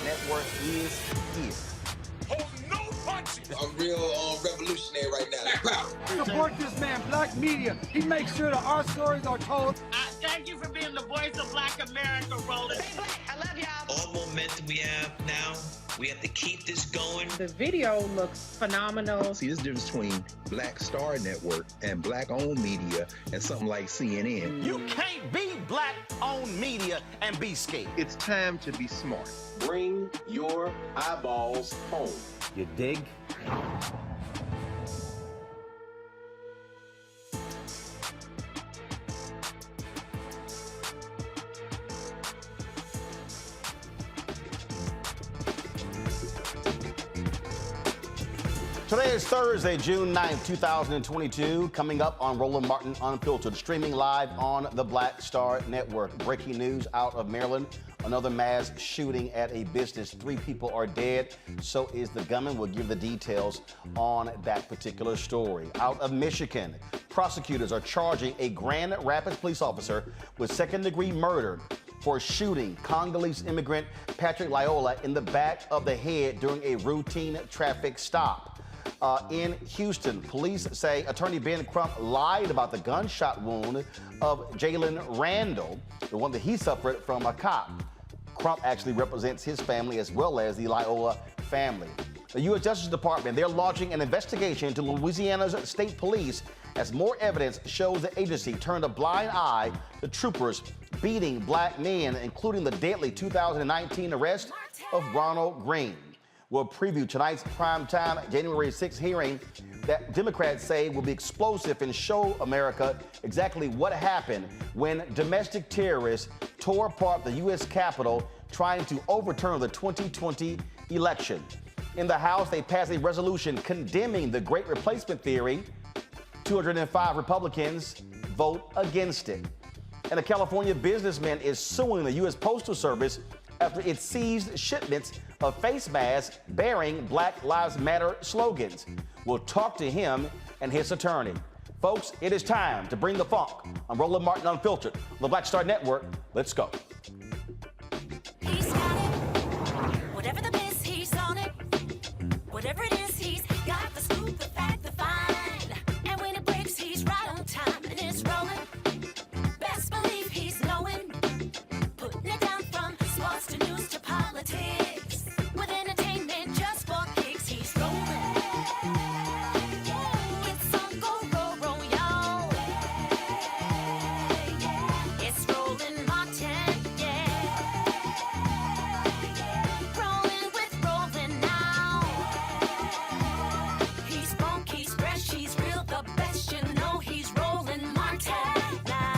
Network is here. Oh, no punches! I'm real revolutionary right now. Support this man, Black Media. He makes sure that our stories are told. Thank you for being the voice of Black America, Roland. Stay black. I love y'all. All momentum we have now, we have to keep this going. The video looks phenomenal. See, there's a difference between Black Star Network and Black-owned media and something like CNN. You can't here and be scared. It's time to be smart. Bring your eyeballs home. You dig? Today is Thursday, June 9th, 2022. Coming up on Roland Martin Unfiltered, streaming live on the Black Star Network. Breaking news out of Maryland. Another mass shooting at a business. 3 people are dead. So is the gunman. We'll give the details on that particular story. Out of Michigan, prosecutors are charging a Grand Rapids police officer with second-degree murder for shooting Congolese immigrant Patrick Lyoya in the back of the head during a routine traffic stop. In Houston, police say attorney Ben Crump lied about the gunshot wound of Jalen Randle, the one that he suffered from a cop. Crump actually represents his family as well as the Lyoya family. The U.S. Justice Department, they're launching an investigation into Louisiana's state police as more evidence shows the agency turned a blind eye to troopers beating black men, including the deadly 2019 arrest of Ronald Greene. We'll preview tonight's primetime January 6th hearing that Democrats say will be explosive and show America exactly what happened when domestic terrorists tore apart the U.S. Capitol trying to overturn the 2020 election. In the House, they passed a resolution condemning the Great Replacement theory. 205 Republicans vote against it. And a California businessman is suing the U.S. Postal Service after it seized shipments of face masks bearing Black Lives Matter slogans. We'll talk to him and his attorney. Folks, it is time to bring the funk on Roland Martin Unfiltered on the Black Star Network. Let's go. He's got it. Whatever the biz, he's on it. Whatever it is, he's got the scoop, the fact, the find. And when it breaks, he's right on time and it's rolling. Best believe he's knowing. Putting it down from sports to news to politics. With entertainment just for kicks, he's rolling. It's on go, y'all. It's Roland Martin, yeah. Rolling with Roland now. He's funk, he's fresh, he's real, the best, you know he's Roland Martin now.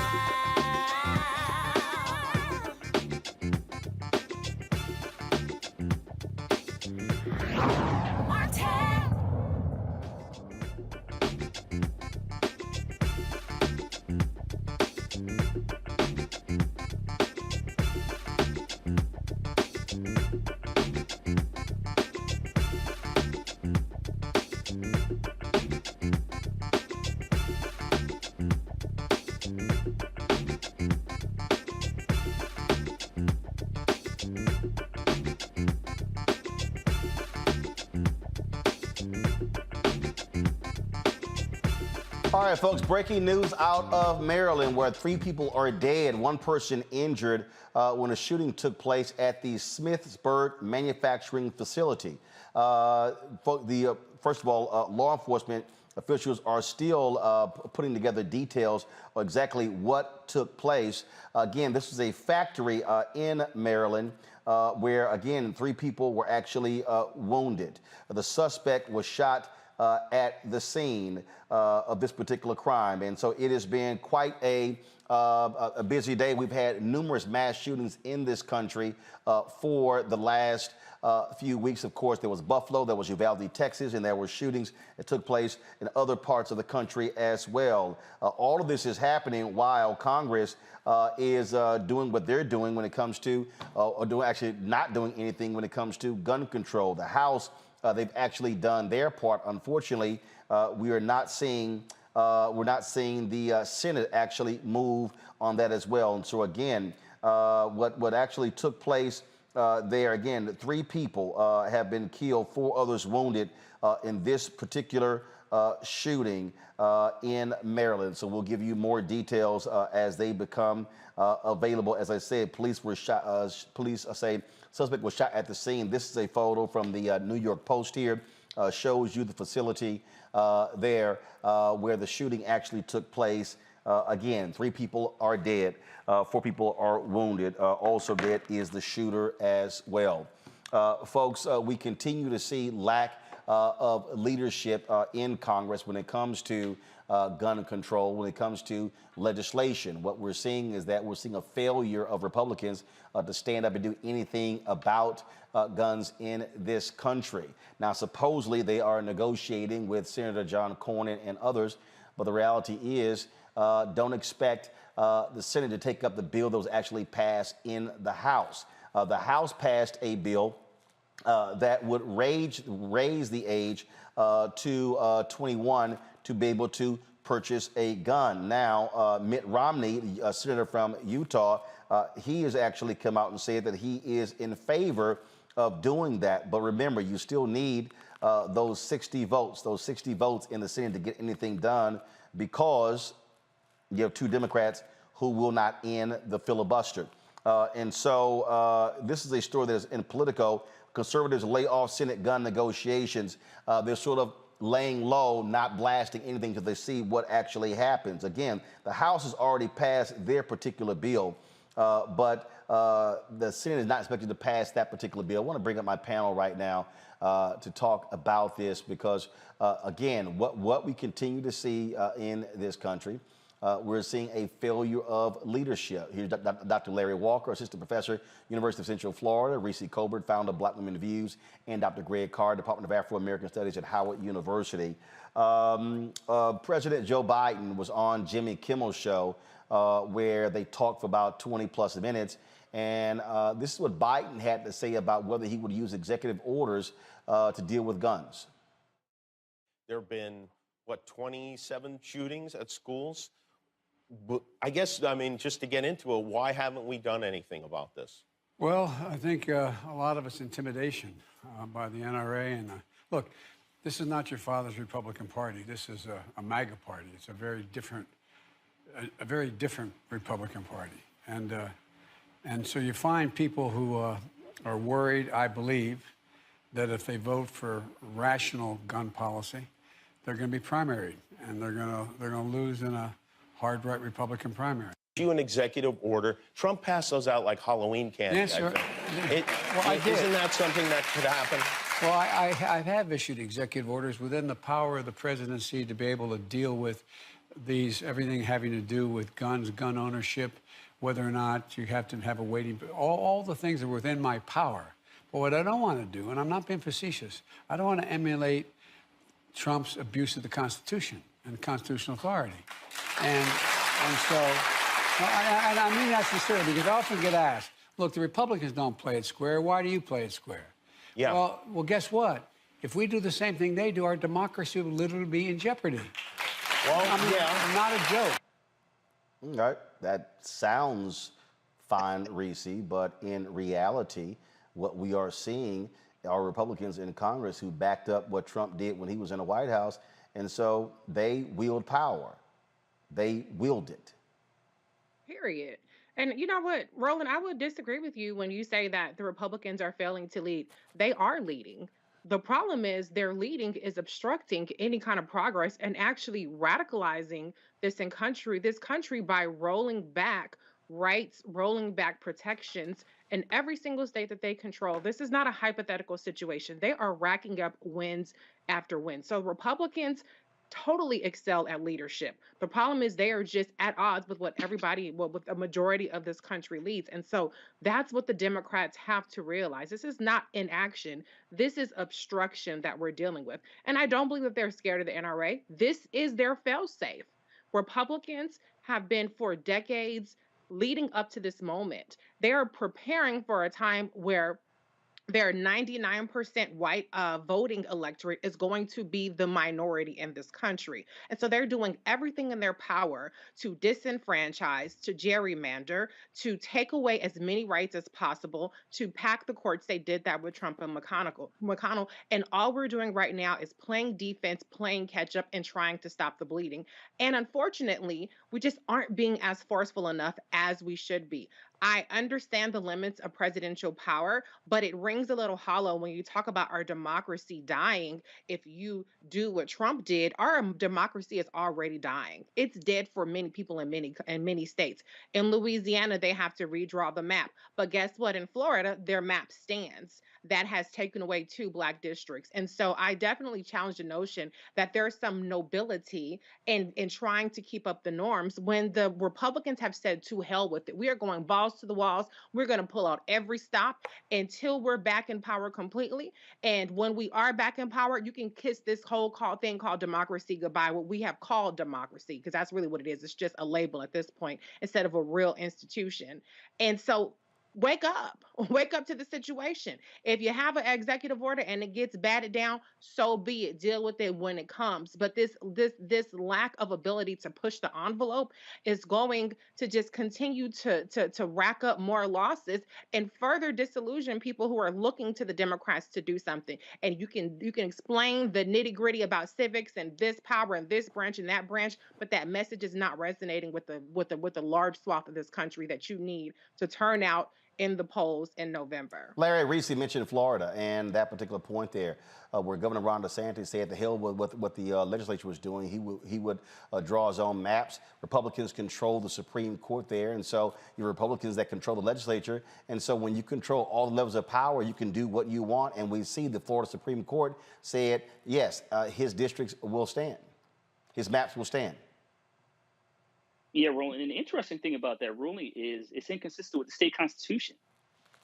All right, folks, breaking news out of Maryland where 3 people are dead, 1 person injured when a shooting took place at the Smithsburg manufacturing facility. First of all, law enforcement officials are still putting together details of exactly what took place. Again, this was a factory in Maryland where, again, 3 people were actually wounded. The suspect was shot at the scene of this particular crime. And so it has been quite a busy day. We've had numerous mass shootings in this country for the last few weeks. Of course, there was Buffalo, there was Uvalde, Texas, and there were shootings that took place in other parts of the country as well. All of this is happening while Congress is doing what they're doing when it comes to, actually not doing anything when it comes to gun control. The House, they've actually done their part. Unfortunately, we're not seeing the Senate actually move on that as well. And so again, what actually took place there, again, 3 people have been killed, 4 others wounded in this particular shooting in Maryland. So we'll give you more details as they become available. As I said, police were shot. Police say suspect was shot at the scene. This is a photo from the New York Post here. Shows you the facility there where the shooting actually took place. Again, 3 people are dead, 4 people are wounded. Also dead is the shooter as well. Folks, we continue to see lack of leadership in Congress when it comes to gun control, when it comes to legislation. What we're seeing is that we're seeing a failure of Republicans to stand up and do anything about guns in this country. Now, supposedly they are negotiating with Senator John Cornyn and others, but the reality is don't expect the Senate to take up the bill that was actually passed in the House. The House passed a bill that would raise the age to 21 to be able to purchase a gun. Now, Mitt Romney, a senator from Utah, he has actually come out and said that he is in favor of doing that. But remember, you still need those 60 votes in the Senate to get anything done, because you have 2 Democrats who will not end the filibuster. And so this is a story that is in Politico. Conservatives lay off Senate gun negotiations. They're sort of laying low, not blasting anything until they see what actually happens. Again, the House has already passed their particular bill, but the Senate is not expected to pass that particular bill. I want to bring up my panel right now to talk about this, because, again, what we continue to see in this country, we're seeing a failure of leadership. Here's Dr. Larry Walker, assistant professor, University of Central Florida; Reese Colbert, founder of Black Women Views; and Dr. Greg Carr, Department of Afro-American Studies at Howard University. President Joe Biden was on Jimmy Kimmel's show where they talked for about 20+ minutes. And this is what Biden had to say about whether he would use executive orders to deal with guns. There have been, 27 shootings at schools? But I guess, I mean, just to get into it, why haven't we done anything about this? Well, I think a lot of it's intimidation by the NRA. And look, this is not your father's Republican Party. This is a MAGA party. It's a very different Republican Party. And so you find people who are worried, I believe, that if they vote for rational gun policy, they're going to be primaried, and they're going to lose in a hard right Republican primary. You an executive order. Trump passed those out like Halloween candy. Yes, sir. I did. Isn't that something that could happen? Well, I have issued executive orders within the power of the presidency to be able to deal with these, everything having to do with guns, gun ownership, whether or not you have to have a waiting, all the things that are within my power. But what I don't want to do, and I'm not being facetious, I don't want to emulate Trump's abuse of the Constitution and constitutional authority. And so, and I mean that sincerely, because I often get asked, look, the Republicans don't play it square. Why do you play it square? Yeah. Well, guess what? If we do the same thing they do, our democracy will literally be in jeopardy. Well, I mean, yeah. not a joke. All right, that sounds fine, Reese, but in reality, what we are seeing are Republicans in Congress who backed up what Trump did when he was in the White House, and so they wield power. They wield it. Period. And you know what, Roland, I would disagree with you when you say that the Republicans are failing to lead. They are leading. The problem is their leading is obstructing any kind of progress and actually radicalizing this country by rolling back rights, rolling back protections in every single state that they control. This is not a hypothetical situation. They are racking up wins after wins. So Republicans totally excel at leadership. The problem is they are just at odds with what with a majority of this country leads. And so that's what the Democrats have to realize. This is not inaction. This is obstruction that we're dealing with. And I don't believe that they're scared of the NRA. This is their fail-safe. Republicans have been for decades leading up to this moment. They are preparing for a time where their 99% white voting electorate is going to be the minority in this country. And so they're doing everything in their power to disenfranchise, to gerrymander, to take away as many rights as possible, to pack the courts. They did that with Trump and McConnell. And all we're doing right now is playing defense, playing catch up, and trying to stop the bleeding. And unfortunately, we just aren't being as forceful enough as we should be. I understand the limits of presidential power, but it rings a little hollow when you talk about our democracy dying. If you do what Trump did, our democracy is already dying. It's dead for many people in many states. In Louisiana, they have to redraw the map. But guess what? In Florida, their map stands. That has taken away 2 Black districts. And so I definitely challenge the notion that there's some nobility in trying to keep up the norms when the Republicans have said to hell with it. We are going balls to the walls. We're going to pull out every stop until we're back in power completely. And when we are back in power, you can kiss this whole thing called democracy goodbye, what we have called democracy, because that's really what it is. It's just a label at this point instead of a real institution. And so wake up, wake up to the situation. If you have an executive order and it gets batted down, so be it. Deal with it when it comes. But this lack of ability to push the envelope is going to just continue to rack up more losses and further disillusion people who are looking to the Democrats to do something. And you can explain the nitty-gritty about civics and this power and this branch and that branch, but that message is not resonating with the large swath of this country that you need to turn out in the polls in November. Larry recently mentioned Florida and that particular point there, where Governor Ron DeSantis said the hell with what the legislature was doing. He would draw his own maps. Republicans control the Supreme Court there, and so you're Republicans that control the legislature. And so when you control all the levels of power, you can do what you want. And we see the Florida Supreme Court said, yes, his districts will stand. His maps will stand. Yeah, Roland. And the interesting thing about that ruling is it's inconsistent with the state constitution.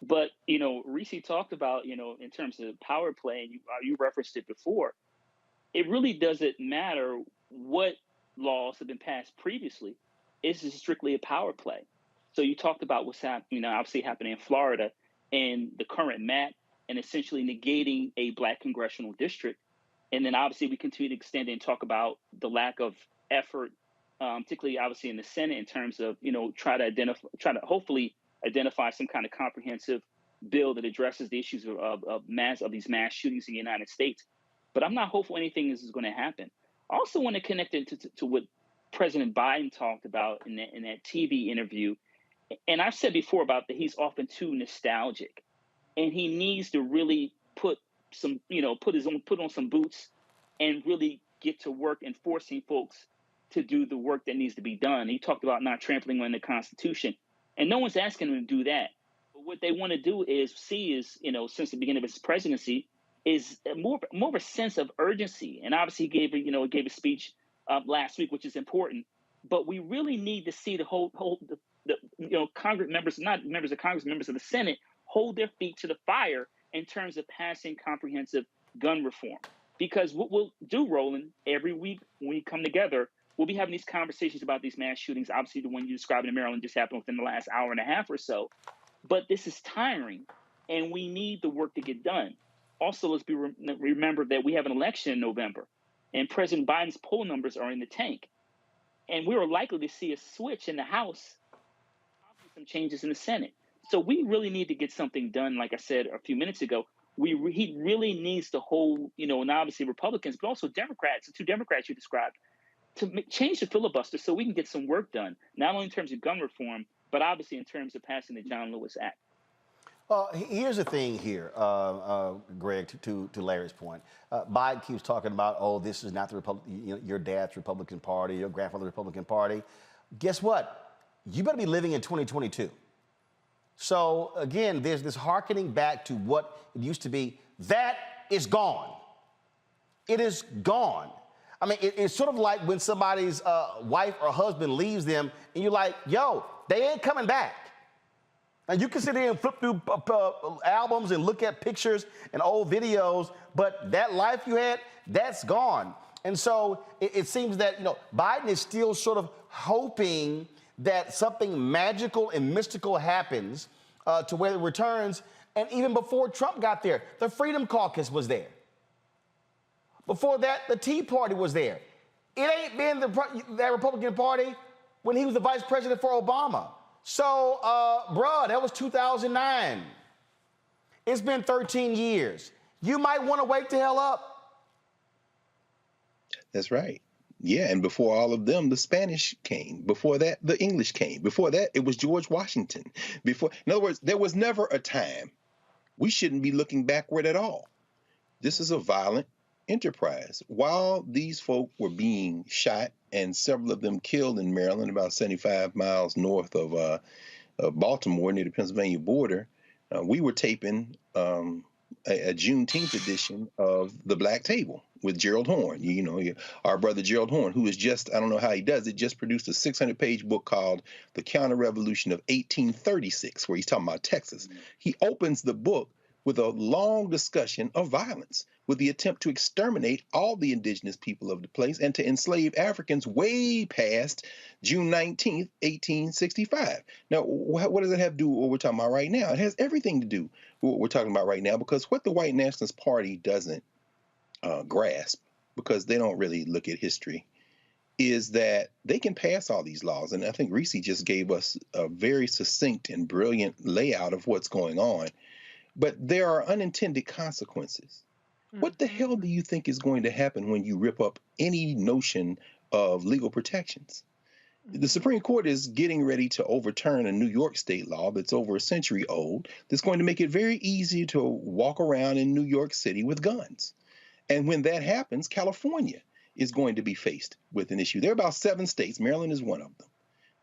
But, Reese talked about, in terms of power play, and you referenced it before, it really doesn't matter what laws have been passed previously. It's just strictly a power play. So you talked about what's happening, obviously happening in Florida and the current map and essentially negating a Black congressional district. And then obviously we continue to extend and talk about the lack of effort, particularly obviously in the Senate, in terms of, try to hopefully identify some kind of comprehensive bill that addresses the issues of these mass shootings in the United States. But I'm not hopeful anything is going to happen. I also want to connect it to what President Biden talked about in that TV interview. And I've said before about that he's often too nostalgic, and he needs to really put on some boots and really get to work and forcing folks to do the work that needs to be done. He talked about not trampling on the Constitution, and no one's asking him to do that. But what they want to do is since the beginning of his presidency, is more of a sense of urgency. And obviously, he gave a speech last week, which is important. But we really need to see Congress members, not members of Congress, members of the Senate, hold their feet to the fire in terms of passing comprehensive gun reform. Because what we'll do, Roland, every week when we come together, we'll be having these conversations about these mass shootings. Obviously, the one you described in Maryland just happened within the last hour and a half or so. But this is tiring, and we need the work to get done. Also, let's remember that we have an election in November, and President Biden's poll numbers are in the tank. And we are likely to see a switch in the House, some changes in the Senate. So we really need to get something done, like I said a few minutes ago. He really needs to hold, and obviously Republicans, but also Democrats, the 2 Democrats you described, to change the filibuster so we can get some work done, not only in terms of gun reform, but obviously in terms of passing the John Lewis Act. Here's the thing here, Greg, to Larry's point. Biden keeps talking about, oh, this is not your dad's Republican Party, your grandfather's Republican Party. Guess what? You better be living in 2022. So, again, there's this hearkening back to what it used to be. That is gone. It is gone. I mean, it's sort of like when somebody's wife or husband leaves them, and you're like, yo, they ain't coming back. And you can sit there and flip through albums and look at pictures and old videos, but that life you had, that's gone. And so it seems that, Biden is still sort of hoping that something magical and mystical happens to where it returns. And even before Trump got there, the Freedom Caucus was there. Before that, the Tea Party was there. It ain't been that Republican Party when he was the vice president for Obama. So, that was 2009. It's been 13 years. You might want to wake the hell up. That's right. Yeah, and before all of them, the Spanish came. Before that, the English came. Before that, it was George Washington. In other words, there was never a time. We shouldn't be looking backward at all. This is a violent enterprise. While these folk were being shot and several of them killed in Maryland, about 75 miles north of Baltimore near the Pennsylvania border, we were taping a Juneteenth edition of The Black Table with Gerald Horne. You know, our brother Gerald Horne, who is just, I don't know how he does it, just produced a 600-page book called The Counter-Revolution of 1836, where he's talking about Texas. He opens the book with a long discussion of violence, with the attempt to exterminate all the indigenous people of the place and to enslave Africans way past June 19th, 1865. Now, what does that have to do with what we're talking about right now? It has everything to do with what we're talking about right now, because what the White Nationalist Party doesn't grasp, because they don't really look at history, is that they can pass all these laws. And I think Reese just gave us a very succinct and brilliant layout of what's going on. But there are unintended consequences. What the hell do you think is going to happen when you rip up any notion of legal protections? The Supreme Court is getting ready to overturn a New York state law that's over a century old that's going to make it very easy to walk around in New York City with guns. And when that happens, California is going to be faced with an issue. There are about 7 states, Maryland is one of them,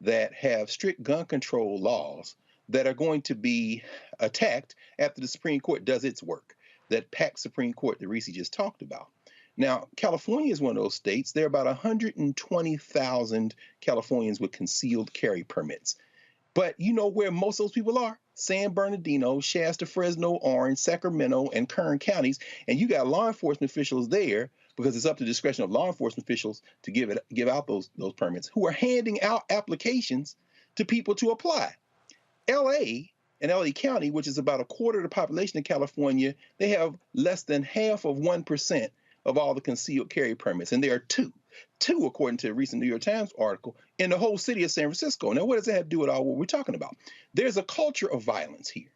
that have strict gun control laws that are going to be attacked after the Supreme Court does its work, that packed Supreme Court that Reese just talked about. Now, California is one of those states. There are about 120,000 Californians with concealed carry permits. But you know where most of those people are? San Bernardino, Shasta, Fresno, Orange, Sacramento, and Kern counties. And you got law enforcement officials there, because it's up to the discretion of law enforcement officials to give out those permits, who are handing out applications to people to apply. LA and LA County, which is about a quarter of the population of California, they have less than half of 1% of all the concealed carry permits. And there are two, according to a recent New York Times article, in the whole city of San Francisco. Now, what does that have to do with all what we're talking about? There's a culture of violence here.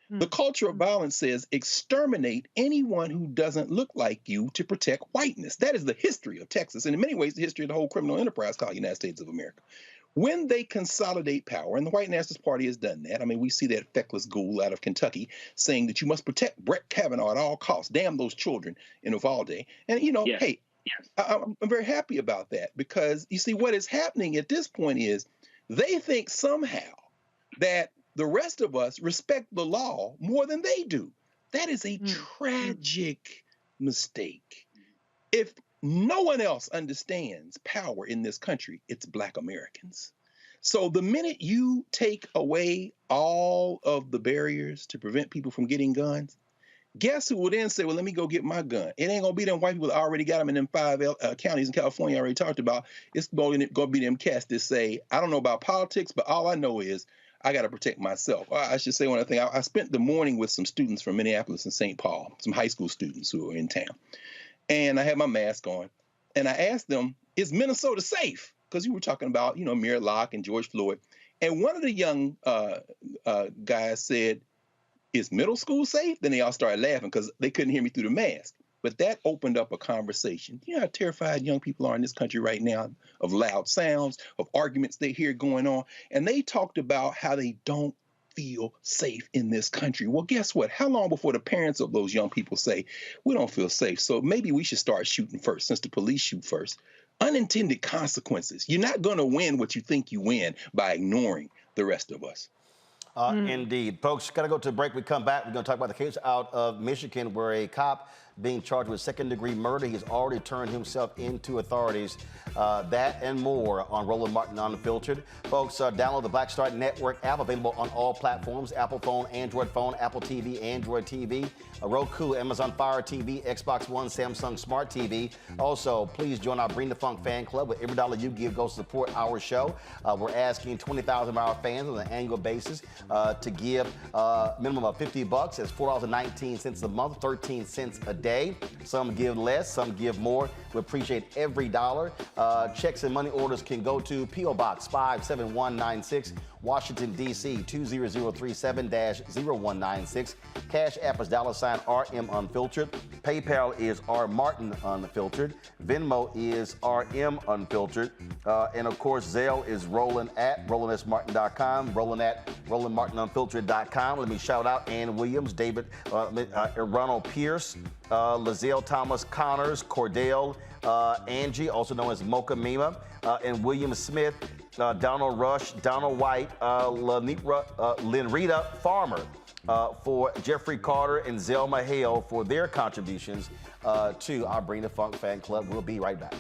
The culture of violence says exterminate anyone who doesn't look like you to protect whiteness. That is the history of Texas, and in many ways, the history of the whole criminal enterprise called the United States of America. When they consolidate power, and the White Nationalist Party has done that. I mean, we see that feckless ghoul out of Kentucky saying that you must protect Brett Kavanaugh at all costs. Damn those children in Uvalde. And, you know, hey, I'm very happy about that, because you see what is happening at this point is they think somehow that the rest of us respect the law more than they do. That is a tragic mistake. If no one else understands power in this country, it's Black Americans. So the minute you take away all of the barriers to prevent people from getting guns, guess who will then say, well, let me go get my gun? It ain't going to be them white people that already got them in them 5 counties in California I already talked about. It's going to be them cats that say, I don't know about politics, but all I know is I got to protect myself. I should say one other thing. I spent the morning with some students from Minneapolis and St. Paul, some high school students who are in town. And I had my mask on. And I asked them, is Minnesota safe? Because you were talking about, you know, Mayor Locke and George Floyd. And one of the young guys said, is middle school safe? Then they all started laughing because they couldn't hear me through the mask. But that opened up a conversation. You know how terrified young people are in this country right now of loud sounds, of arguments they hear going on. And they talked about how they don't feel safe in this country. Well, guess what? How long before the parents of those young people say, we don't feel safe, so maybe we should start shooting first, since the police shoot first? Unintended consequences. You're not going to win what you think you win by ignoring the rest of us. Indeed. Folks, got to go to a break. We come back. We're going to talk about the case out of Michigan where a cop being charged with second-degree murder. He's already turned himself into authorities. That and more on Roland Martin Unfiltered. Folks, download the Black Star Network app, available on all platforms: Apple phone, Android phone, Apple TV, Android TV, Roku, Amazon Fire TV, Xbox One, Samsung Smart TV. Also, please join our Bring the Funk fan club. With every dollar you give goes to support our show. We're asking 20,000 of our fans on an annual basis to give a minimum of $50. That's $4.19 a month, 13 cents a day. Some give less, some give more. We appreciate every dollar. Checks and money orders can go to P.O. Box 57196, Washington, D.C. 20037-0196. Cash App is $RM Unfiltered. PayPal is R Martin Unfiltered. Venmo is RM Unfiltered. And of course, Zelle is Roland at RolandSMartin.com, Roland at RolandMartinUnfiltered.com. Let me shout out Ann Williams, David, Ronald Pierce, Lizelle Thomas Connors, Cordell, Angie, also known as Mocha Mima, and William Smith, Donald Rush, Donald White, Linrita Farmer, for Jeffrey Carter and Zelma Hale for their contributions to our Bring the Funk fan club. We'll be right back.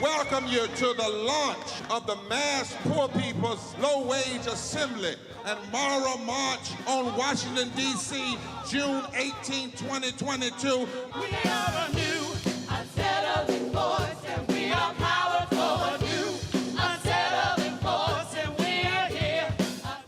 Welcome you to the launch of the Mass Poor People's Low Wage Assembly and Moral March on Washington, D.C., June 18, 2022. We are a new, unsettling force, and we are powerful anew. Unsettling force, and we are here.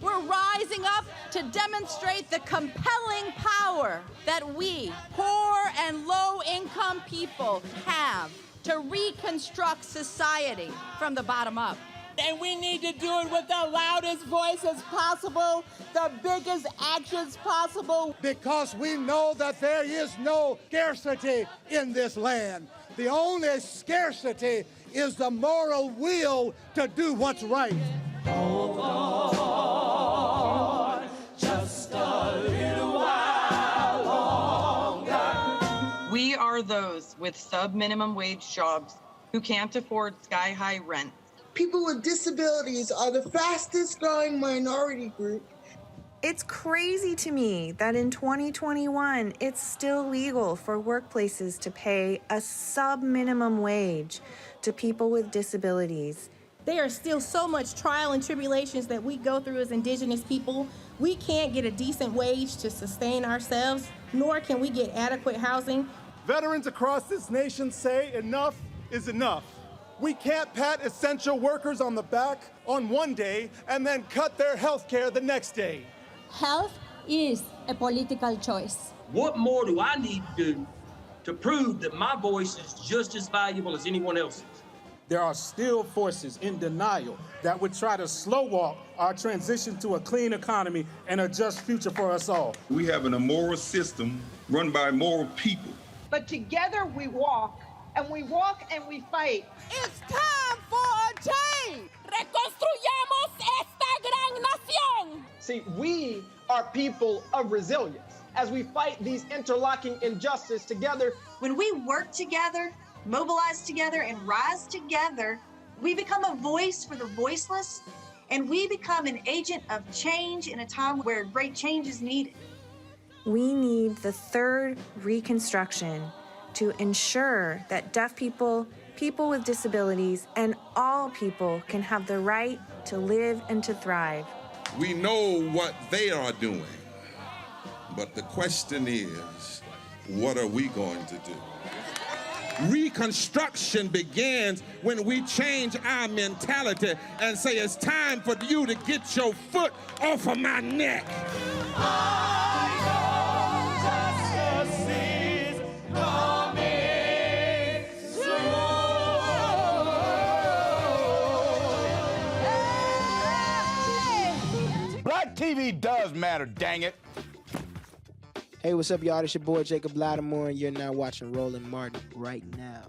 We're rising up to demonstrate the compelling power that we, poor and low-income people, have to reconstruct society from the bottom up. And we need to do it with the loudest voices possible, the biggest actions possible. Because we know that there is no scarcity in this land. The only scarcity is the moral will to do what's right. Hold on, just a little while longer. We are those with sub-minimum wage jobs who can't afford sky-high rent. People with disabilities are the fastest growing minority group. It's crazy to me that in 2021, it's still legal for workplaces to pay a sub-minimum wage to people with disabilities. There are still so much trial and tribulations that we go through as Indigenous people. We can't get a decent wage to sustain ourselves, nor can we get adequate housing. Veterans across this nation say enough is enough. We can't pat essential workers on the back on one day and then cut their health care the next day. Health is a political choice. What more do I need to do to prove that my voice is just as valuable as anyone else's? There are still forces in denial that would try to slow walk our transition to a clean economy and a just future for us all. We have an immoral system run by immoral people. But together we walk, and we walk and we fight. It's time for a change. Reconstruyamos esta gran nación. See, we are people of resilience as we fight these interlocking injustices together. When we work together, mobilize together, and rise together, we become a voice for the voiceless, and we become an agent of change in a time where great change is needed. We need the third Reconstruction to ensure that deaf people, people with disabilities, and all people can have the right to live and to thrive. We know what they are doing, but the question is, what are we going to do? Reconstruction begins when we change our mentality and say it's time for you to get your foot off of my neck. Justice is coming soon. Black TV does matter, dang it. Hey, what's up, y'all? It's your boy Jacob Lattimore, and you're now watching Roland Martin right now.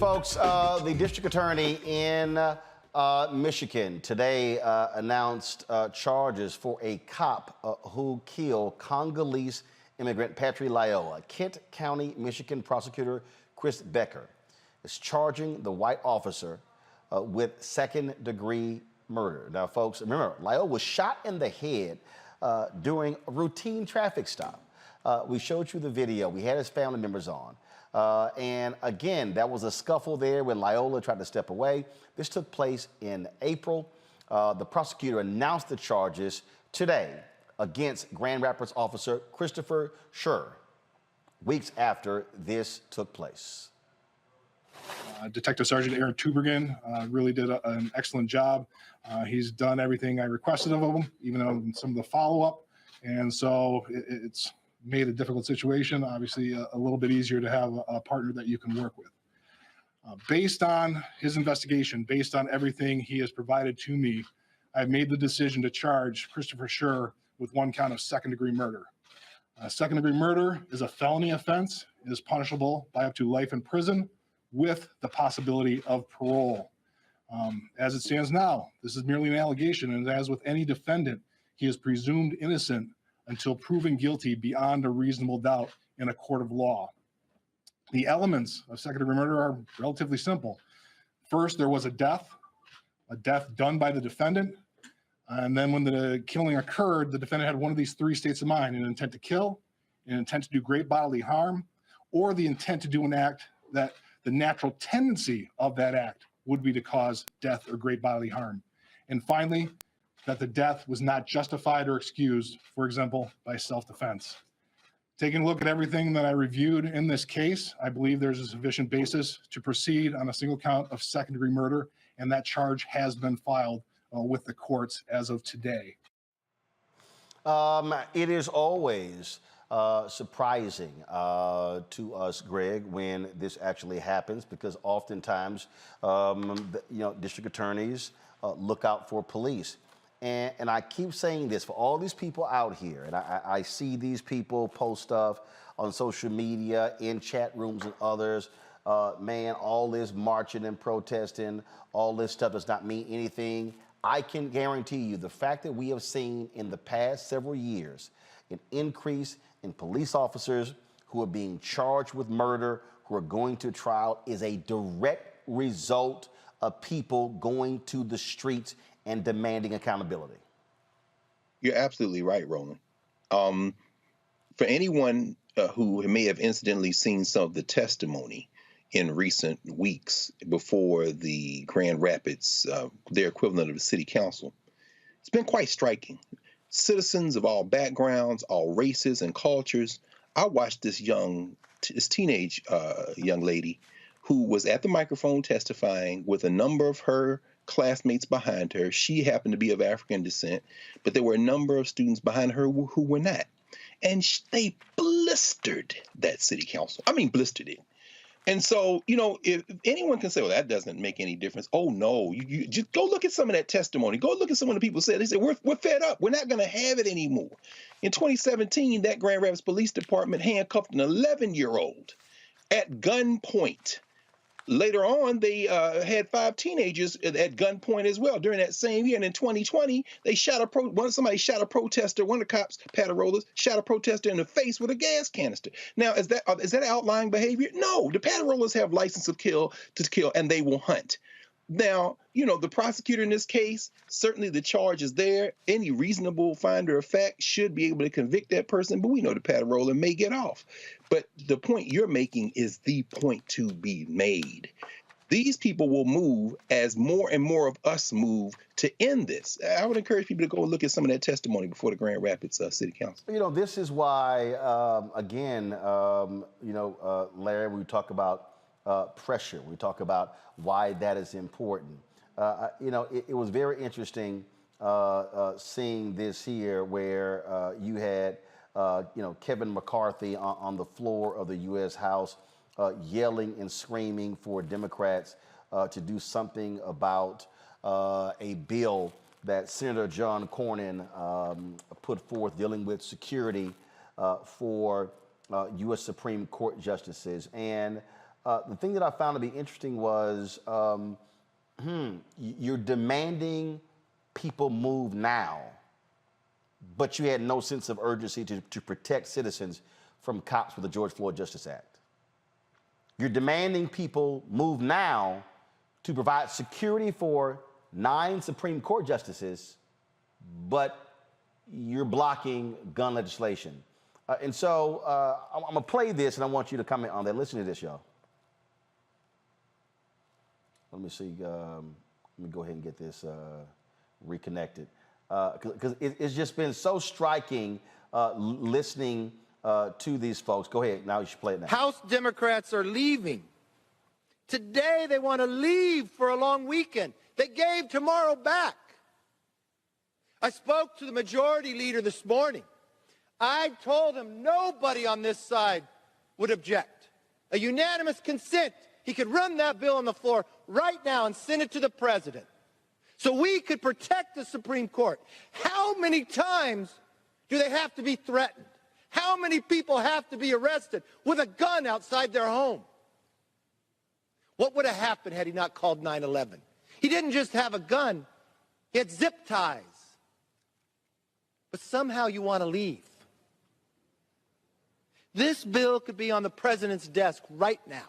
Folks, the district attorney in Michigan today announced charges for a cop who killed Congolese immigrant Patrick Lyoya. Kent County, Michigan prosecutor Chris Becker is charging the white officer with second-degree murder. Now, folks, remember, Lyoya was shot in the head during a routine traffic stop. We showed you the video. We had his family members on. And again, that was a scuffle there when Lyoya tried to step away. This took place in April. The prosecutor announced the charges today against Grand Rapids officer Christopher Schur, weeks after this took place. Detective Sergeant Aaron Tubergen really did an excellent job. He's done everything I requested of him, even on some of the follow-up. And so it's made a difficult situation, obviously a little bit easier to have a partner that you can work with. Based on his investigation, based on everything he has provided to me, I've made the decision to charge Christopher Schur with one count of second-degree murder. Second-degree murder is a felony offense. It is punishable by up to life in prison with the possibility of parole. As it stands now, this is merely an allegation, and as with any defendant, he is presumed innocent until proven guilty beyond a reasonable doubt in a court of law. The elements of second-degree murder are relatively simple. First, there was a death done by the defendant. And then when the killing occurred, the defendant had one of these three states of mind: an intent to kill, an intent to do great bodily harm, or the intent to do an act that the natural tendency of that act would be to cause death or great bodily harm. And finally, that the death was not justified or excused, for example, by self-defense. Taking a look at everything that I reviewed in this case, I believe there's a sufficient basis to proceed on a single count of second-degree murder, and that charge has been filed with the courts as of today. It is always surprising to us, Greg, when this actually happens, because oftentimes, district attorneys look out for police. And I keep saying this for all these people out here, and I see these people post stuff on social media, in chat rooms and others. Man, all this marching and protesting, all this stuff does not mean anything. I can guarantee you the fact that we have seen in the past several years an increase in police officers who are being charged with murder, who are going to trial, is a direct result of people going to the streets and demanding accountability. You're absolutely right, Roland. For anyone who may have incidentally seen some of the testimony in recent weeks before the Grand Rapids, their equivalent of the city council, it's been quite striking. Citizens of all backgrounds, all races and cultures. I watched this teenage young lady who was at the microphone testifying with a number of her classmates behind her. She happened to be of African descent, but there were a number of students behind her who were not. And they blistered that city council. I mean, blistered it. And so, if anyone can say, well, that doesn't make any difference. Oh, no, you just go look at some of that testimony. Go look at some of the people said. They said, we're fed up. We're not going to have it anymore. In 2017, that Grand Rapids Police Department handcuffed an 11-year-old at gunpoint. Later on, they had 5 teenagers at gunpoint as well during that same year. And in 2020, they somebody shot a protester. One of the cops, Patarollas, shot a protester in the face with a gas canister. Now, is that outlying behavior? No, the Patarollas have license to kill, and they will hunt. Now, the prosecutor in this case, certainly the charge is there. Any reasonable finder of fact should be able to convict that person, but we know the Patarollas may get off. But the point you're making is the point to be made. These people will move as more and more of us move to end this. I would encourage people to go and look at some of that testimony before the Grand Rapids City Council. This is why, Larry, we talk about pressure. We talk about why that is important. It was very interesting seeing this here where you had, Kevin McCarthy on the floor of the U.S. House yelling and screaming for Democrats to do something about a bill that Senator John Cornyn put forth dealing with security for U.S. Supreme Court justices. And The thing that I found to be interesting was you're demanding people move now, but you had no sense of urgency to protect citizens from cops with the George Floyd Justice Act. You're demanding people move now to provide security for 9 Supreme Court justices, but you're blocking gun legislation. And so I'm going to play this, and I want you to comment on that. Listen to this, y'all. Let me see. Let me go ahead and get this reconnected. Because it's just been so striking listening to these folks. Go ahead. Now you should play it now. House Democrats are leaving. Today they want to leave for a long weekend. They gave tomorrow back. I spoke to the majority leader this morning. I told him nobody on this side would object. A unanimous consent. He could run that bill on the floor right now and send it to the president so we could protect the Supreme Court. How many times do they have to be threatened? How many people have to be arrested with a gun outside their home? What would have happened had he not called 9/11? He didn't just have a gun. He had zip ties. But somehow you want to leave. This bill could be on the president's desk right now.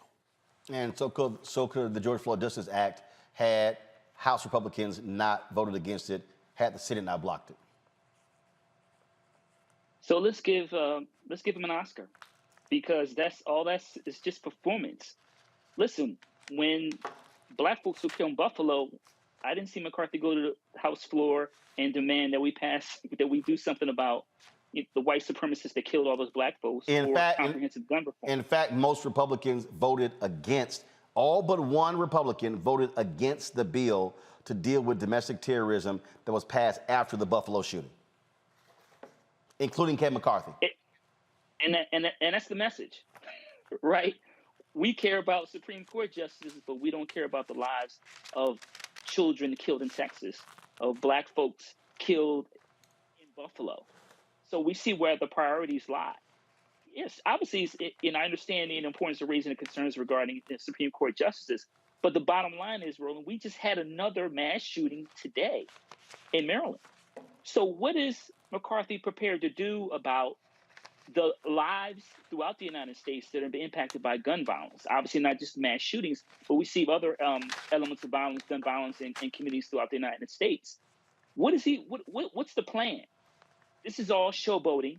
And so could the George Floyd Justice Act had House Republicans not voted against it, had the Senate not blocked it. So let's give him an Oscar, because it's just performance. Listen, when black folks were killed in Buffalo, I didn't see McCarthy go to the House floor and demand that we do something about the white supremacists that killed all those black folks comprehensive gun reform. In fact, most Republicans voted against, all but one Republican voted against the bill to deal with domestic terrorism that was passed after the Buffalo shooting, including Kevin McCarthy. And that's the message, right? We care about Supreme Court justices, but we don't care about the lives of children killed in Texas, of black folks killed in Buffalo. So we see where the priorities lie. Yes, obviously, and I understand the importance of raising the concerns regarding the Supreme Court justices, but the bottom line is, Roland, we just had another mass shooting today in Maryland. So what is McCarthy prepared to do about the lives throughout the United States that are being impacted by gun violence? Obviously, not just mass shootings, but we see other elements of violence, gun violence in communities throughout the United States. What's the plan? This is all showboating,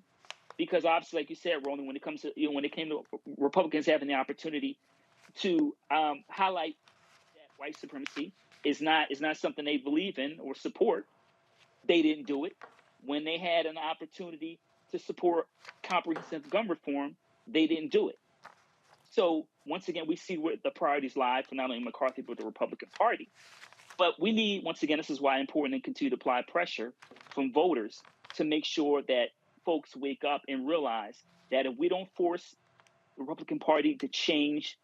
because obviously, like you said, Roland, when it came to Republicans having the opportunity to highlight that white supremacy is not something they believe in or support, they didn't do it. When they had an opportunity to support comprehensive gun reform, they didn't do it. So once again, we see where the priorities lie for not only McCarthy but the Republican Party. But we need, once again, this is why it's important to continue to apply pressure from voters to make sure that folks wake up and realize that if we don't force the Republican Party to change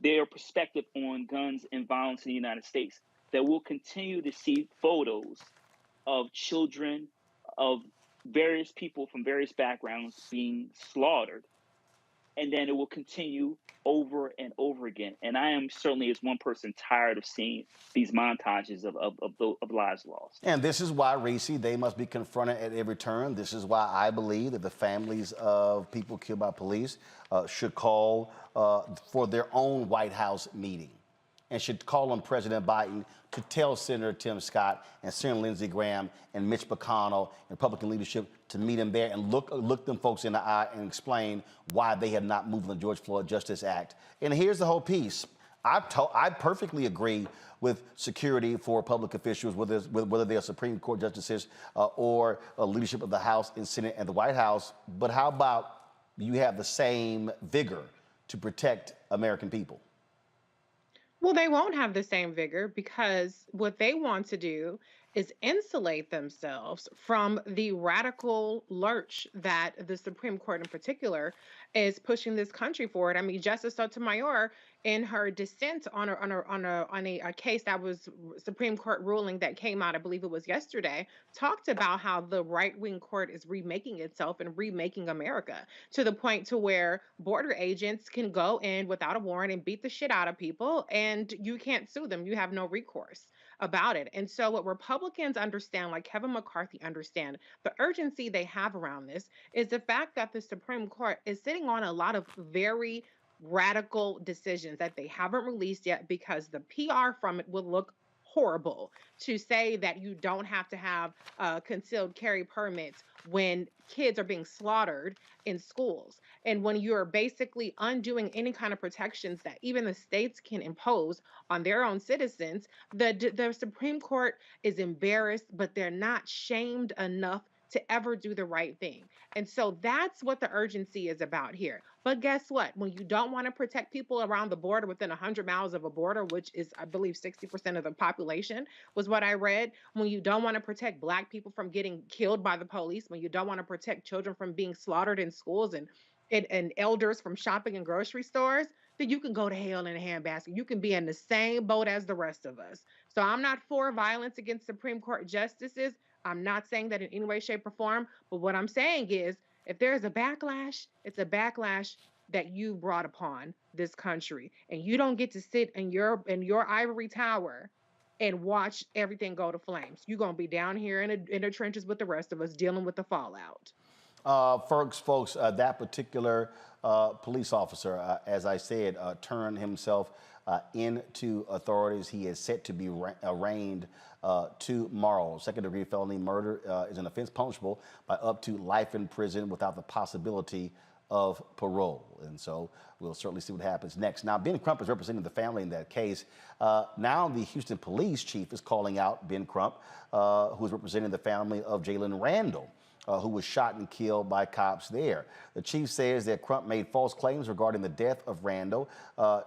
their perspective on guns and violence in the United States, that we'll continue to see photos of children, of various people from various backgrounds being slaughtered. And then it will continue over and over again. And I am certainly, as one person, tired of seeing these montages of lives lost. And this is why, Reese, they must be confronted at every turn. This is why I believe that the families of people killed by police should call for their own White House meeting, and should call on President Biden to tell Senator Tim Scott and Senator Lindsey Graham and Mitch McConnell and Republican leadership to meet him there and look them folks in the eye and explain why they have not moved on the George Floyd Justice Act. And here's the whole piece. I perfectly agree with security for public officials, whether they are Supreme Court justices or leadership of the House and Senate and the White House. But how about you have the same vigor to protect American people? Well, they won't have the same vigor, because what they want to do is insulate themselves from the radical lurch that the Supreme Court in particular is pushing this country forward. I mean, Justice Sotomayor, in her dissent on a case that was Supreme Court ruling that came out, I believe it was yesterday, talked about how the right-wing court is remaking itself and remaking America to the point to where border agents can go in without a warrant and beat the shit out of people, and you can't sue them. You have no recourse about it. And so what Republicans understand, like Kevin McCarthy understand, the urgency they have around this is the fact that the Supreme Court is sitting on a lot of very radical decisions that they haven't released yet because the PR from it will look horrible to say that you don't have to have concealed carry permits when kids are being slaughtered in schools. And when you're basically undoing any kind of protections that even the states can impose on their own citizens, the Supreme Court is embarrassed, but they're not shamed enough to ever do the right thing. And so that's what the urgency is about here. But guess what? When you don't want to protect people around the border within 100 miles of a border, which is, I believe, 60% of the population, was what I read. When you don't want to protect Black people from getting killed by the police, when you don't want to protect children from being slaughtered in schools and elders from shopping in grocery stores, then you can go to hell in a handbasket. You can be in the same boat as the rest of us. So I'm not for violence against Supreme Court justices. I'm not saying that in any way, shape, or form. But what I'm saying is, if there is a backlash, it's a backlash that you brought upon this country. And you don't get to sit in your ivory tower and watch everything go to flames. You're going to be down here in the trenches with the rest of us dealing with the fallout. Folks, that particular police officer, as I said, turned himself into authorities. He is set to be arraigned tomorrow. Second-degree felony murder is an offense punishable by up to life in prison without the possibility of parole. And so we'll certainly see what happens next. Now, Ben Crump is representing the family in that case. Now the Houston police chief is calling out Ben Crump, who is representing the family of Jalen Randle, who was shot and killed by cops there. The chief says that Crump made false claims regarding the death of Randle.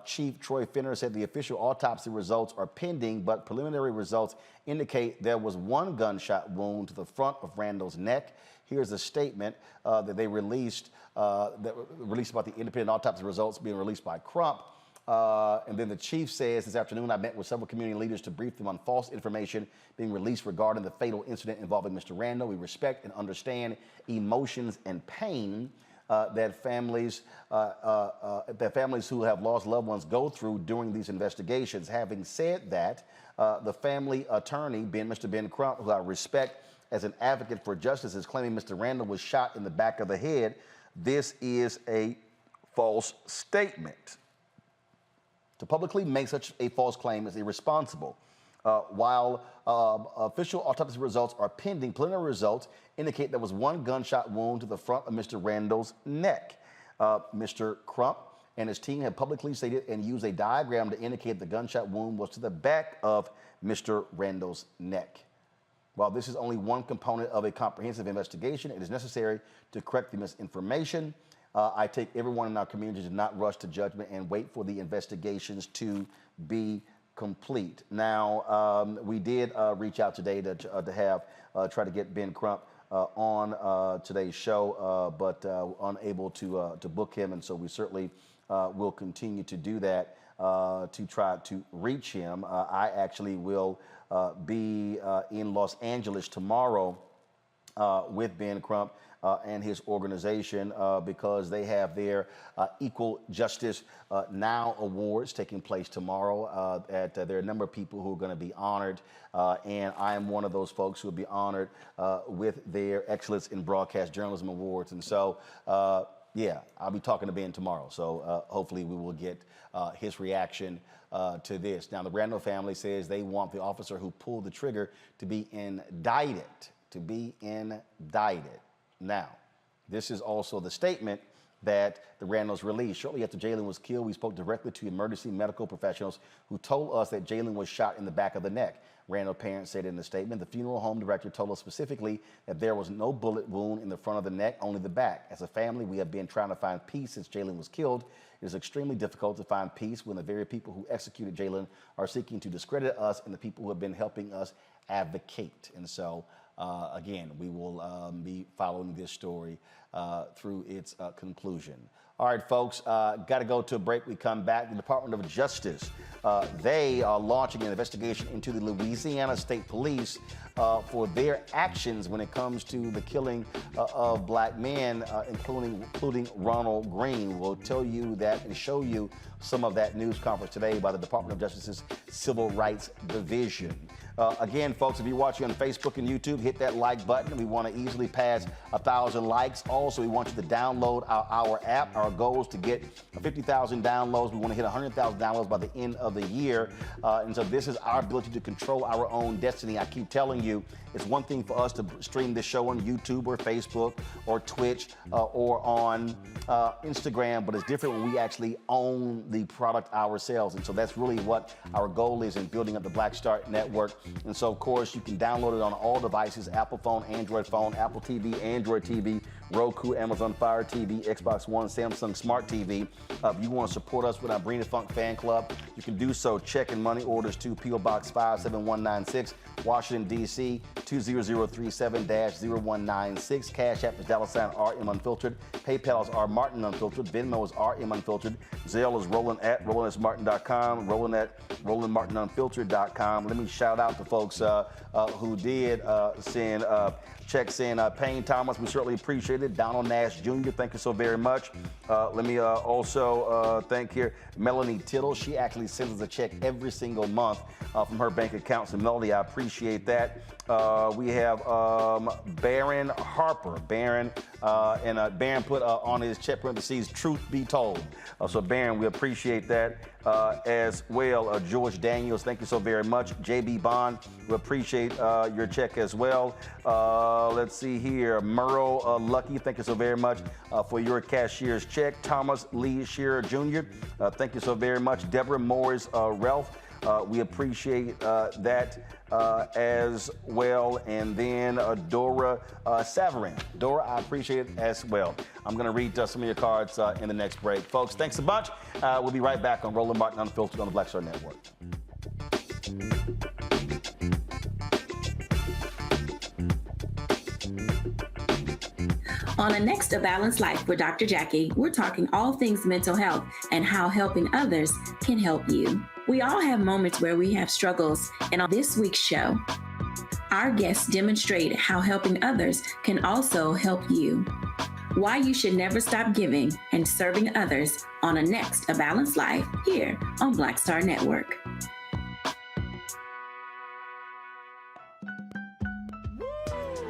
Chief Troy Finner said the official autopsy results are pending, but preliminary results indicate there was one gunshot wound to the front of Randle's neck. Here's a statement that they released about the independent autopsy results being released by Crump. And then the chief says, this afternoon, I met with several community leaders to brief them on false information being released regarding the fatal incident involving Mr. Randle. We respect and understand emotions and pain that families who have lost loved ones go through during these investigations. Having said that, the family attorney, Mr. Ben Crump, who I respect as an advocate for justice, is claiming Mr. Randle was shot in the back of the head. This is a false statement. To publicly make such a false claim is irresponsible. While official autopsy results are pending, preliminary results indicate there was one gunshot wound to the front of Mr. Randle's neck. Mr. Crump and his team have publicly stated and used a diagram to indicate the gunshot wound was to the back of Mr. Randle's neck. While this is only one component of a comprehensive investigation, it is necessary to correct the misinformation. I take everyone in our community to not rush to judgment and wait for the investigations to be complete. Now, we did reach out today to try to get Ben Crump on today's show, but unable to book him, and so we certainly will continue to do that to try to reach him. I actually will be in Los Angeles tomorrow with Ben Crump and his organization because they have their Equal Justice Now Awards taking place tomorrow. There are a number of people who are going to be honored, and I am one of those folks who will be honored with their Excellence in Broadcast Journalism Awards. And so, yeah, I'll be talking to Ben tomorrow. So hopefully we will get his reaction to this. Now, the Randle family says they want the officer who pulled the trigger to be indicted. Now, this is also the statement that the Randles released. Shortly after Jalen was killed, we spoke directly to emergency medical professionals who told us that Jalen was shot in the back of the neck. Randle parents said in the statement, the funeral home director told us specifically that there was no bullet wound in the front of the neck, only the back. As a family, we have been trying to find peace since Jalen was killed. It is extremely difficult to find peace when the very people who executed Jalen are seeking to discredit us and the people who have been helping us advocate. And so, again, we will be following this story through its conclusion. All right, folks, got to go to a break. We come back. The Department of Justice, they are launching an investigation into the Louisiana State Police for their actions when it comes to the killing of black men, including Ronald Greene. We'll tell you that and show you some of that news conference today by the Department of Justice's Civil Rights Division. Again, folks, if you're watching on Facebook and YouTube, hit that like button. We want to easily pass 1,000 likes. Also, we want you to download our app. Our goal is to get 50,000 downloads. We want to hit 100,000 downloads by the end of the year. And so this is our ability to control our own destiny. I keep telling you, it's one thing for us to stream this show on YouTube or Facebook or Twitch or on Instagram, but it's different when we actually own the product ourselves. And so that's really what our goal is in building up the Black Star Network. And so, of course, you can download it on all devices: Apple phone, Android phone, Apple TV, Android TV, Roku, Amazon Fire TV, Xbox One, Samsung Smart TV. If you want to support us with our Bring the Funk fan club, you can do so. Check and money orders to P.O. Box 57196, Washington, D.C. 20037-0196. Cash App is $RM Unfiltered. PayPal is R Martin Unfiltered. Venmo is RM Unfiltered. Zelle is Roland at RolandSMartin.com. Roland at RolandMartinUnfiltered.com. Let me shout out to folks who did send checks in. Payne Thomas, we certainly appreciate it. Donald Nash Jr., thank you so very much. Let me also thank here Melanie Tittle. She actually sends us a check every single month from her bank account. So Melody, I appreciate that. We have Baron Harper. Baron put on his check parentheses, truth be told. So Baron, we appreciate that as well. George Daniels, thank you so very much. JB Bond, we appreciate your check as well. Let's see here. Merle Lucky, thank you so very much for your cashier's check. Thomas Lee Shearer Jr., thank you so very much. Deborah Morris Ralph, we appreciate that as well. And then Dora Savarin. Dora, I appreciate it as well. I'm going to read some of your cards in the next break. Folks, thanks a bunch. We'll be right back on Roland Martin Unfiltered on the Black Star Network. On the next A Balanced Life with Dr. Jackie, we're talking all things mental health and how helping others can help you. We all have moments where we have struggles, and on this week's show, our guests demonstrate how helping others can also help you. Why you should never stop giving and serving others on a next A Balanced Life here on Black Star Network.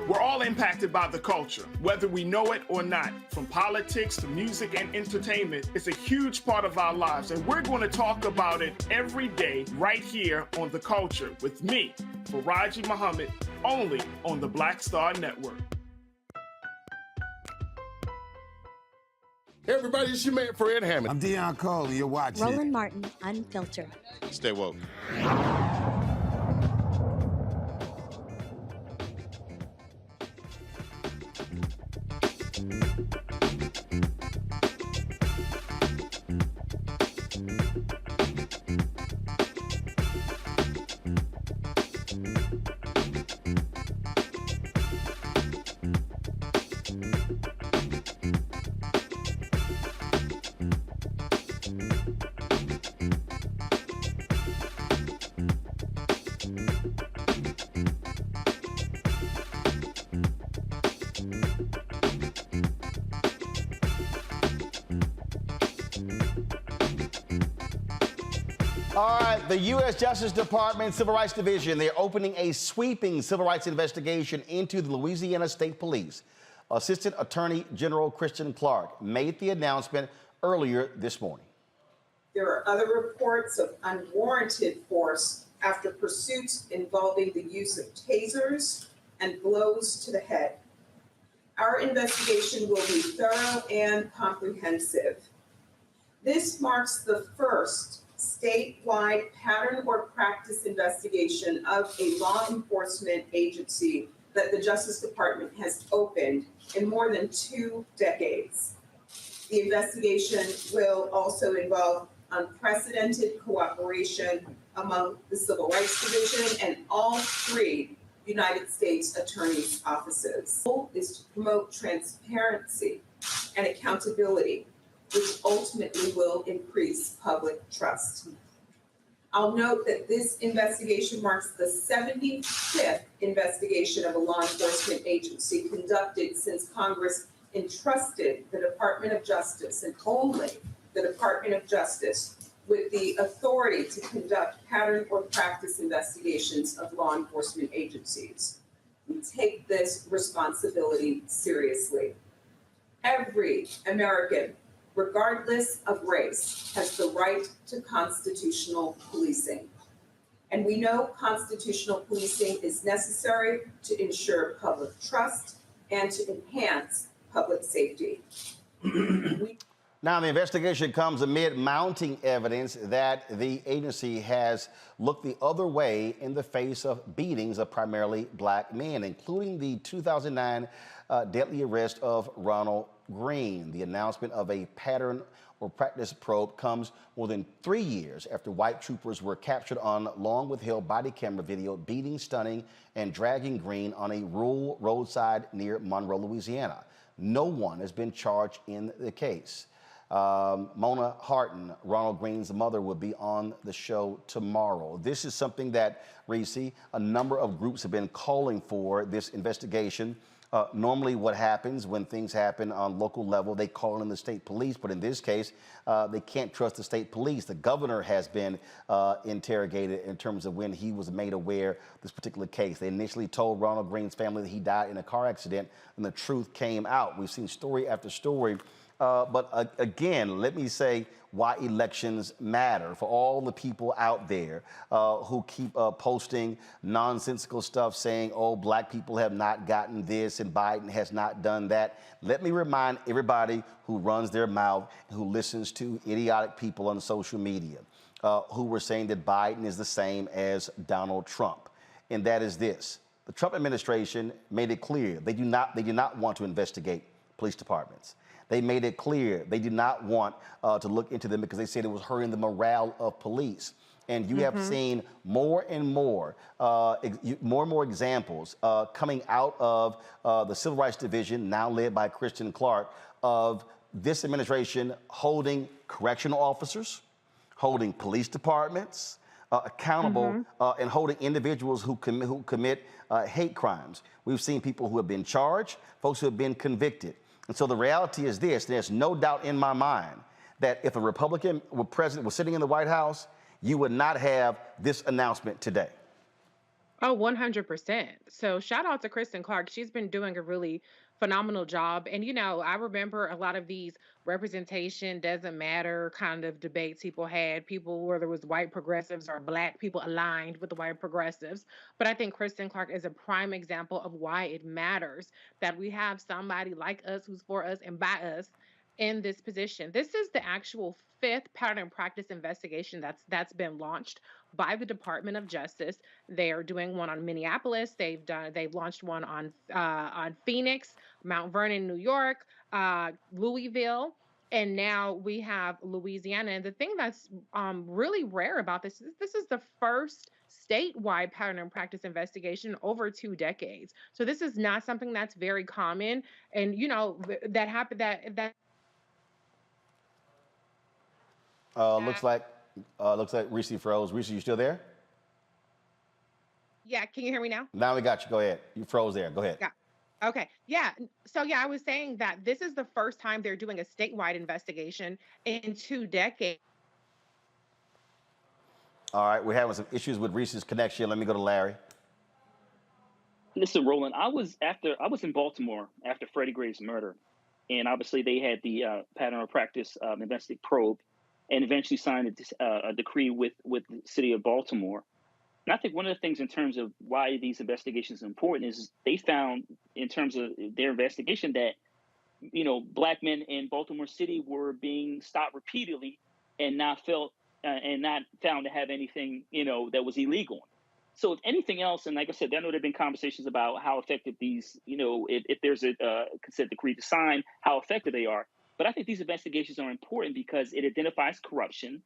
We're all impacted by the culture, whether we know it or not. From politics to music and entertainment, it's a huge part of our lives, and we're going to talk about it every day right here on The Culture with me, Faraji Muhammad, only on the Black Star Network. Hey everybody, it's your man Fred Hammond. I'm Deion Cole, and you're watching Roland Martin Unfiltered. Stay woke. All right, the U.S. Justice Department Civil Rights Division, they're opening a sweeping civil rights investigation into the Louisiana State Police. Assistant Attorney General Kristen Clark made the announcement earlier this morning. There are other reports of unwarranted force after pursuits involving the use of tasers and blows to the head. Our investigation will be thorough and comprehensive. This marks the first statewide pattern or practice investigation of a law enforcement agency that the Justice Department has opened in more than 2 decades. The investigation will also involve unprecedented cooperation among the Civil Rights Division and all 3 United States Attorney's offices. The goal is to promote transparency and accountability, which ultimately will increase public trust. I'll note that this investigation marks the 75th investigation of a law enforcement agency conducted since Congress entrusted the Department of Justice, and only the Department of Justice, with the authority to conduct pattern or practice investigations of law enforcement agencies. We take this responsibility seriously. Every American, regardless of race, has the right to constitutional policing. And we know constitutional policing is necessary to ensure public trust and to enhance public safety. Now, the investigation comes amid mounting evidence that the agency has looked the other way in the face of beatings of primarily black men, including the 2009 deadly arrest of Ronald Greene. The announcement of a pattern or practice probe comes more than 3 years after white troopers were captured on long-withheld body camera video beating, stunning, and dragging Greene on a rural roadside near Monroe, Louisiana. No one has been charged in the case. Mona Hardin, Ronald Greene's mother, will be on the show tomorrow. This is something that, Reese, a number of groups have been calling for this investigation. Normally what happens when things happen on local level, they call in the state police, but in this case, they can't trust the state police. The governor has been interrogated in terms of when he was made aware of this particular case. They initially told Ronald Greene's family that he died in a car accident, and the truth came out. We've seen story after story. But again, let me say why elections matter. For all the people out there who keep posting nonsensical stuff saying, oh, black people have not gotten this and Biden has not done that. Let me remind everybody who runs their mouth, who listens to idiotic people on social media, who were saying that Biden is the same as Donald Trump. And that is this. The Trump administration made it clear they do not want to investigate police departments. They made it clear they did not want to look into them because they said it was hurting the morale of police. And you have seen more and more examples coming out of the Civil Rights Division, now led by Kristen Clark, of this administration holding correctional officers, holding police departments accountable, and holding individuals who commit hate crimes. We've seen people who have been charged, folks who have been convicted. And so the reality is this: there's no doubt in my mind that if a Republican president was sitting in the White House, you would not have this announcement today. Oh, 100%. So shout out to Kristen Clark. She's been doing a really phenomenal job. And, you know, I remember a lot of these representation doesn't matter kind of debates people had, people whether it was white progressives or black people aligned with the white progressives. But I think Kristen Clark is a prime example of why it matters that we have somebody like us who's for us and by us in this position. This is the actual 5th pattern and practice investigation that's been launched by the Department of Justice. They are doing one on Minneapolis. They've launched one on Phoenix, Mount Vernon, New York, Louisville, and now we have Louisiana. And the thing that's really rare about this is the first statewide pattern and practice investigation over 2 decades. So this is not something that's very common. And you know that happened. That looks like Reese froze. Reese, you still there? Yeah, can you hear me now? Now we got you. Go ahead. You froze there. Go ahead. Yeah. Okay. Yeah. So yeah, I was saying that this is the first time they're doing a statewide investigation in 2 decades. All right, we're having some issues with Reese's connection. Let me go to Larry. Listen, Roland, I was in Baltimore after Freddie Gray's murder, and obviously they had the pattern of practice investigative probe, and eventually signed a decree with the city of Baltimore. And I think one of the things in terms of why these investigations are important is they found, in terms of their investigation, that, you know, black men in Baltimore City were being stopped repeatedly and not found to have anything, you know, that was illegal. So if anything else, and like I said, I know there have been conversations about how effective these, you know, if there's a consent decree to sign, how effective they are. But I think these investigations are important because it identifies corruption,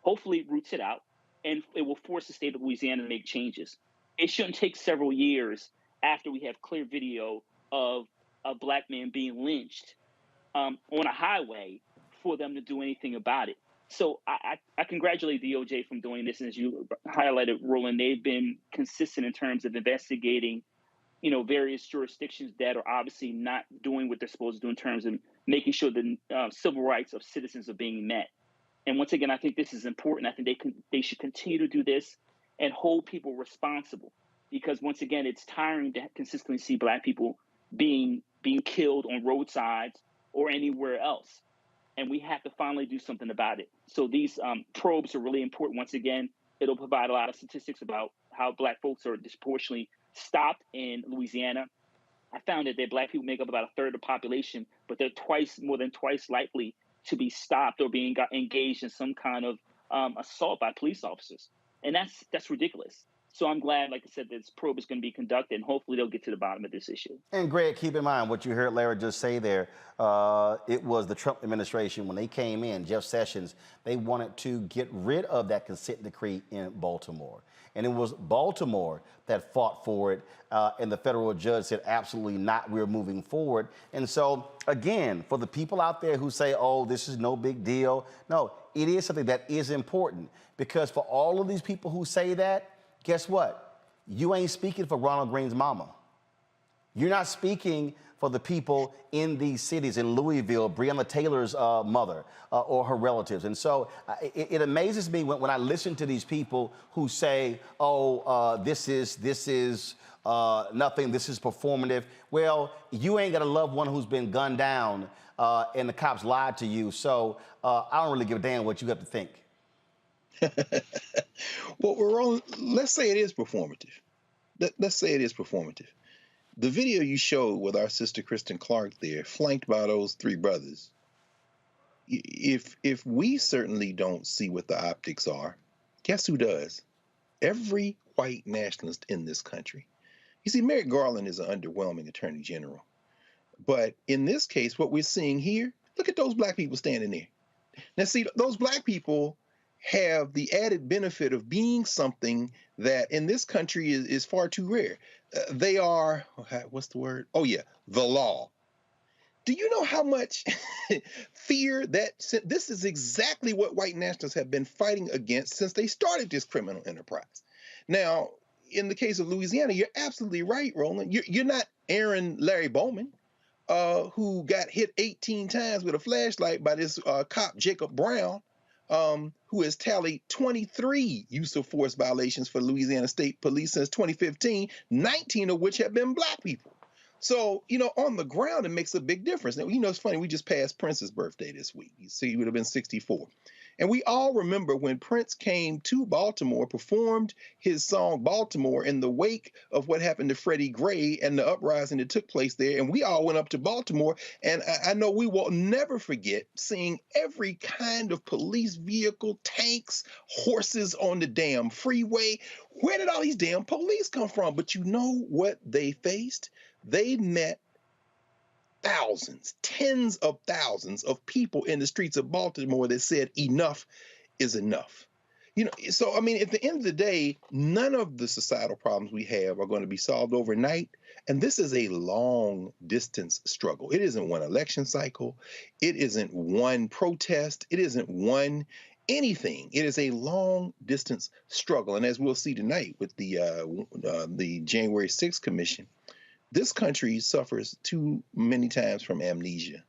hopefully roots it out, and it will force the state of Louisiana to make changes. It shouldn't take several years after we have clear video of a black man being lynched on a highway for them to do anything about it. So I congratulate DOJ from doing this. And as you highlighted, Roland, they've been consistent in terms of investigating, various jurisdictions that are obviously not doing what they're supposed to do in terms of making sure the civil rights of citizens are being met. And once again, I think this is important. I think they should continue to do this and hold people responsible, because once again, it's tiring to consistently see black people being killed on roadsides or anywhere else. And we have to finally do something about it. So these probes are really important. Once again, it'll provide a lot of statistics about how black folks are disproportionately stopped in Louisiana. I found that black people make up about a third of the population, but they're more than twice likely to be stopped or being engaged in some kind of assault by police officers. And that's ridiculous. So I'm glad, like I said, this probe is going to be conducted, and hopefully they'll get to the bottom of this issue. And Greg, keep in mind what you heard Larry just say there. It was the Trump administration, when they came in, Jeff Sessions, they wanted to get rid of that consent decree in Baltimore. And it was Baltimore that fought for it, and the federal judge said, absolutely not, we're moving forward. And so, again, for the people out there who say, oh, this is no big deal, no, it is something that is important, because for all of these people who say that, guess what? You ain't speaking for Ronald Greene's mama. You're not speaking for the people in these cities, in Louisville, Breonna Taylor's mother or her relatives. And so it amazes me when I listen to these people who say, oh, this is nothing, this is performative. Well, you ain't got a loved one who's been gunned down and the cops lied to you. So I don't really give a damn what you have to think. Well, let's say it is performative. Let's say it is performative. The video you showed with our sister Kristen Clark there, flanked by those three brothers, if we certainly don't see what the optics are, guess who does? Every white nationalist in this country. You see, Merrick Garland is an underwhelming attorney general. But in this case, what we're seeing here, look at those black people standing there. Now, see, those black people have the added benefit of being something that in this country is far too rare. They are, what's the word? Oh, yeah, the law. Do you know how much fear this is exactly what white nationalists have been fighting against since they started this criminal enterprise? Now, in the case of Louisiana, you're absolutely right, Roland. You're not Aaron Larry Bowman, who got hit 18 times with a flashlight by this cop, Jacob Brown, who has tallied 23 use of force violations for Louisiana State Police since 2015, 19 of which have been black people. So, on the ground, it makes a big difference. Now, it's funny, we just passed Prince's birthday this week. You see, he would have been 64. And we all remember when Prince came to Baltimore, performed his song Baltimore in the wake of what happened to Freddie Gray and the uprising that took place there. And we all went up to Baltimore. And I know we will never forget seeing every kind of police vehicle, tanks, horses on the damn freeway. Where did all these damn police come from? But you know what they faced? They met thousands, tens of thousands of people in the streets of Baltimore that said enough is enough. So, I mean, at the end of the day, none of the societal problems we have are going to be solved overnight. And this is a long distance struggle. It isn't one election cycle. It isn't one protest. It isn't one anything. It is a long distance struggle. And as we'll see tonight with the January 6th Commission, this country suffers too many times from amnesia.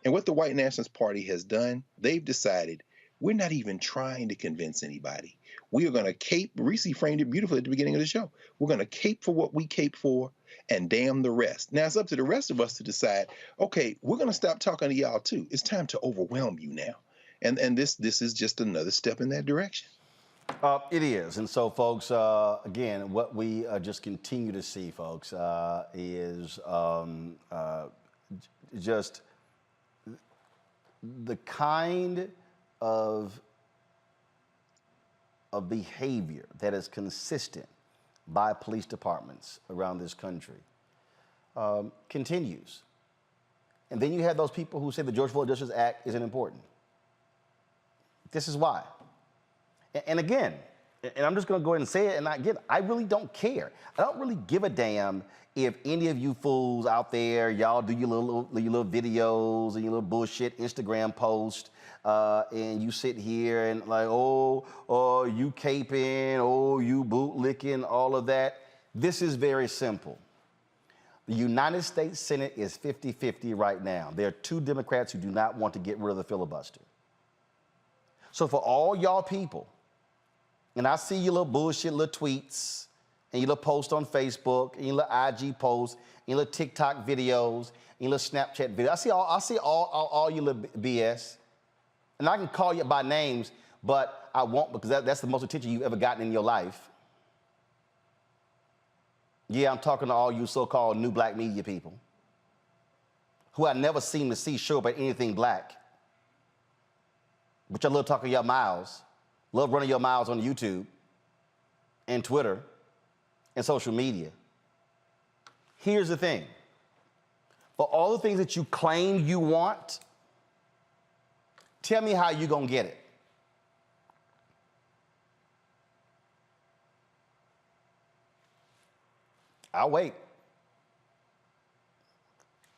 And what the White Nationalist Party has done, they've decided we're not even trying to convince anybody. We are going to cape. Reese framed it beautifully at the beginning of the show. We're going to cape for what we cape for and damn the rest. Now it's up to the rest of us to decide, okay, we're going to stop talking to y'all too. It's time to overwhelm you now. And this is just another step in that direction. It is. And so, folks, again, what we just continue to see, folks, is just the kind of behavior that is consistent by police departments around this country continues. And then you have those people who say the George Floyd Justice Act isn't important. This is why. And again, and I'm just going to go ahead and say it, and I really don't care. I don't really give a damn if any of you fools out there, y'all do your little videos and your little bullshit Instagram post, and you sit here and like, oh, you caping, oh, you bootlicking, all of that. This is very simple. The United States Senate is 50-50 right now. There are 2 Democrats who do not want to get rid of the filibuster. So for all y'all people, and I see your little bullshit little tweets, and your little posts on Facebook, and your little IG posts, and your little TikTok videos, and your little Snapchat videos. I see all your little BS. And I can call you by names, but I won't, because that's the most attention you've ever gotten in your life. Yeah, I'm talking to all you so-called new black media people who I never seem to see show up at anything black. But y'all love talking your mouths, love running your mouths on YouTube and Twitter and social media. Here's the thing. For all the things that you claim you want, tell me how you're going to get it. I'll wait.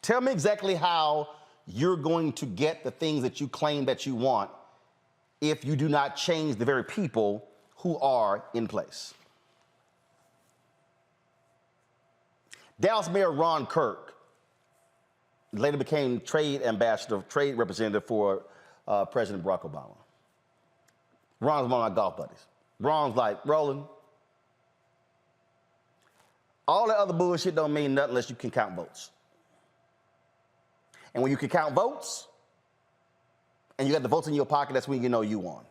Tell me exactly how you're going to get the things that you claim that you want if you do not change the very people who are in place. Dallas Mayor Ron Kirk later became trade representative for President Barack Obama. Ron's one of my golf buddies. Ron's like, Roland, all that other bullshit don't mean nothing unless you can count votes. And when you can count votes, and you got the votes in your pocket, that's when you know you won.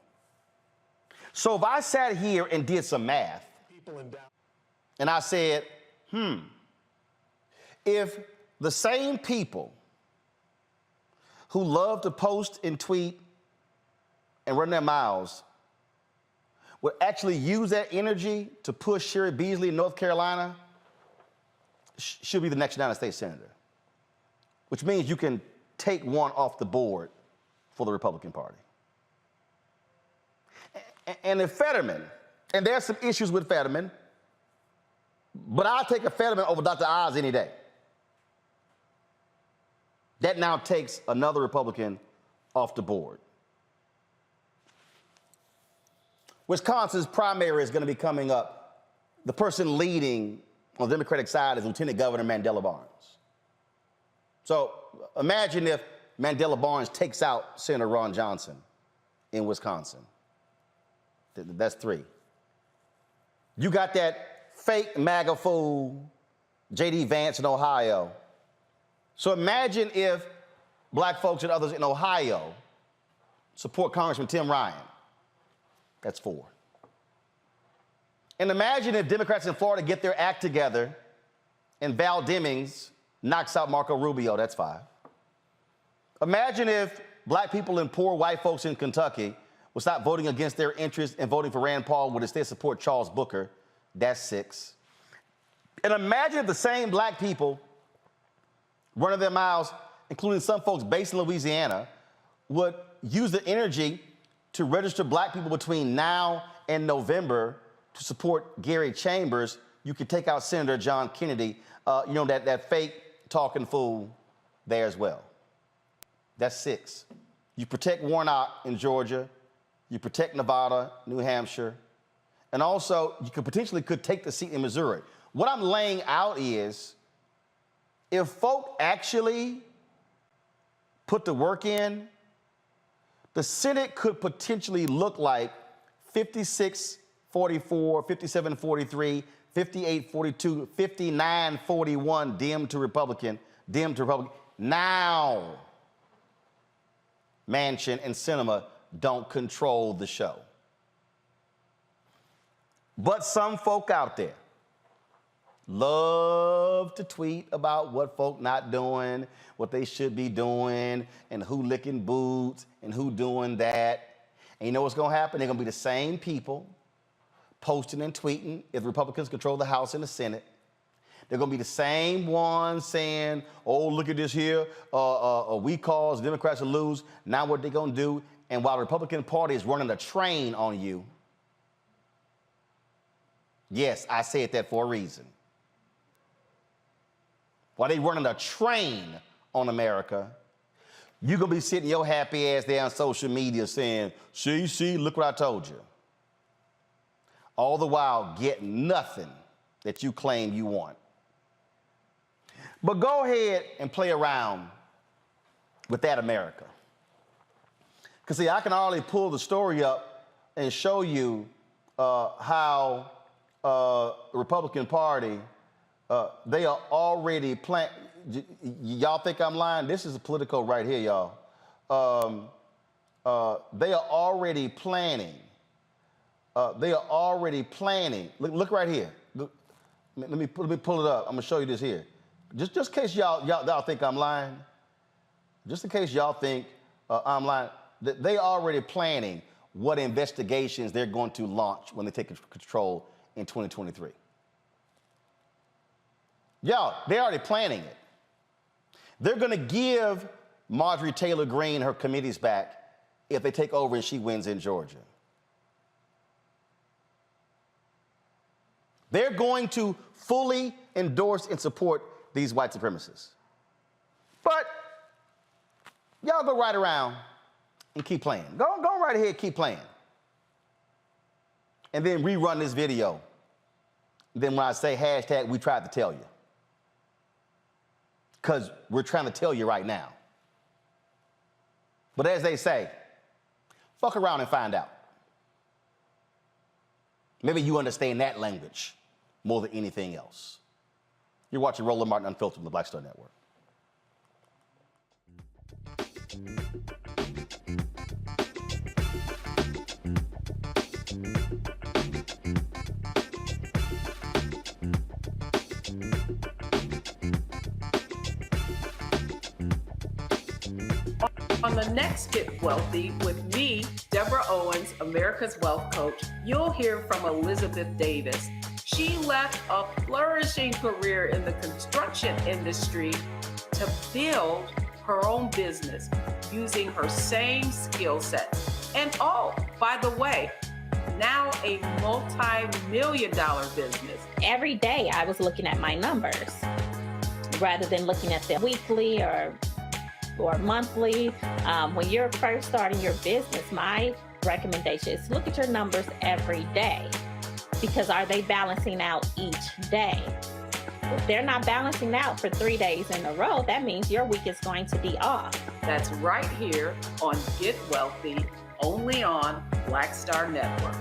So if I sat here and did some math, and I said, if the same people who love to post and tweet and run their mouths would actually use that energy to push Sherry Beasley in North Carolina, she'll be the next United States Senator, which means you can take one off the board for the Republican Party. And if Fetterman, and there's some issues with Fetterman, but I'll take a Fetterman over Dr. Oz any day. That now takes another Republican off the board. Wisconsin's primary is going to be coming up. The person leading on the Democratic side is Lieutenant Governor Mandela Barnes. So imagine if Mandela Barnes takes out Senator Ron Johnson in Wisconsin. That's 3. You got that fake MAGA fool, J.D. Vance in Ohio. So imagine if black folks and others in Ohio support Congressman Tim Ryan. That's 4. And imagine if Democrats in Florida get their act together and Val Demings knocks out Marco Rubio. That's 5. Imagine if black people and poor white folks in Kentucky would stop voting against their interests and voting for Rand Paul would instead support Charles Booker. That's 6. And imagine if the same black people running their mouths, including some folks based in Louisiana, would use the energy to register black people between now and November to support Gary Chambers. You could take out Senator John Kennedy, that fake talking fool there as well. That's 6. You protect Warnock in Georgia. You protect Nevada, New Hampshire. And also, you could potentially take the seat in Missouri. What I'm laying out is, if folk actually put the work in, the Senate could potentially look like 56-44, 57-43, 58-42, 59-41, dim to Republican. Now, Manchin and Sinema don't control the show. But some folk out there love to tweet about what folk not doing, what they should be doing, and who licking boots, and who doing that. And you know what's going to happen? They're going to be the same people posting and tweeting if Republicans control the House and the Senate. They're going to be the same ones saying, oh, look at this here, we cause Democrats to lose. Now what they're going to do, and while the Republican Party is running a train on you, Yes, I said that for a reason. While they running a train on America, you're going to be sitting your happy ass there on social media saying, see, look what I told you. All the while, get nothing that you claim you want. But go ahead and play around with that America. Because, see, I can already pull the story up and show you how the Republican Party, they are already planning. Y'all think I'm lying? This is political right here, y'all. They are already planning. Look right here. Look, let me pull it up. I'm gonna show you this here. Just in case y'all think I'm lying. Just in case y'all think I'm lying. They already planning what investigations they're going to launch when they take control in 2023. Y'all, they're already planning it. They're going to give Marjorie Taylor Greene her committees back if they take over and she wins in Georgia. They're going to fully endorse and support these white supremacists. But y'all go right around and keep playing. Go right ahead, keep playing. And then rerun this video. Then when I say hashtag, we tried to tell you. Because we're trying to tell you right now. But as they say, fuck around and find out. Maybe you understand that language more than anything else. You're watching Roland Martin Unfiltered on the Black Star Network. On the next Get Wealthy with me, Deborah Owens, America's Wealth Coach, you'll hear from Elizabeth Davis. She left a flourishing career in the construction industry to build her own business using her same skill sets. And oh, by the way, now a multi-million-dollar business. Every day I was looking at my numbers rather than looking at them weekly or monthly. When you're first starting your business, my recommendation is look at your numbers every day, because are they balancing out each day? If they're not balancing out for 3 days in a row, that means your week is going to be off. That's right here on Get Wealthy, only on Black Star Network.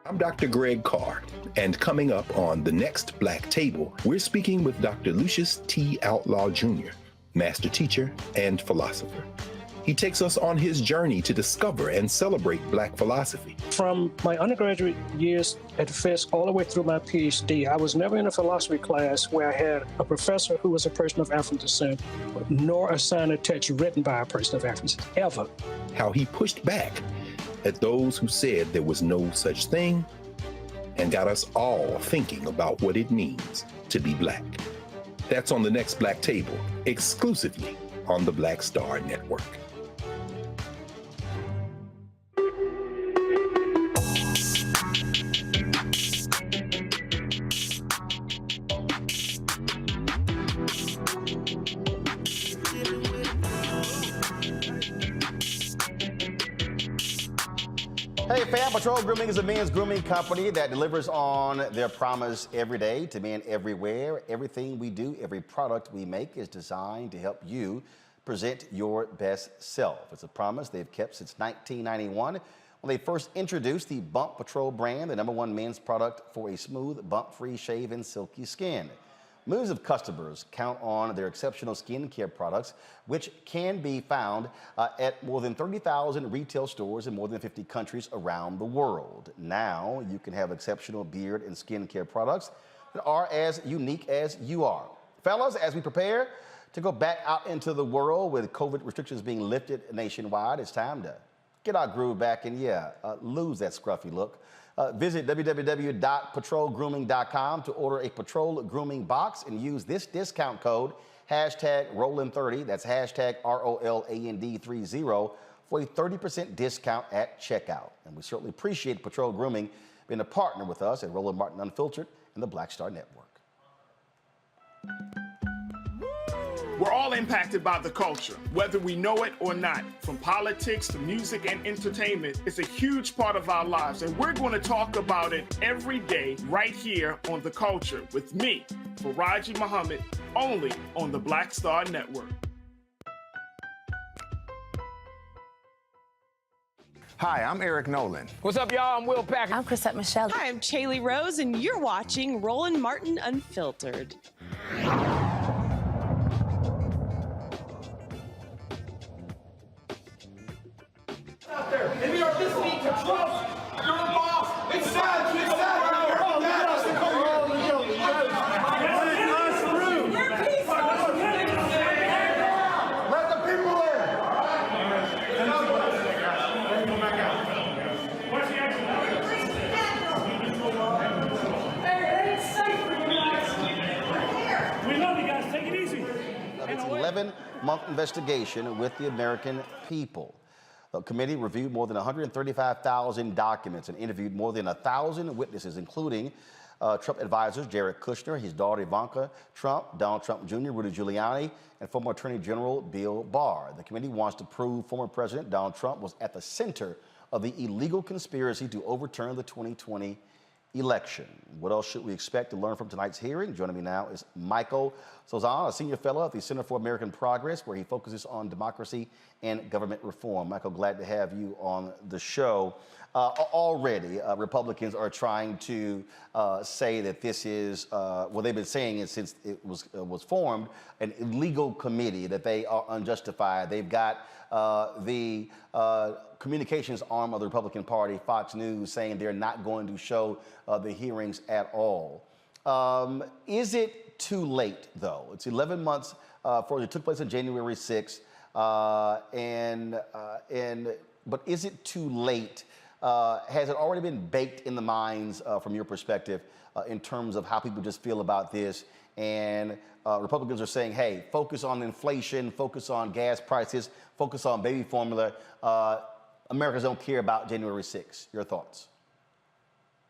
I'm Dr. Greg Carr, and coming up on The Next Black Table, we're speaking with Dr. Lucius T. Outlaw Jr., master teacher and philosopher. He takes us on his journey to discover and celebrate Black philosophy. From my undergraduate years at Fisk all the way through my PhD, I was never in a philosophy class where I had a professor who was a person of African descent, nor a sign of text written by a person of African descent, ever. How he pushed back at those who said there was no such thing, and got us all thinking about what it means to be Black. That's on The Next Black Table, exclusively on the Black Star Network. Hey, fam, Patrol Grooming is a men's grooming company that delivers on their promise every day to men everywhere. Everything we do, every product we make is designed to help you present your best self. It's a promise they've kept since 1991 when they first introduced the Bump Patrol brand, the #1 men's product for a smooth, bump-free shave and silky skin. Millions of customers count on their exceptional skincare products, which can be found at more than 30,000 retail stores in more than 50 countries around the world. Now you can have exceptional beard and skincare products that are as unique as you are. Fellas, as we prepare to go back out into the world with COVID restrictions being lifted nationwide, it's time to get our groove back and lose that scruffy look. Visit www.patrolgrooming.com to order a Patrol Grooming box and use this discount code, #Roland30, that's #ROLAND30, for a 30% discount at checkout. And we certainly appreciate Patrol Grooming being a partner with us at Roland Martin Unfiltered and the Black Star Network. We're all impacted by the culture, whether we know it or not. From politics to music and entertainment, it's a huge part of our lives, and we're going to talk about it every day right here on The Culture with me, Faraji Muhammad, only on the Black Star Network. Hi, I'm Eric Nolan. What's up, y'all? I'm Will Packer. I'm Chrisette Michelle. Hi, I'm Chaley Rose, and you're watching Roland Martin Unfiltered. Out there, and we are listening to Trump. Your boss. It's sad. It's sad. Let the people We love you guys. Take it easy. It's an 11-month investigation with the American people. The committee reviewed more than 135,000 documents and interviewed more than 1,000 witnesses, including Trump advisors Jared Kushner, his daughter Ivanka Trump, Donald Trump Jr., Rudy Giuliani, and former Attorney General Bill Barr. The committee wants to prove former President Donald Trump was at the center of the illegal conspiracy to overturn the 2020 election. What else should we expect to learn from tonight's hearing? Joining me now is Michael Sozan, a senior fellow at the Center for American Progress, where he focuses on democracy and government reform. Michael, glad to have you on the show. Already, Republicans are trying to say that this is, well, they've been saying it since it was formed, an illegal committee, that they are unjustified. They've got the communications arm of the Republican Party, Fox News, saying they're not going to show the hearings at all. Is it too late, though? It's 11 months for it took place on January 6th, but is it too late? Has it already been baked in the minds from your perspective in terms of how people just feel about this? And Republicans are saying, hey, focus on inflation, focus on gas prices, focus on baby formula. Americans don't care about January 6th. Your thoughts?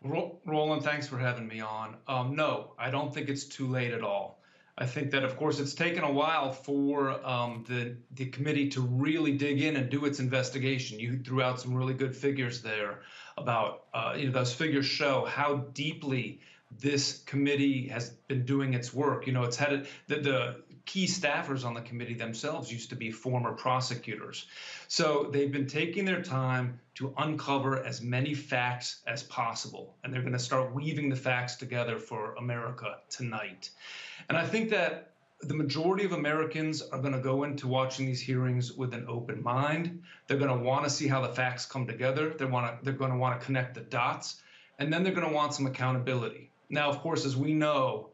Roland, thanks for having me on. No, I don't think it's too late at all. I think that, of course, it's taken a while for the committee to really dig in and do its investigation. You threw out some really good figures there about, those figures show how deeply this committee has been doing its work. It's had the key staffers on the committee themselves used to be former prosecutors. So they've been taking their time to uncover as many facts as possible. And they're going to start weaving the facts together for America tonight. And I think that the majority of Americans are going to go into watching these hearings with an open mind. They're going to want to see how the facts come together. They're going to want to connect the dots. And then they're going to want some accountability. Now, of course, as we know,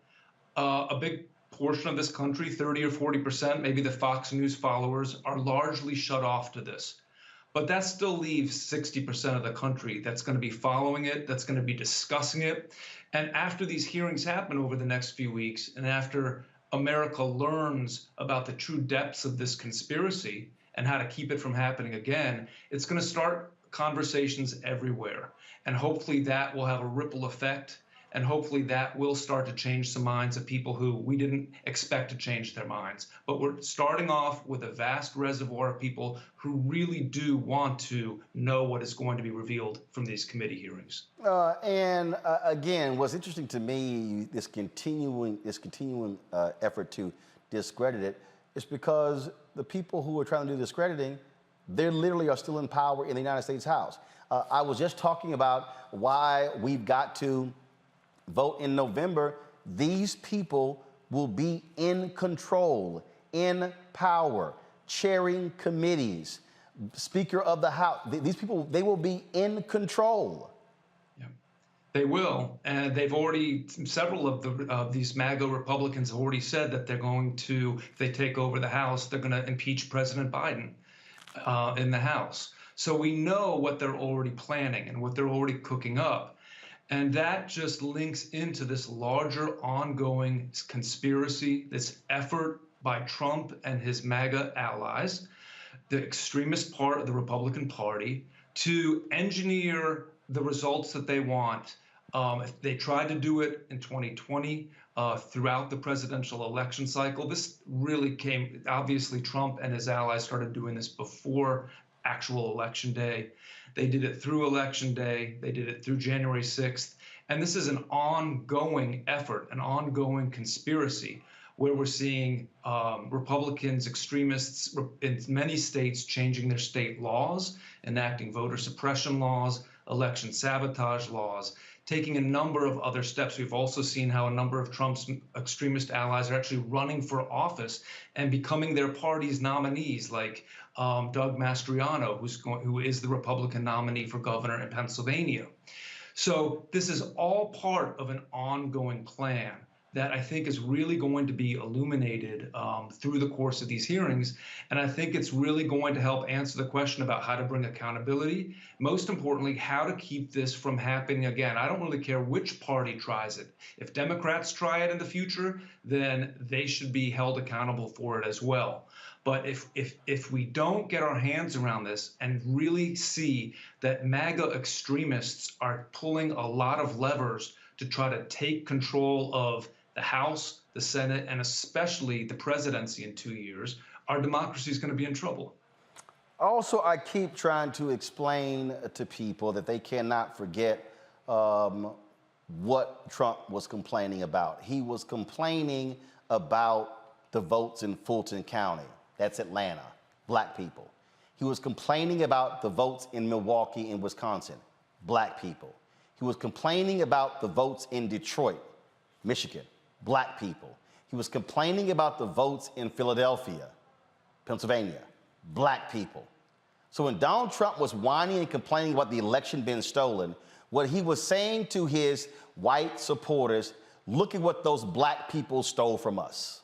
a big portion of this country, 30 or 40%, maybe the Fox News followers, are largely shut off to this. But that still leaves 60% of the country that's going to be following it, that's going to be discussing it. And after these hearings happen over the next few weeks, and after America learns about the true depths of this conspiracy and how to keep it from happening again, it's going to start conversations everywhere. And hopefully that will have a ripple effect. And hopefully that will start to change some minds of people who we didn't expect to change their minds. But we're starting off with a vast reservoir of people who really do want to know what is going to be revealed from these committee hearings. Again, what's interesting to me, this continuing effort to discredit it, is because the people who are trying to do discrediting, they literally are still in power in the United States House. I was just talking about why we've got to vote in November. These people will be in control, in power, chairing committees, Speaker of the House. These people, they will be in control. Yeah, they will. And they've already, several of these MAGA Republicans have already said that they're going to, if they take over the House, they're going to impeach President Biden in the House. So we know what they're already planning and what they're already cooking up. And that just links into this larger ongoing conspiracy, this effort by Trump and his MAGA allies, the extremist part of the Republican Party to engineer the results that they want. They tried to do it in 2020 throughout the presidential election cycle. This really came, obviously, Trump and his allies started doing this before actual election day. They did it through election day. They did it through January 6th. And this is an ongoing effort, an ongoing conspiracy where we're seeing Republicans, extremists in many states changing their state laws, enacting voter suppression laws, election sabotage laws, taking a number of other steps. We've also seen how a number of Trump's extremist allies are actually running for office and becoming their party's nominees, like Doug Mastriano, who is the Republican nominee for governor in Pennsylvania. So this is all part of an ongoing plan that I think is really going to be illuminated through the course of these hearings. And I think it's really going to help answer the question about how to bring accountability. Most importantly, how to keep this from happening again. I don't really care which party tries it. If Democrats try it in the future, then they should be held accountable for it as well. But if we don't get our hands around this and really see that MAGA extremists are pulling a lot of levers to try to take control of the House, the Senate, and especially the presidency in 2 years, our democracy is going to be in trouble. Also, I keep trying to explain to people that they cannot forget what Trump was complaining about. He was complaining about the votes in Fulton County. That's Atlanta, black people. He was complaining about the votes in Milwaukee and Wisconsin, black people. He was complaining about the votes in Detroit, Michigan, black people. He was complaining about the votes in Philadelphia, Pennsylvania, black people. So when Donald Trump was whining and complaining about the election being stolen, what he was saying to his white supporters, look at what those black people stole from us.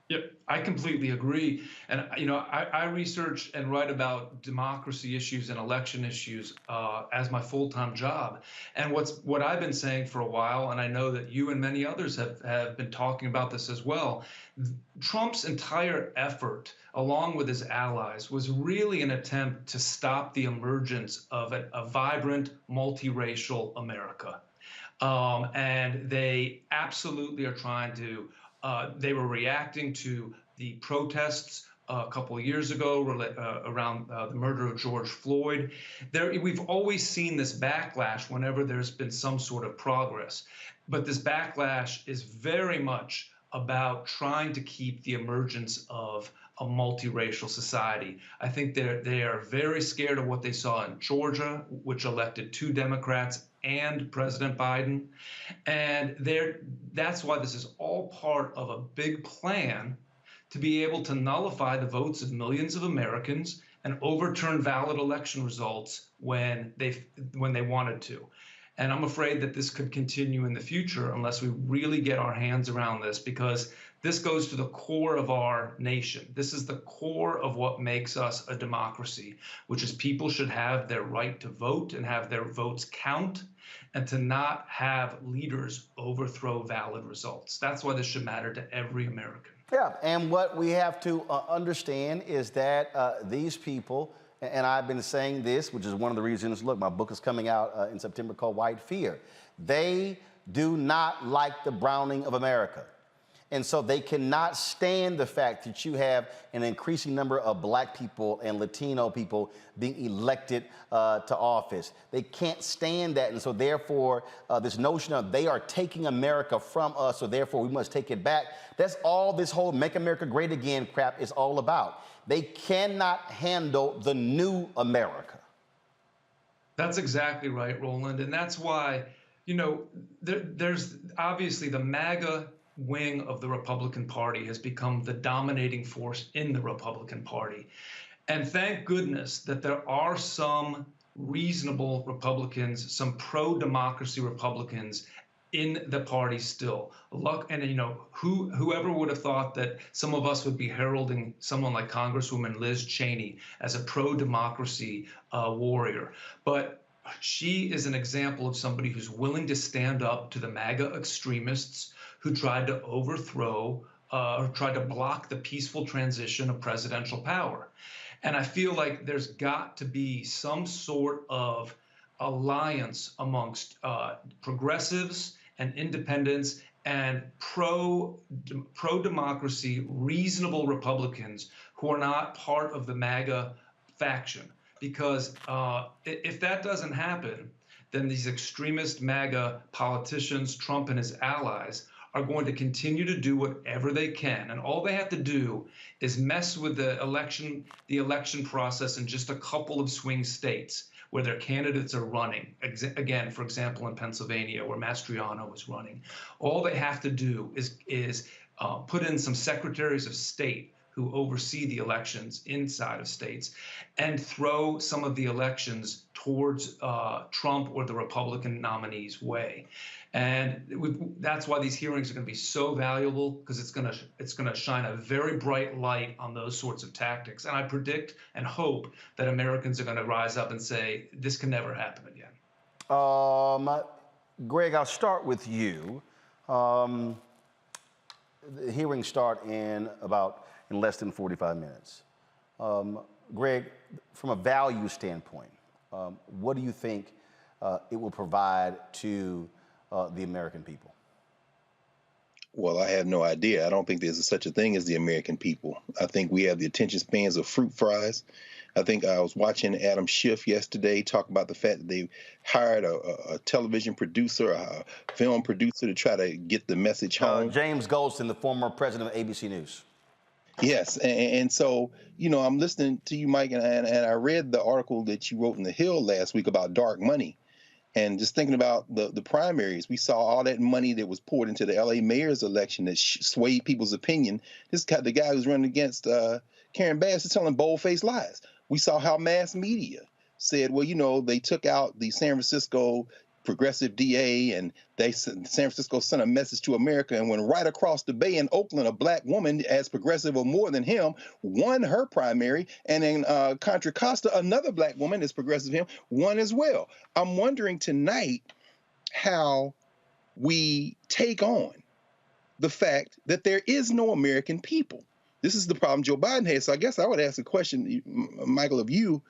Yep, I completely agree. And, you know, I research and write about democracy issues and election issues as my full-time job. And what I've been saying for a while, and I know that you and many others have been talking about this as well, Trump's entire effort, along with his allies, was really an attempt to stop the emergence of a vibrant, multiracial America. And they absolutely are trying to they were reacting to the protests a couple of years ago around the murder of George Floyd. We've always seen this backlash whenever there's been some sort of progress. But this backlash is very much about trying to keep the emergence of a multiracial society. I think they are very scared of what they saw in Georgia, which elected 2 Democrats and President Biden. And that's why this is all part of a big plan to be able to nullify the votes of millions of Americans and overturn valid election results when they wanted to. And I'm afraid that this could continue in the future unless we really get our hands around this, because this goes to the core of our nation. This is the core of what makes us a democracy, which is people should have their right to vote and have their votes count, and to not have leaders overthrow valid results. That's why this should matter to every American. Yeah, and what we have to understand is that these people, and I've been saying this, which is one of the reasons, look, my book is coming out in September called White Fear. They do not like the browning of America. And so they cannot stand the fact that you have an increasing number of black people and Latino people being elected to office. They can't stand that. And so therefore, this notion of they are taking America from us, so therefore we must take it back. That's all this whole Make America Great Again crap is all about. They cannot handle the new America. That's exactly right, Roland. And that's why, you know, there's obviously the MAGA wing of the Republican Party has become the dominating force in the Republican Party. And thank goodness that there are some reasonable Republicans, some pro-democracy Republicans in the party still. And, you know, whoever would have thought that some of us would be heralding someone like Congresswoman Liz Cheney as a pro-democracy warrior. But she is an example of somebody who's willing to stand up to the MAGA extremists who tried to overthrow or tried to block the peaceful transition of presidential power. And I feel like there's got to be some sort of alliance amongst progressives and independents and pro-democracy, reasonable Republicans who are not part of the MAGA faction. Because if that doesn't happen, then these extremist MAGA politicians, Trump and his allies, are going to continue to do whatever they can. And all they have to do is mess with the election process in just a couple of swing states where their candidates are running. Again, for example, in Pennsylvania, where Mastriano is running. All they have to do is put in some secretaries of state who oversee the elections inside of states and throw some of the elections towards Trump or the Republican nominee's way. And that's why these hearings are going to be so valuable, because it's going to shine a very bright light on those sorts of tactics. And I predict and hope that Americans are going to rise up and say, this can never happen again. Greg, I'll start with you. The hearings start in less than 45 minutes. Greg, from a value standpoint, what do you think it will provide to the American people? Well, I have no idea. I don't think there's such a thing as the American people. I think we have the attention spans of fruit fries. I think I was watching Adam Schiff yesterday talk about the fact that they hired a television producer, a film producer to try to get the message home. James Goldston, the former president of ABC News. Yes. And so, I'm listening to you, Mike, and I read the article that you wrote in The Hill last week about dark money. And just thinking about the primaries, we saw all that money that was poured into the LA mayor's election that swayed people's opinion. The guy who's running against Karen Bass is telling bold-faced lies. We saw how mass media said, well, they took out the San Francisco progressive DA, and San Francisco sent a message to America, and went right across the bay in Oakland, a black woman as progressive or more than him won her primary, and in Contra Costa, another black woman as progressive him won as well. I'm wondering tonight how we take on the fact that there is no American people. This is the problem Joe Biden has. So I guess I would ask a question, Michael, of you.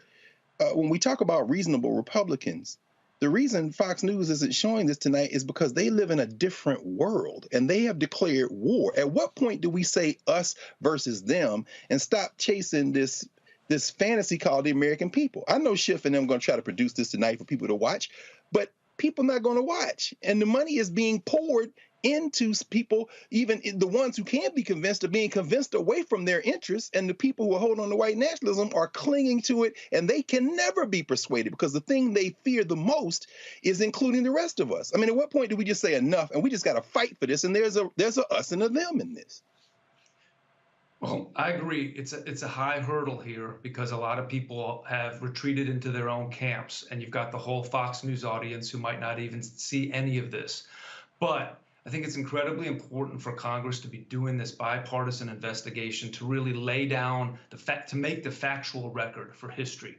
When we talk about reasonable Republicans, the reason Fox News isn't showing this tonight is because they live in a different world and they have declared war. At what point do we say us versus them and stop chasing this fantasy called the American people? I know Schiff and them are going to try to produce this tonight for people to watch, but people not going to watch. And the money is being poured into people, even the ones who can be convinced, are being convinced away from their interests, and the people who are holding on to white nationalism are clinging to it, and they can never be persuaded because the thing they fear the most is including the rest of us. I mean, at what point do we just say enough and we just got to fight for this, and there's a us and a them in this? Well, I agree. It's a high hurdle here because a lot of people have retreated into their own camps, and you've got the whole Fox News audience who might not even see any of this. But I think it's incredibly important for Congress to be doing this bipartisan investigation to really lay down to make the factual record for history.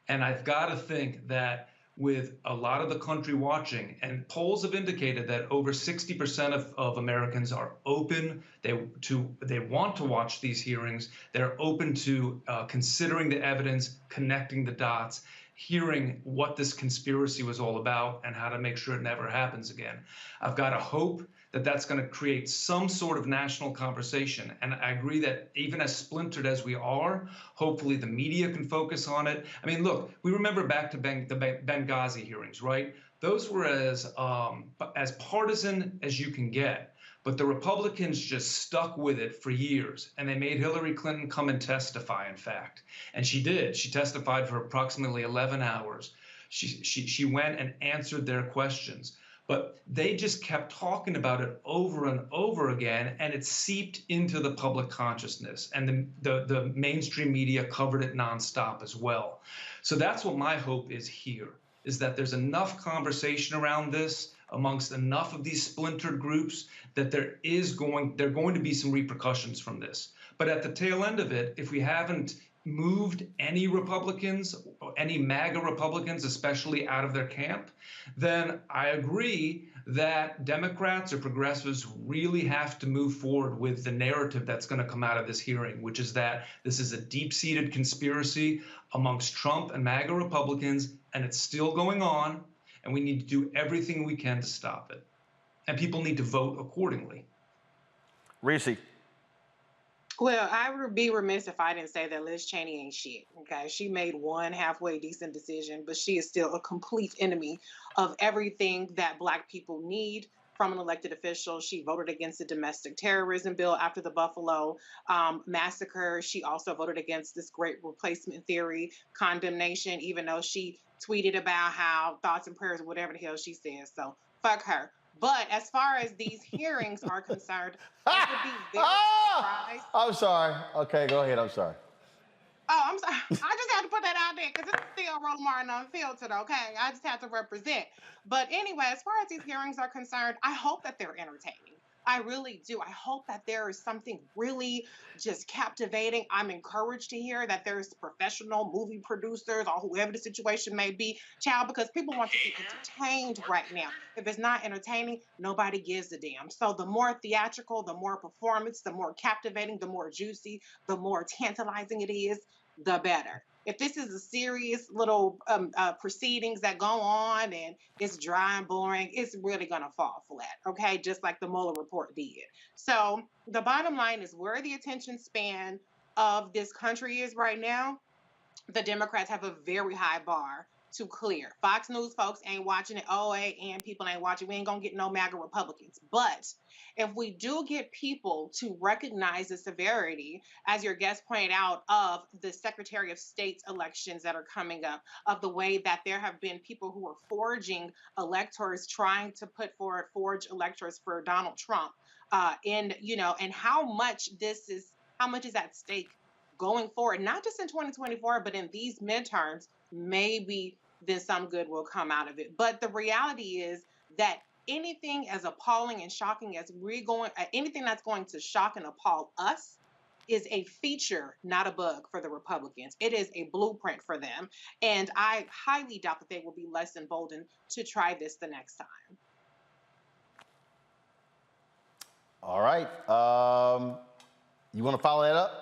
And I've got to think that with a lot of the country watching, and polls have indicated that over 60% of Americans are open. They want to watch these hearings. They're open to considering the evidence, connecting the dots, hearing what this conspiracy was all about and how to make sure it never happens again. I've got to hope that that's going to create some sort of national conversation. And I agree that even as splintered as we are, hopefully the media can focus on it. I mean, look, we remember back to the Benghazi hearings, right? Those were as partisan as you can get. But the Republicans just stuck with it for years, and they made Hillary Clinton come and testify, in fact. And she did. She testified for approximately 11 hours. She went and answered their questions. But they just kept talking about it over and over again, and it seeped into the public consciousness. And the mainstream media covered it nonstop as well. So that's what my hope is here, is that there's enough conversation around this amongst enough of these splintered groups that there are going to be some repercussions from this. But at the tail end of it, if we haven't moved any Republicans, or any MAGA Republicans, especially out of their camp, then I agree that Democrats or progressives really have to move forward with the narrative that's going to come out of this hearing, which is that this is a deep-seated conspiracy amongst Trump and MAGA Republicans, and it's still going on, and we need to do everything we can to stop it. And people need to vote accordingly. Reese. Well, I would be remiss if I didn't say that Liz Cheney ain't shit. Okay, she made one halfway decent decision, but she is still a complete enemy of everything that Black people need from an elected official. She voted against the domestic terrorism bill after the Buffalo massacre. She also voted against this great replacement theory, condemnation, even though she tweeted about how thoughts and prayers or whatever the hell she says. So fuck her. But as far as these hearings are concerned, I would be very surprised. I'm sorry. Okay, go ahead. I'm sorry. Oh, I'm sorry. I just had to put that out there because it's still Roland Martin Unfiltered, okay? I just have to represent. But anyway, as far as these hearings are concerned, I hope that they're entertaining. I really do. I hope that there is something really just captivating. I'm encouraged to hear that there's professional movie producers or whoever the situation may be, child, because people want to be entertained right now. If it's not entertaining, nobody gives a damn. So the more theatrical, the more performance, the more captivating, the more juicy, the more tantalizing it is, the better. If this is a serious little proceedings that go on and it's dry and boring, it's really going to fall flat, okay? Just like the Mueller report did. So the bottom line is where the attention span of this country is right now, the Democrats have a very high bar to clear. Fox News folks ain't watching it. OA and people ain't watching. We ain't going to get no MAGA Republicans. But if we do get people to recognize the severity, as your guest pointed out, of the Secretary of State's elections that are coming up, of the way that there have been people who are forging electors, trying to put forward forged electors for Donald Trump, and how much is at stake going forward, not just in 2024, but in these midterms, maybe then some good will come out of it. But the reality is that anything as appalling and shocking as anything that's going to shock and appall us is a feature, not a bug for the Republicans. It is a blueprint for them. And I highly doubt that they will be less emboldened to try this the next time. All right. You want to follow that up?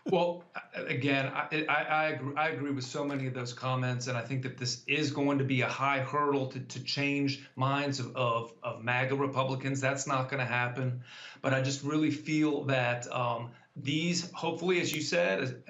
Well, again, I agree with so many of those comments, and I think that this is going to be a high hurdle to change minds of MAGA Republicans. That's not going to happen. But I just really feel that these, hopefully, as you said,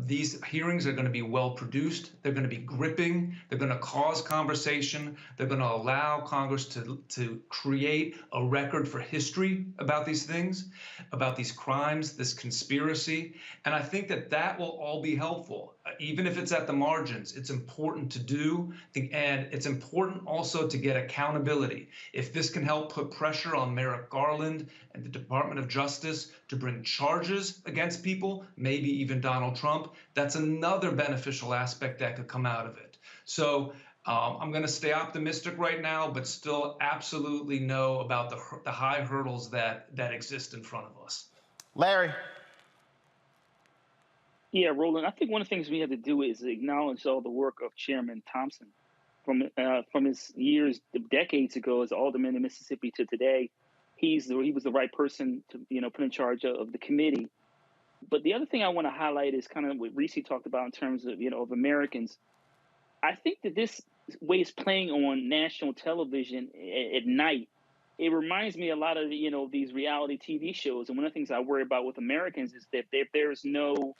these hearings are going to be well produced. They're going to be gripping. They're going to cause conversation. They're going to allow Congress to create a record for history about these things, about these crimes, this conspiracy. And I think that will all be helpful. Even if it's at the margins, it's important to do. And it's important also to get accountability. If this can help put pressure on Merrick Garland and the Department of Justice to bring charges against people, maybe even Donald Trump, that's another beneficial aspect that could come out of it. So I'm going to stay optimistic right now, but still absolutely know about the high hurdles that exist in front of us. Larry. Yeah, Roland, I think one of the things we have to do is acknowledge all the work of Chairman Thompson from his years, decades ago as alderman in Mississippi to today. He was the right person to put in charge of the committee. But the other thing I want to highlight is kind of what Reese talked about in terms of of Americans. I think that this way it's playing on national television at night. It reminds me a lot of these reality TV shows. And one of the things I worry about with Americans is that if there's no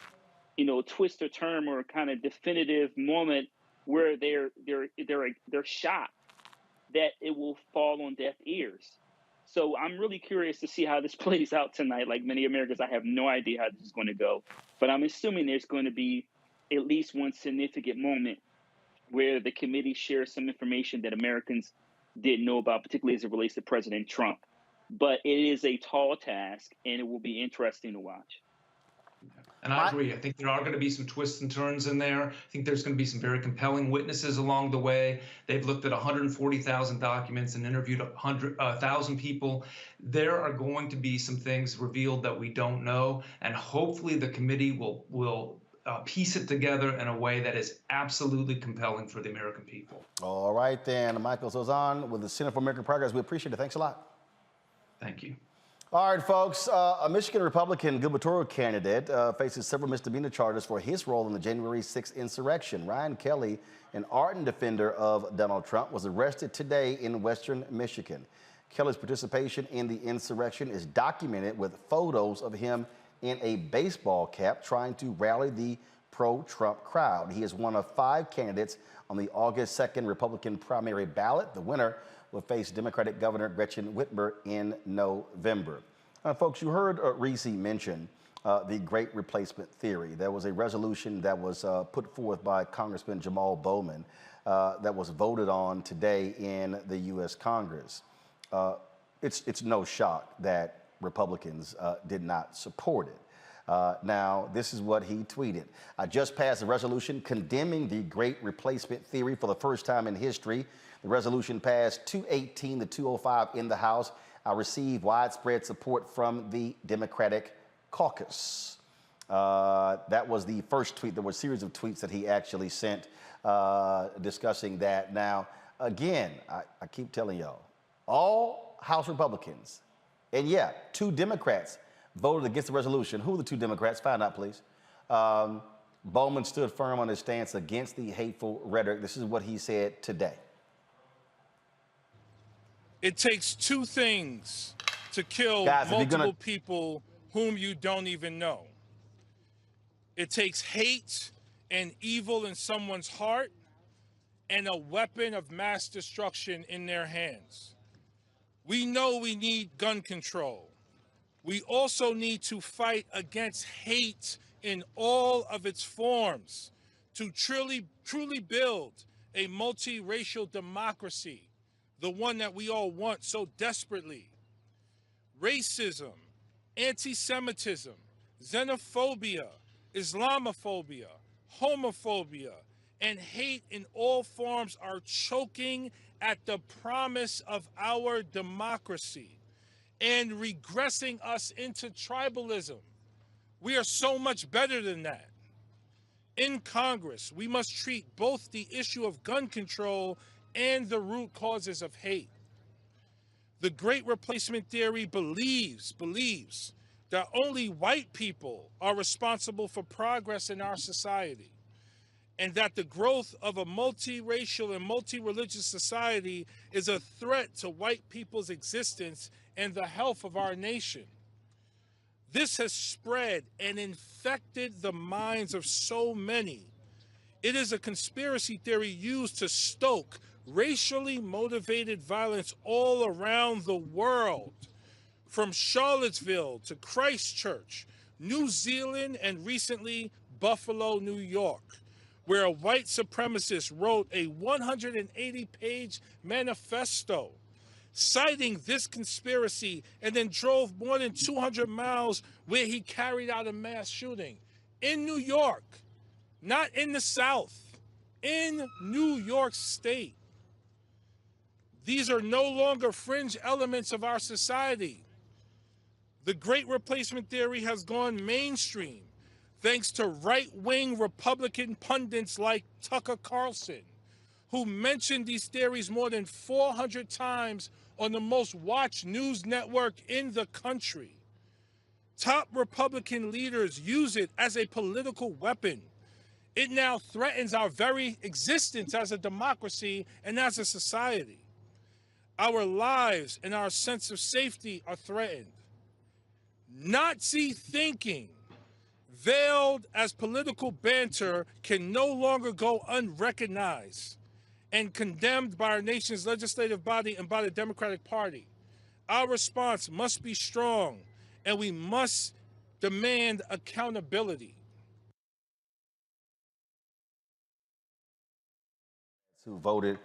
twist or turn or kind of definitive moment where they're shocked, that it will fall on deaf ears. So I'm really curious to see how this plays out tonight. Like many Americans, I have no idea how this is going to go, but I'm assuming there's going to be at least one significant moment where the committee shares some information that Americans didn't know about, particularly as it relates to President Trump. But it is a tall task, and it will be interesting to watch. And I agree. I think there are going to be some twists and turns in there. I think there's going to be some very compelling witnesses along the way. They've looked at 140,000 documents and interviewed 1,000 people. There are going to be some things revealed that we don't know, and hopefully the committee will piece it together in a way that is absolutely compelling for the American people. All right, then. Michael Sozan with the Center for American Progress. We appreciate it. Thanks a lot. Thank you. All right, folks. A Michigan Republican gubernatorial candidate faces several misdemeanor charges for his role in the January 6th insurrection. Ryan Kelly, an ardent defender of Donald Trump, was arrested today in western Michigan. Kelly's participation in the insurrection is documented with photos of him in a baseball cap trying to rally the pro-Trump crowd. He is one of 5 candidates on the August 2nd Republican primary ballot. The winner will face Democratic Governor Gretchen Whitmer in November. Folks, you heard Reese mention the Great Replacement Theory. There was a resolution that was put forth by Congressman Jamal Bowman that was voted on today in the U.S. Congress. It's no shock that Republicans did not support it. Now, this is what he tweeted. I just passed a resolution condemning the Great Replacement Theory for the first time in history. The resolution passed 218 to 205 in the House. I received widespread support from the Democratic caucus. That was the first tweet. There were a series of tweets that he actually sent discussing that. Now, again, I keep telling y'all, all House Republicans, and yeah, 2 Democrats voted against the resolution. Who are the 2 Democrats? Find out, please. Bowman stood firm on his stance against the hateful rhetoric. This is what he said today. It takes 2 things to kill multiple people whom you don't even know. It takes hate and evil in someone's heart and a weapon of mass destruction in their hands. We know we need gun control. We also need to fight against hate in all of its forms to truly build a multiracial democracy, the one that we all want so desperately. Racism, anti-Semitism, xenophobia, Islamophobia, homophobia, and hate in all forms are choking at the promise of our democracy and regressing us into tribalism. We are so much better than that. In Congress, we must treat both the issue of gun control and the root causes of hate. The Great Replacement Theory believes that only white people are responsible for progress in our society, and that the growth of a multiracial and multi-religious society is a threat to white people's existence and the health of our nation. This has spread and infected the minds of so many. It is a conspiracy theory used to stoke racially motivated violence all around the world, from Charlottesville to Christchurch, New Zealand, and recently Buffalo, New York, where a white supremacist wrote a 180-page manifesto citing this conspiracy and then drove more than 200 miles where he carried out a mass shooting in New York, not in the South, in New York State. These are no longer fringe elements of our society. The Great Replacement Theory has gone mainstream thanks to right-wing Republican pundits like Tucker Carlson, who mentioned these theories more than 400 times on the most watched news network in the country. Top Republican leaders use it as a political weapon. It now threatens our very existence as a democracy and as a society. Our lives and our sense of safety are threatened. Nazi thinking, veiled as political banter, can no longer go unrecognized and condemned by our nation's legislative body and by the Democratic Party. Our response must be strong, and we must demand accountability. Who voted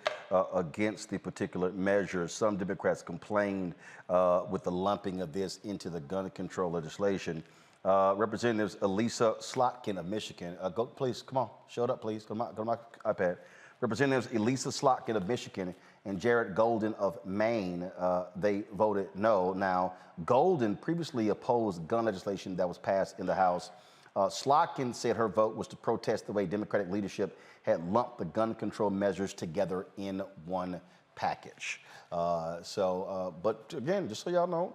against the particular measure. Some Democrats complained with the lumping of this into the gun control legislation. Representatives Elisa Slotkin of Michigan, go please, come on, show it up please, go to my iPad. Representatives Elisa Slotkin of Michigan and Jared Golden of Maine, they voted no. Now, Golden previously opposed gun legislation that was passed in the House Slogans said her vote was to protest the way Democratic leadership had lumped the gun control measures together in one package. But again, just so y'all know,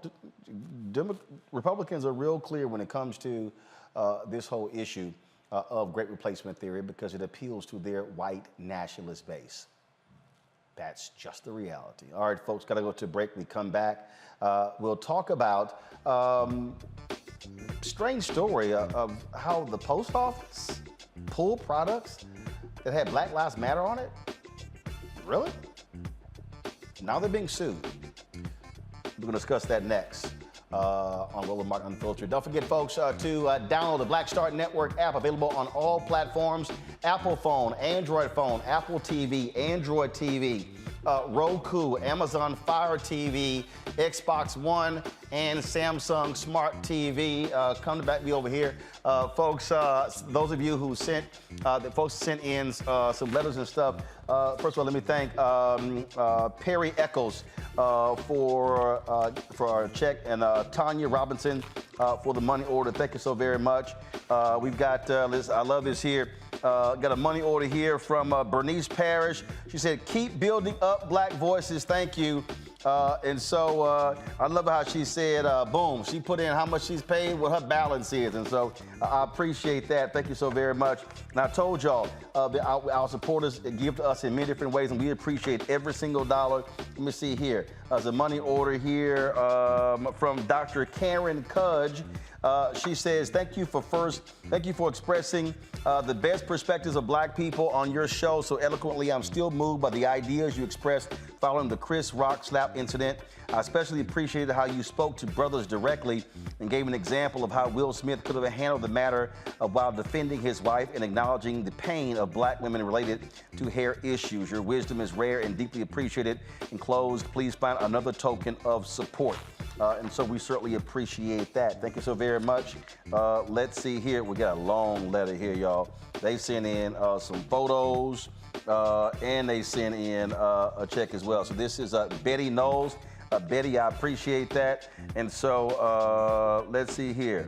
Republicans are real clear when it comes to this whole issue of great replacement theory because it appeals to their white nationalist base. That's just the reality. All right, folks, got to go to a break. We come back. We'll talk about strange story of how the post office pulled products that had Black Lives Matter on it. Really? Now they're being sued. We're going to discuss that next on Roland Martin Unfiltered. Don't forget, folks, to download the Black Star Network app, available on all platforms: Apple phone, Android phone, Apple TV, Android TV, Roku, Amazon Fire TV, Xbox One, and Samsung Smart TV. Come back me over here. Folks, those of you who sent in some letters and stuff, first of all, let me thank Perry Eccles for our check, and Tanya Robinson for the money order. Thank you so very much. We've got, I love this here. Got a money order here from Bernice Parrish. She said, keep building up Black voices. Thank you. And so I love how she said, boom, she put in how much she's paid, what her balance is. And so I appreciate that. Thank you so very much. And I told y'all that our supporters give to us in many different ways, and we appreciate every single dollar. Let me see here. There's a money order here from Dr. Karen Cudge. She says, thank you for expressing the best perspectives of Black people on your show so eloquently. I'm still moved by the ideas you expressed following the Chris Rock slap incident. I especially appreciated how you spoke to brothers directly and gave an example of how Will Smith could have handled the matter while defending his wife and acknowledging the pain of Black women related to hair issues. Your wisdom is rare and deeply appreciated. In close, please find another token of support. And so we certainly appreciate that. Thank you so very much. Let's see here. We got a long letter here, y'all. They sent in some photos and they sent in a check as well. So this is Betty Knowles. Betty, I appreciate that. And so let's see here.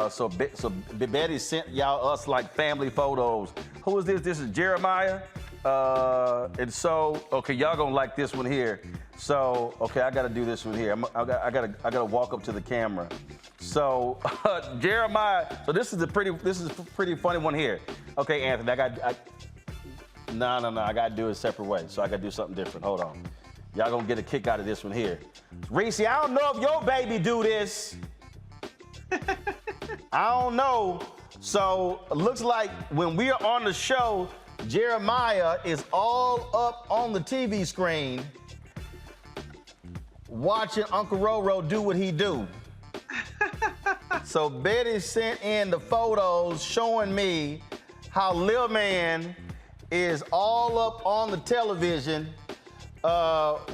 So Betty sent us like family photos. Who is this? This is Jeremiah. And so, okay, y'all gonna like this one here. So, okay, I gotta do this one here. I gotta walk up to the camera. So, Jeremiah. So this is a pretty funny one here. Okay, Anthony, No, I gotta do it a separate way. So I gotta do something different. Hold on. Y'all gonna get a kick out of this one here. Reese, I don't know if your baby do this. I don't know. So it looks like when we are on the show, Jeremiah is all up on the TV screen watching Uncle Roro do what he do. So Betty sent in the photos showing me how Lil Man is all up on the television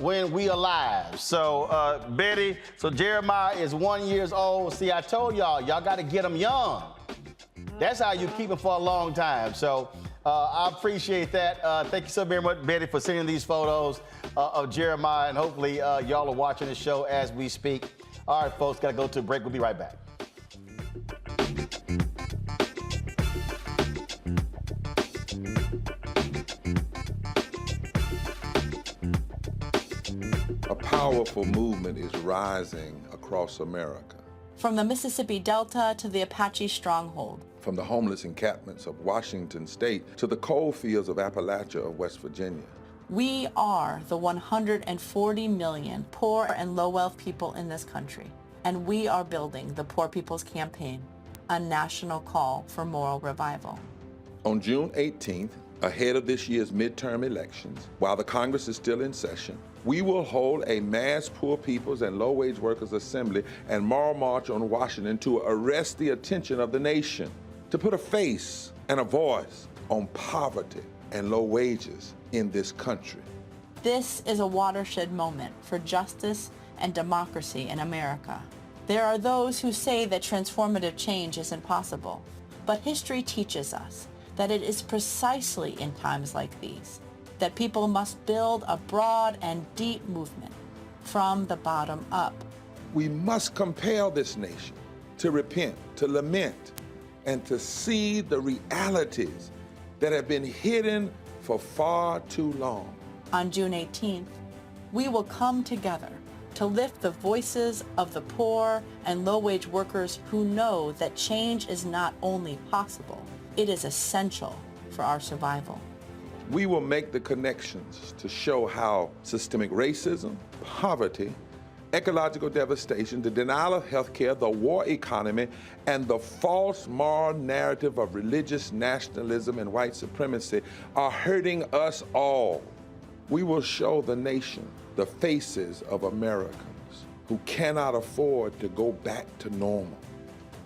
when we are live. So Betty, so Jeremiah is 1 year old. See, I told y'all got to get him young. That's how you keep him for a long time. So I appreciate that. Thank you so very much, Betty, for sending these photos of Jeremiah. And hopefully y'all are watching the show as we speak. All right, folks, got to go to a break. We'll be right back. A powerful movement is rising across America. From the Mississippi Delta to the Apache stronghold. From the homeless encampments of Washington State to the coal fields of Appalachia of West Virginia. We are the 140 million poor and low-wealth people in this country, and we are building the Poor People's Campaign, a national call for moral revival. On June 18th, ahead of this year's midterm elections, while the Congress is still in session, we will hold a mass poor people's and low-wage workers assembly and moral march on Washington to arrest the attention of the nation, to put a face and a voice on poverty and low wages in this country. This is a watershed moment for justice and democracy in America. There are those who say that transformative change is impossible, but history teaches us that it is precisely in times like these that people must build a broad and deep movement from the bottom up. We must compel this nation to repent, to lament, and to see the realities that have been hidden for far too long. On June 18th, we will come together to lift the voices of the poor and low-wage workers who know that change is not only possible, it is essential for our survival. We will make the connections to show how systemic racism, poverty, ecological devastation, the denial of health care, the war economy, and the false moral narrative of religious nationalism and white supremacy are hurting us all. We will show the nation the faces of Americans who cannot afford to go back to normal.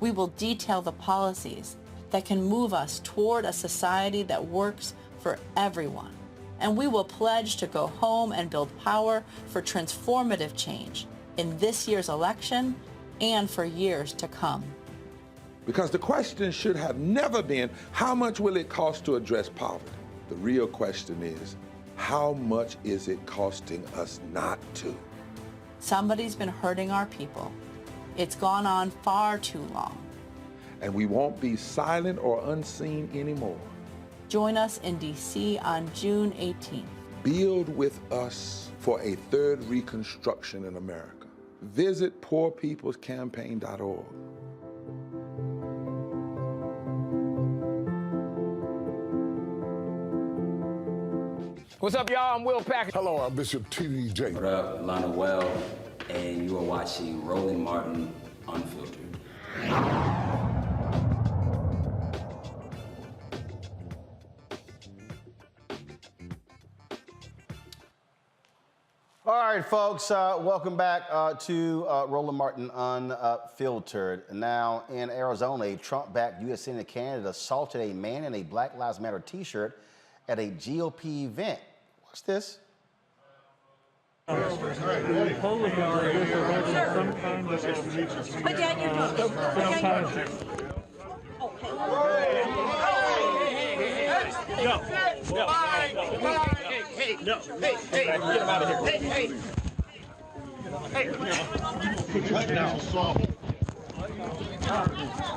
We will detail the policies that can move us toward a society that works for everyone. And we will pledge to go home and build power for transformative change in this year's election and for years to come. Because the question should have never been, how much will it cost to address poverty? The real question is, how much is it costing us not to? Somebody's been hurting our people. It's gone on far too long. And we won't be silent or unseen anymore. Join us in D.C. on June 18th. Build with us for a third reconstruction in America. Visit poorpeoplescampaign.org. What's up, y'all? I'm Will Packer. Hello, I'm Bishop T.D. Jakes. What up, Lana Well, and you are watching Roland Martin Unfiltered. All right, folks, welcome back to Roland Martin Unfiltered. Now, in Arizona, a Trump-backed U.S. Senate candidate assaulted a man in a Black Lives Matter t-shirt at a GOP event. Watch this. Put down your No. Hey, get him out of here. Hey. Right now.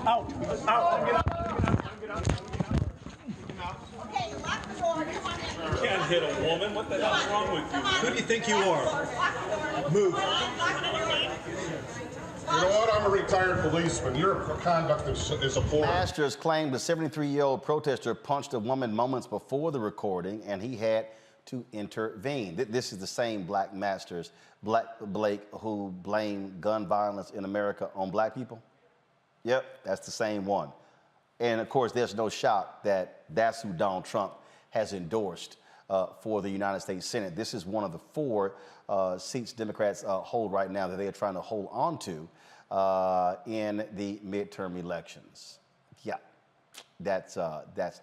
Out. Get out. Okay, lock the door. Come on in. You can't hit a woman. What the hell's wrong with you? Who do you think you are? Move. You know what? I'm a retired policeman. Your conduct is appalling. Masters claimed the 73-year-old protester punched a woman moments before the recording, and he had to intervene. This is the same Black Masters, Blake, who blamed gun violence in America on Black people. Yep, that's the same one. And of course, there's no shock that that's who Donald Trump has endorsed for the United States Senate. This is one of the 4 seats Democrats hold right now that they are trying to hold on to in the midterm elections. Yeah, that's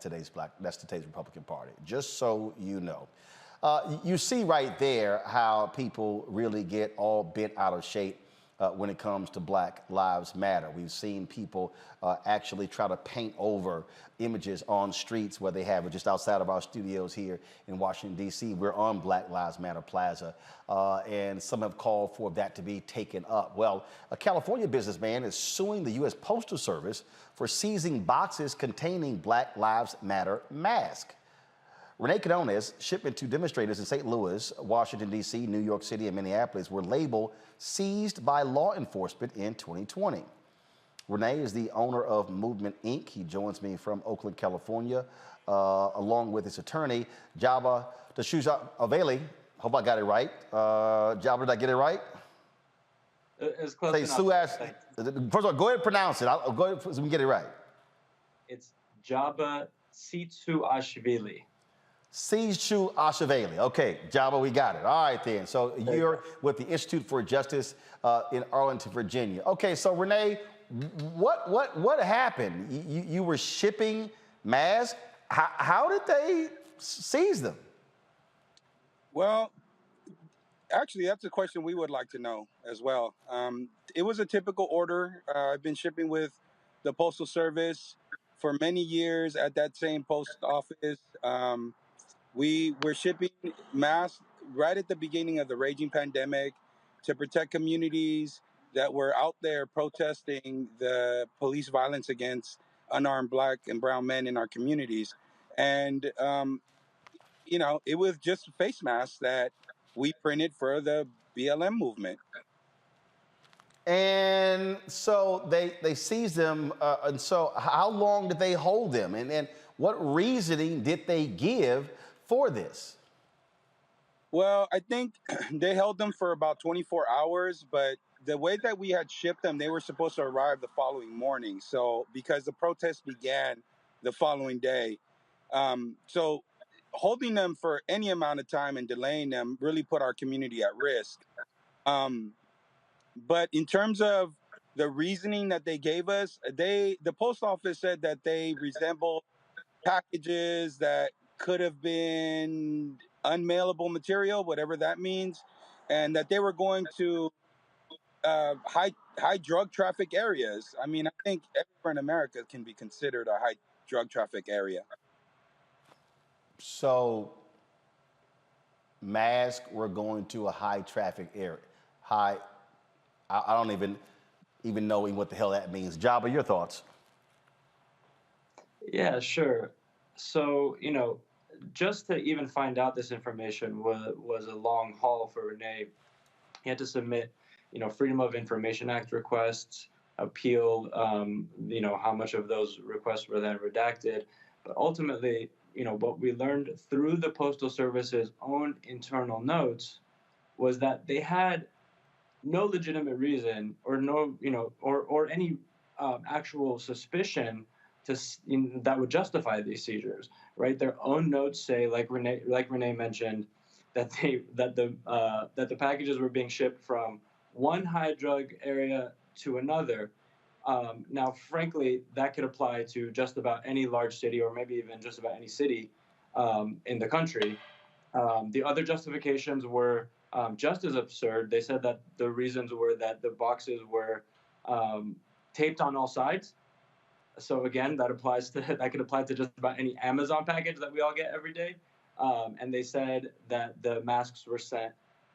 today's Republican Party. Just so you know. You see right there how people really get all bent out of shape when it comes to Black Lives Matter. We've seen people actually try to paint over images on streets where they have it. Just outside of our studios here in Washington, D.C., we're on Black Lives Matter Plaza, and some have called for that to be taken up. Well, a California businessman is suing the U.S. Postal Service for seizing boxes containing Black Lives Matter masks. Renee Cadone's shipment to demonstrators in St. Louis, Washington, D.C., New York City, and Minneapolis were labeled seized by law enforcement in 2020. Renee is the owner of Movement, Inc. He joins me from Oakland, California, along with his attorney, Jaba Aveli. Hope I got it right. Jaba, did I get it right? It's close enough. First of all, go ahead and pronounce it. I'll go ahead so we can get it right. It's Jaba Ashvili. Siju Ashvili. Okay, Jaba, we got it. All right, then. So you're with the Institute for Justice in Arlington, Virginia. Okay, so Renee, what happened? You were shipping masks. How did they seize them? Well, actually, that's a question we would like to know as well. It was a typical order. I've been shipping with the Postal Service for many years at that same post office. We were shipping masks right at the beginning of the raging pandemic to protect communities that were out there protesting the police violence against unarmed black and brown men in our communities. And, it was just face masks that we printed for the BLM movement. And so they seized them. And so how long did they hold them? And what reasoning did they give for this? Well, I think they held them for about 24 hours, but the way that we had shipped them, they were supposed to arrive the following morning. So because the protest began the following day, so holding them for any amount of time and delaying them really put our community at risk. But in terms of the reasoning that they gave us, the post office said that they resembled packages that could have been unmailable material, whatever that means, and that they were going to high drug traffic areas. I mean, I think everywhere in America can be considered a high drug traffic area. So masks were going to a high traffic area. I don't even know what the hell that means. Jabba, your thoughts? Yeah, sure. So, just to even find out this information was a long haul for Renee. He had to submit, Freedom of Information Act requests, appeal, how much of those requests were then redacted. But ultimately, what we learned through the Postal Service's own internal notes was that they had no legitimate reason or or any actual suspicion that would justify these seizures, right? Their own notes say, like Renee mentioned, that the packages were being shipped from one high drug area to another. Now, frankly, that could apply to just about any large city, or maybe even just about any city in the country. The other justifications were just as absurd. They said that the reasons were that the boxes were taped on all sides. So again, that could apply to just about any Amazon package that we all get every day. And they said that the masks were sent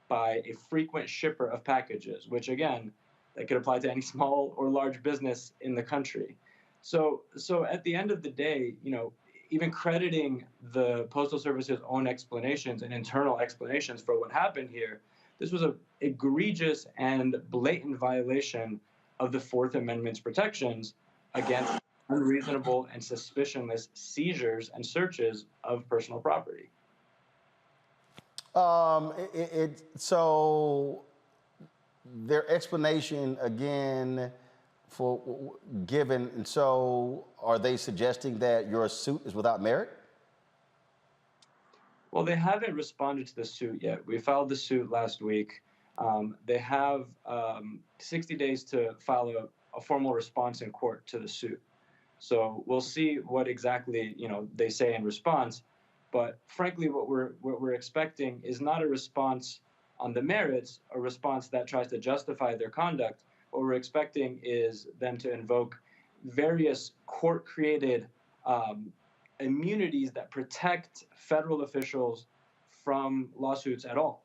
by a frequent shipper of packages, which again, that could apply to any small or large business in the country. So at the end of the day, even crediting the Postal Service's own explanations and internal explanations for what happened here, this was an egregious and blatant violation of the Fourth Amendment's protections against unreasonable and suspicionless seizures and searches of personal property. So their explanation again and so are they suggesting that your suit is without merit? Well, they haven't responded to the suit yet. We filed the suit last week. They have 60 days to file a formal response in court to the suit. So we'll see what exactly they say in response. But frankly, what we're expecting is not a response on the merits, a response that tries to justify their conduct. What we're expecting is them to invoke various court-created immunities that protect federal officials from lawsuits at all.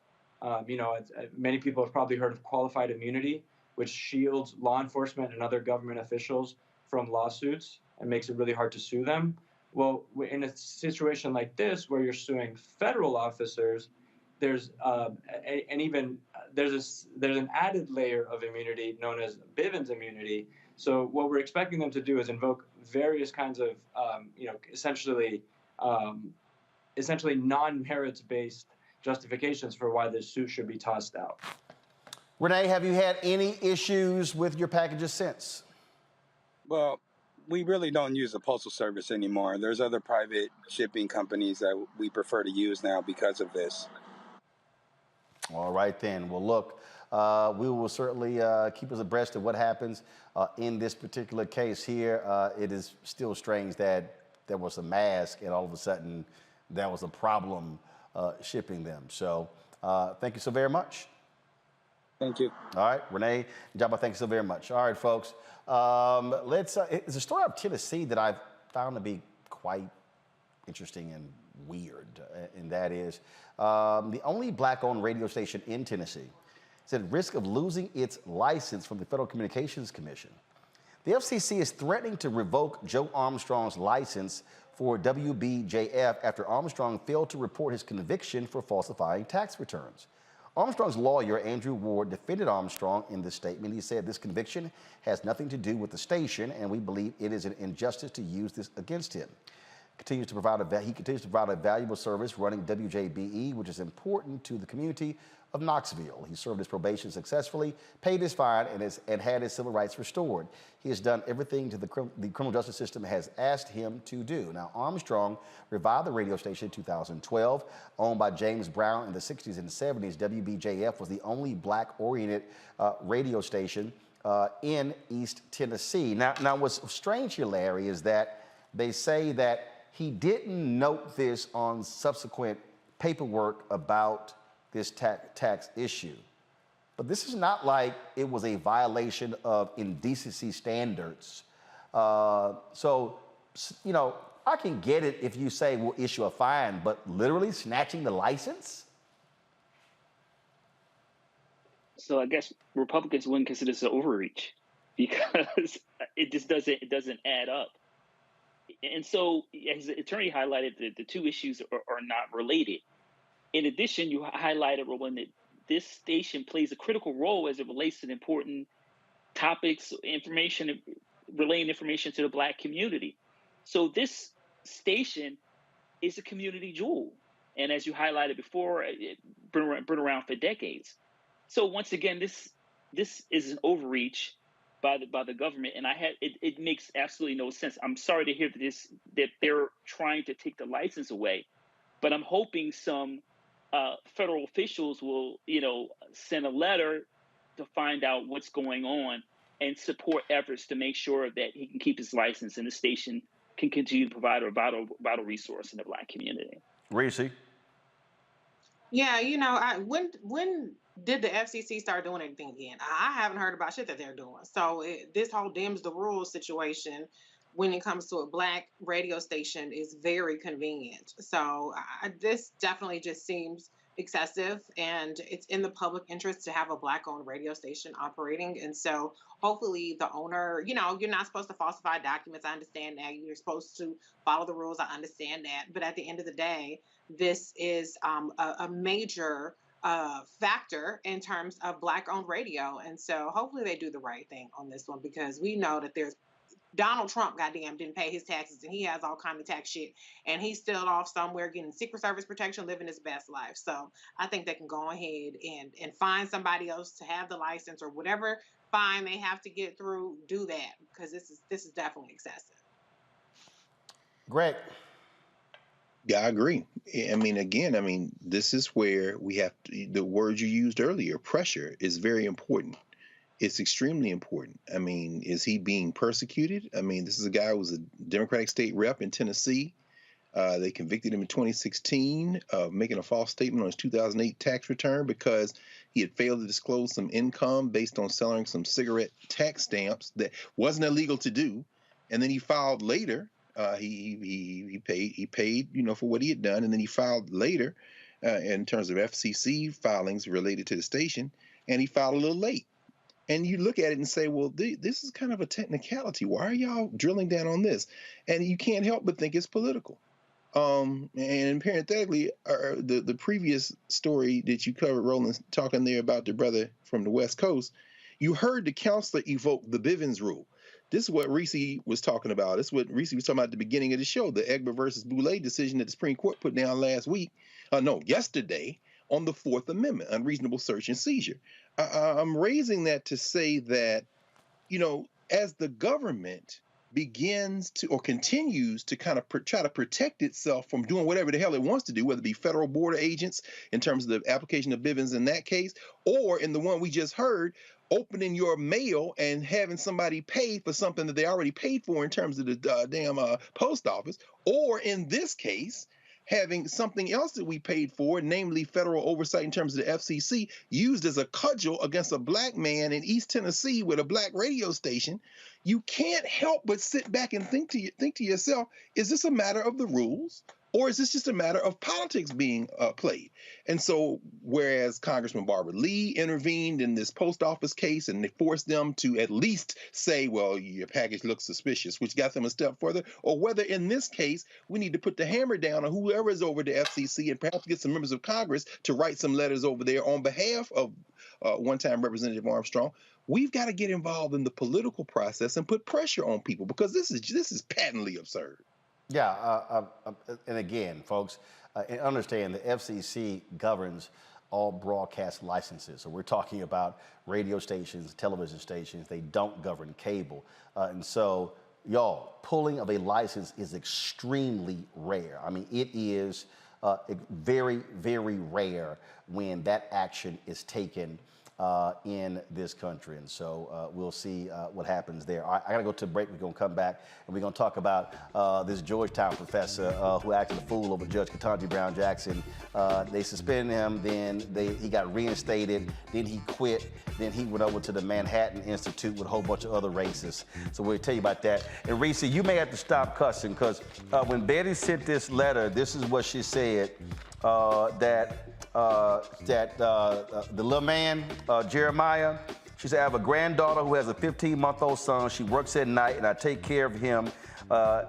Many people have probably heard of qualified immunity, which shields law enforcement and other government officials from lawsuits and makes it really hard to sue them. Well, in a situation like this, where you're suing federal officers, there's an added layer of immunity known as Bivens immunity. So what we're expecting them to do is invoke various kinds of, essentially non-merits based justifications for why this suit should be tossed out. Renee, have you had any issues with your packages since? Well, we really don't use the Postal Service anymore. There's other private shipping companies that we prefer to use now because of this. All right, then. Well, look, we will certainly keep us abreast of what happens in this particular case here. It is still strange that there was a mask and all of a sudden there was a problem shipping them. So thank you so very much. Thank you. All right, Renee, Jabba, thank you so very much. All right, folks. It's a story of Tennessee that I've found to be quite interesting and weird, and that is the only black-owned radio station in Tennessee is at risk of losing its license from the Federal Communications Commission. The FCC is threatening to revoke Joe Armstrong's license for WBJF after Armstrong failed to report his conviction for falsifying tax returns. Armstrong's lawyer, Andrew Ward, defended Armstrong in this statement. He said this conviction has nothing to do with the station, and we believe it is an injustice to use this against him. He continues to provide a valuable service running WJBE, which is important to the community of Knoxville. He served his probation successfully, paid his fine, and had his civil rights restored. He has done everything the criminal justice system has asked him to do. Now, Armstrong revived the radio station in 2012, owned by James Brown in the 60s and 70s. WBJF was the only black-oriented radio station in East Tennessee. Now, what's strange here, Larry, is that they say that he didn't note this on subsequent paperwork about this tax issue. But this is not like it was a violation of indecency standards. So, you know, I can get it if you say we'll issue a fine, but literally snatching the license? So I guess Republicans wouldn't consider this an overreach because it just doesn't add up. And so, as the attorney highlighted, the two issues are not related. In addition, you highlighted, Roland, that this station plays a critical role as it relates to the important topics, relaying information to the Black community. So this station is a community jewel. And as you highlighted before, it's been around for decades. So once again, this is an overreach by the government, and it makes absolutely no sense. I'm sorry to hear that they're trying to take the license away, but I'm hoping some federal officials will, send a letter to find out what's going on and support efforts to make sure that he can keep his license and the station can continue to provide a vital resource in the Black community. Reese? Yeah, when did the FCC start doing anything again? I haven't heard about shit that they're doing. So this whole dims the rules situation when it comes to a Black radio station is very convenient. So this definitely just seems excessive, and it's in the public interest to have a Black-owned radio station operating. And so hopefully the owner, you're not supposed to falsify documents. I understand that. You're supposed to follow the rules. I understand that. But at the end of the day, this is a major factor in terms of Black-owned radio. And so hopefully they do the right thing on this one, because we know that there's Donald Trump, goddamn, didn't pay his taxes, and he has all kind of tax shit, and he's still off somewhere getting Secret Service protection, living his best life. So I think they can go ahead and find somebody else to have the license, or whatever fine they have to get through, do that, because this is definitely excessive. Greg. Yeah, I agree. Again, this is where we have the word you used earlier, pressure, is very important. It's extremely important. Is he being persecuted? This is a guy who was a Democratic state rep in Tennessee. They convicted him in 2016 of making a false statement on his 2008 tax return because he had failed to disclose some income based on selling some cigarette tax stamps that wasn't illegal to do. And then he filed later. He paid, for what he had done. And then he filed later in terms of FCC filings related to the station, and he filed a little late. And you look at it and say, well, this is kind of a technicality. Why are y'all drilling down on this? And you can't help but think it's political. And parenthetically, the previous story that you covered, Roland, talking there about the brother from the West Coast, you heard the counselor evoke the Bivens rule. This is what Reese was talking about. This is what Reese was talking about at the beginning of the show, the Egbert versus Boulay decision that the Supreme Court put down yesterday, on the Fourth Amendment, unreasonable search and seizure. I'm raising that to say that, as the government begins to or continues to kind of try to protect itself from doing whatever the hell it wants to do, whether it be federal border agents in terms of the application of Bivens in that case, or in the one we just heard, opening your mail and having somebody pay for something that they already paid for in terms of the post office, or in this case, having something else that we paid for, namely federal oversight in terms of the FCC, used as a cudgel against a Black man in East Tennessee with a Black radio station. You can't help but sit back and think to yourself, is this a matter of the rules? Or is this just a matter of politics being played? And so, whereas Congressman Barbara Lee intervened in this post office case and they forced them to at least say, well, your package looks suspicious, which got them a step further, or whether in this case, we need to put the hammer down on whoever is over the FCC and perhaps get some members of Congress to write some letters over there on behalf of one-time Representative Armstrong. We've got to get involved in the political process and put pressure on people because this is patently absurd. Yeah, and again, folks, understand the FCC governs all broadcast licenses. So we're talking about radio stations, television stations. They don't govern cable. And so, y'all, pulling of a license is extremely rare. I mean, it is very, very rare when that action is taken in this country. And so we'll see what happens there. All right, I got to go to a break. We're going to come back and we're going to talk about this Georgetown professor who acted a fool over Judge Ketanji Brown Jackson. They suspended him, then he got reinstated, then he quit, then he went over to the Manhattan Institute with a whole bunch of other racists. So we'll tell you about that. And Reese, you may have to stop cussing because when Betty sent this letter, this is what she said, that the little man, Jeremiah, she said, I have a granddaughter who has a 15-month-old son. She works at night, and I take care of him.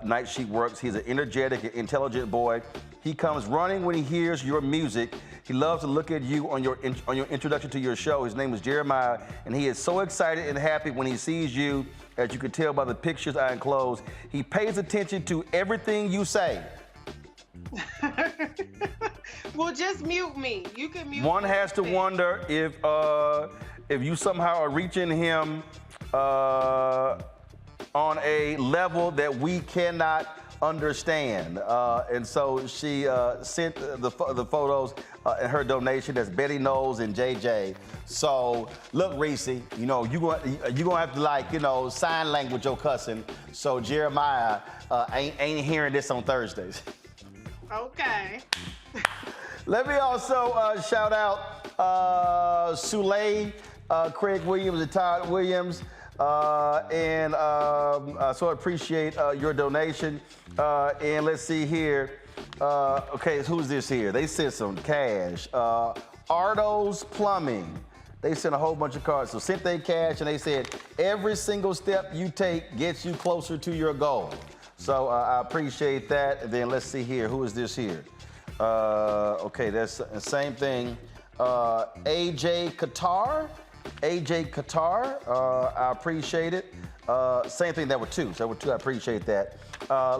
Night she works. He's an energetic and intelligent boy. He comes running when he hears your music. He loves to look at you on your introduction to your show. His name is Jeremiah, and he is so excited and happy when he sees you, as you can tell by the pictures I enclosed. He pays attention to everything you say. Well, just mute me. You can mute One me. has to wonder if you somehow are reaching him on a level that we cannot understand. And so she sent the photos and her donation. That's Betty Knowles and JJ. So look, Reese, you know, you're gonna have to, like, you know, sign language your cussing. So Jeremiah ain't hearing this on Thursdays. Okay. Let me also shout out Souley, Craig Williams, and Todd Williams. And so I appreciate your donation. And let's see here. Okay, who's this here? They sent some cash. Ardo's Plumbing. They sent a whole bunch of cards. So sent they cash, and they said, every single step you take gets you closer to your goal. So I appreciate that. And then let's see here. Who is this here? Okay, that's the same thing. AJ Qatar. I appreciate it. Same thing, there were two. So there were two, I appreciate that.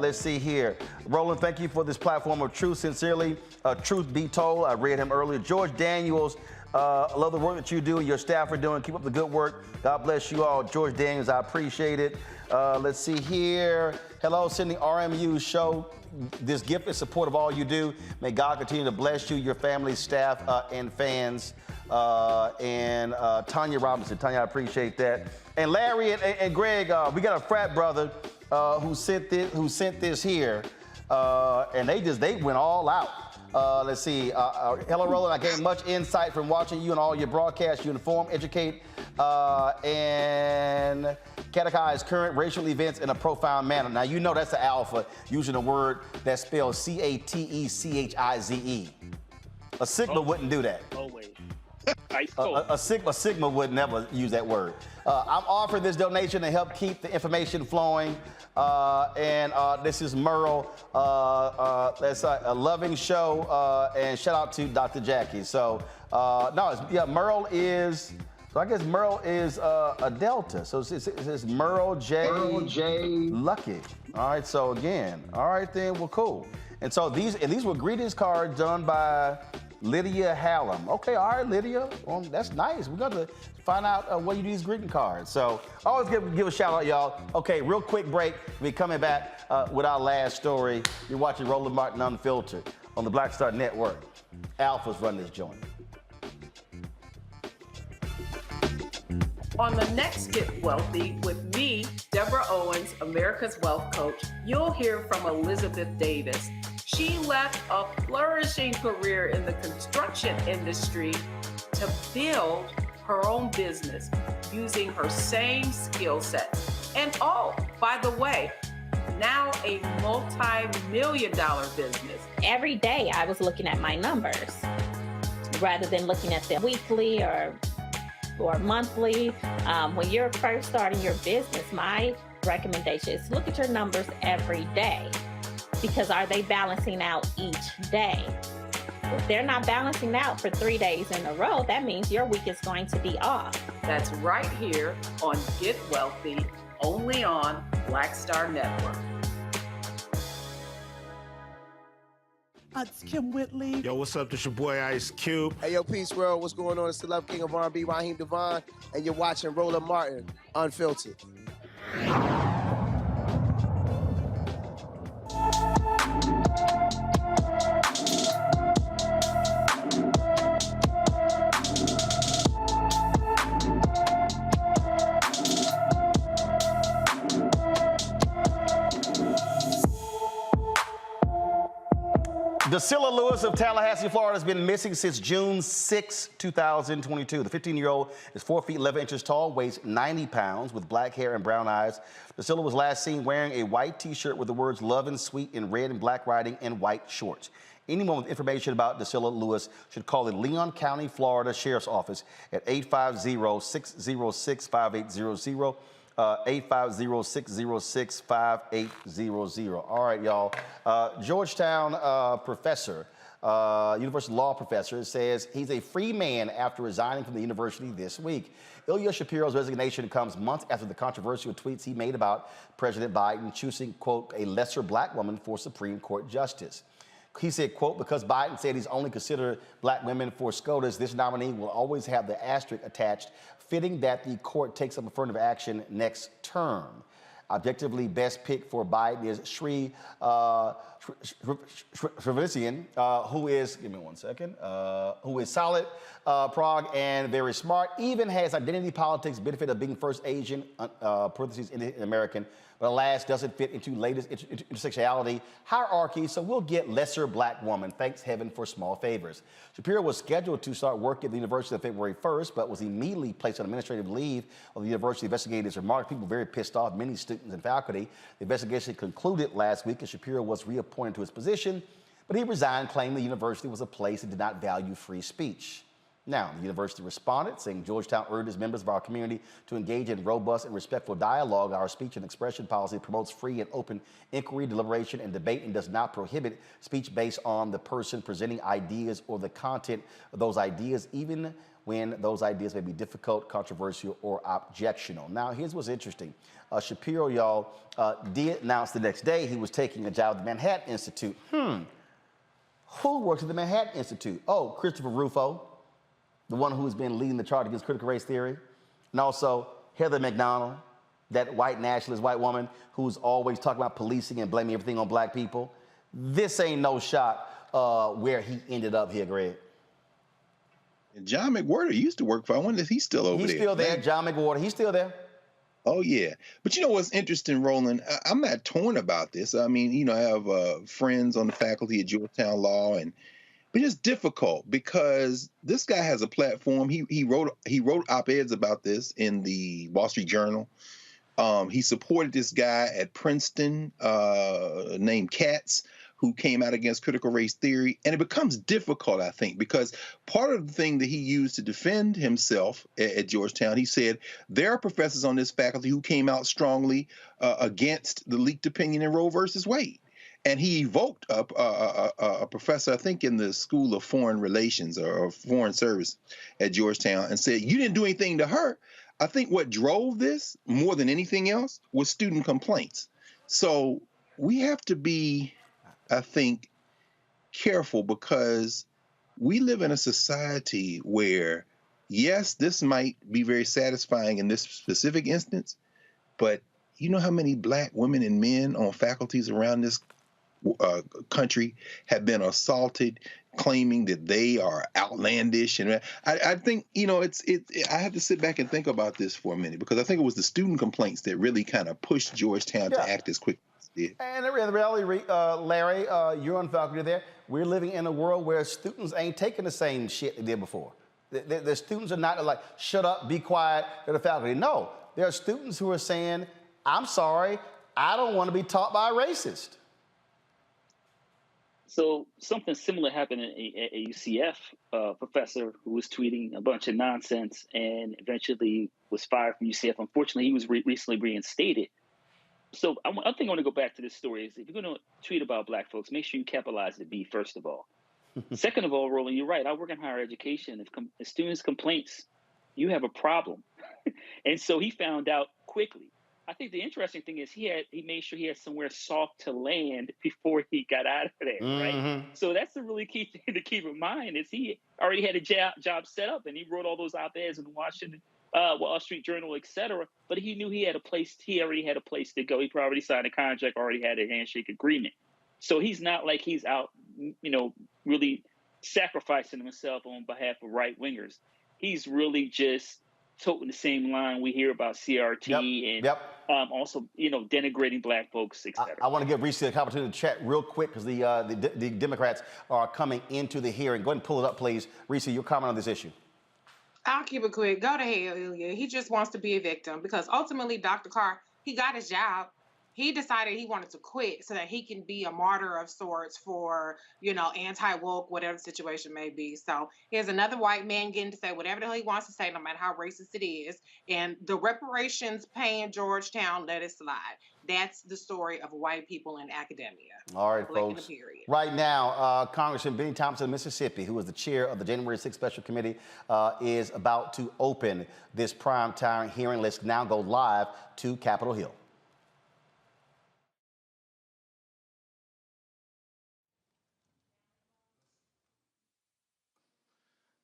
Let's see here. Roland, thank you for this platform of truth. Sincerely, truth be told. I read him earlier. George Daniels, I love the work that you do and your staff are doing. Keep up the good work. God bless you all. George Daniels, I appreciate it. Let's see here. Hello, sending RMU show this gift in support of all you do. May God continue to bless you, your family, staff, and fans. And Tanya Robinson. Tanya, I appreciate that. And Larry and Greg, we got a frat brother who sent this here, and they went all out. Let's see. Hello, Roland. I gained much insight from watching you and all your broadcasts. You inform, educate, and catechize current racial events in a profound manner. Now, you know that's the alpha, using a word that's spelled C-A-T-E-C-H-I-Z-E. A Sigma wouldn't do that. Always. A Sigma would never use that word. I'm offering this donation to help keep the information flowing. And this is Merle. That's a loving show. And shout out to Dr. Jackie. So, Merle is. So I guess Merle is a Delta. So it's Merle J. Lucky. All right. So again, all right then. Well, cool. And so these were greetings cards done by Lydia Hallam. Okay, all right, Lydia. Well, that's nice. We're going to find out what you do these greeting cards. So always give a shout out, y'all. Okay, real quick break. We're coming back with our last story. You're watching Roland Martin Unfiltered on the Black Star Network. Alpha's running this joint. On the next Get Wealthy with me, Deborah Owens, America's Wealth Coach, you'll hear from Elizabeth Davis. She left a flourishing career in the construction industry to build her own business using her same skill sets. And oh, by the way, now a multi-million-dollar business. Every day I was looking at my numbers rather than looking at them weekly or monthly. When you're first starting your business, my recommendation is look at your numbers every day, because are they balancing out each day? If they're not balancing out for 3 days in a row, that means your week is going to be off. That's right here on Get Wealthy, only on Black Star Network. It's Kim Whitley. Yo, what's up? This your boy Ice Cube. Hey, yo, Peace World. What's going on? It's the Love King of R&B, Raheem Devon, and you're watching Roland Martin, Unfiltered. Drusilla Lewis of Tallahassee, Florida, has been missing since June 6, 2022. The 15-year-old is 4 feet 11 inches tall, weighs 90 pounds, with black hair and brown eyes. Drusilla was last seen wearing a white T-shirt with the words "Love and Sweet" in red and black writing and white shorts. Anyone with information about Drusilla Lewis should call the Leon County, Florida Sheriff's Office at 850-606-5800. 850-606-5800. All right, y'all. Georgetown professor, university law professor, says he's a free man after resigning from the university this week. Ilya Shapiro's resignation comes months after the controversial tweets he made about President Biden choosing, quote, a lesser black woman for Supreme Court justice. He said, quote, because Biden said he's only considered black women for SCOTUS, this nominee will always have the asterisk attached, fitting that the court takes up affirmative action next term. Objectively, best pick for Biden is Sri Srivatsan, who is, give me one second, who is solid, Prague, and very smart, even has identity politics benefit of being first Asian, parentheses, Indian American, but alas, doesn't fit into latest intersectionality hierarchy, so we'll get lesser black woman. Thanks heaven for small favors. Shapiro was scheduled to start work at the university on February 1st, but was immediately placed on administrative leave while the university investigated his remarks. People very pissed off, many students and faculty. The investigation concluded last week, and Shapiro was reappointed to his position, but he resigned, claiming the university was a place that did not value free speech. Now, the university responded, saying Georgetown urges members of our community to engage in robust and respectful dialogue. Our speech and expression policy promotes free and open inquiry, deliberation, and debate, and does not prohibit speech based on the person presenting ideas or the content of those ideas, even when those ideas may be difficult, controversial, or objectionable. Now, here's what's interesting. Shapiro, y'all, did announce the next day he was taking a job at the Manhattan Institute. Who works at the Manhattan Institute? Oh, Christopher Rufo, the one who's been leading the charge against critical race theory, and also Heather McDonald, that white nationalist white woman who's always talking about policing and blaming everything on black people. This ain't no shot where he ended up here, Greg. And John McWhorter used to work for, I wonder if he's still over there. He's still there, John McWhorter, he's still there. Oh, yeah. But you know what's interesting, Roland? I'm not torn about this. I mean, you know, I have friends on the faculty at Georgetown Law, but it's difficult because this guy has a platform. He wrote op-eds about this in the Wall Street Journal. He supported this guy at Princeton named Katz, who came out against critical race theory. And it becomes difficult, I think, because part of the thing that he used to defend himself at Georgetown, he said, there are professors on this faculty who came out strongly against the leaked opinion in Roe versus Wade. And he evoked a professor, I think, in the School of Foreign Relations or Foreign Service at Georgetown, and said, you didn't do anything to her. I think what drove this more than anything else was student complaints. So we have to be, I think, careful, because we live in a society where, yes, this might be very satisfying in this specific instance, but you know how many black women and men on faculties around this country have been assaulted, claiming that they are outlandish. And I think, you know, I have to sit back and think about this for a minute, because I think it was the student complaints that really kind of pushed Georgetown to act as quickly as it did. And the reality, Larry, you're on faculty there. We're living in a world where students ain't taking the same shit they did before. The students are not like, shut up, be quiet, they're the faculty. No, there are students who are saying, I'm sorry, I don't want to be taught by a racist. So something similar happened at a UCF professor who was tweeting a bunch of nonsense and eventually was fired from UCF. Unfortunately, he was recently reinstated. So I think I want to go back to this story. Is if you're going to tweet about Black folks, make sure you capitalize the B, first of all. Second of all, Roland, you're right. I work in higher education. If students' complaints, you have a problem. And so he found out quickly. I think the interesting thing is he made sure he had somewhere soft to land before he got out of there, right? So that's the really key thing to keep in mind is he already had a job set up and he wrote all those op-eds in the Washington, Wall Street Journal, et cetera. But he knew he already had a place to go. He probably signed a contract, already had a handshake agreement. So he's not like he's out, really sacrificing himself on behalf of right-wingers. He's really just toting the same line we hear about CRT and also, denigrating Black folks, et cetera. I want to give Reese the opportunity to chat real quick because the Democrats are coming into the hearing. Go ahead and pull it up, please. Reese, your comment on this issue. I'll keep it quick. Go to hell, Ilya. He just wants to be a victim because ultimately, Dr. Carr, he got his job. He decided he wanted to quit so that he can be a martyr of sorts for, anti-woke, whatever the situation may be. So here's another white man getting to say whatever the hell he wants to say, no matter how racist it is. And the reparations paying Georgetown, let it slide. That's the story of white people in academia. All right, folks. Right now, Congressman Benny Thompson of Mississippi, who is the chair of the January 6th Special Committee, is about to open this primetime hearing. Let's now go live to Capitol Hill.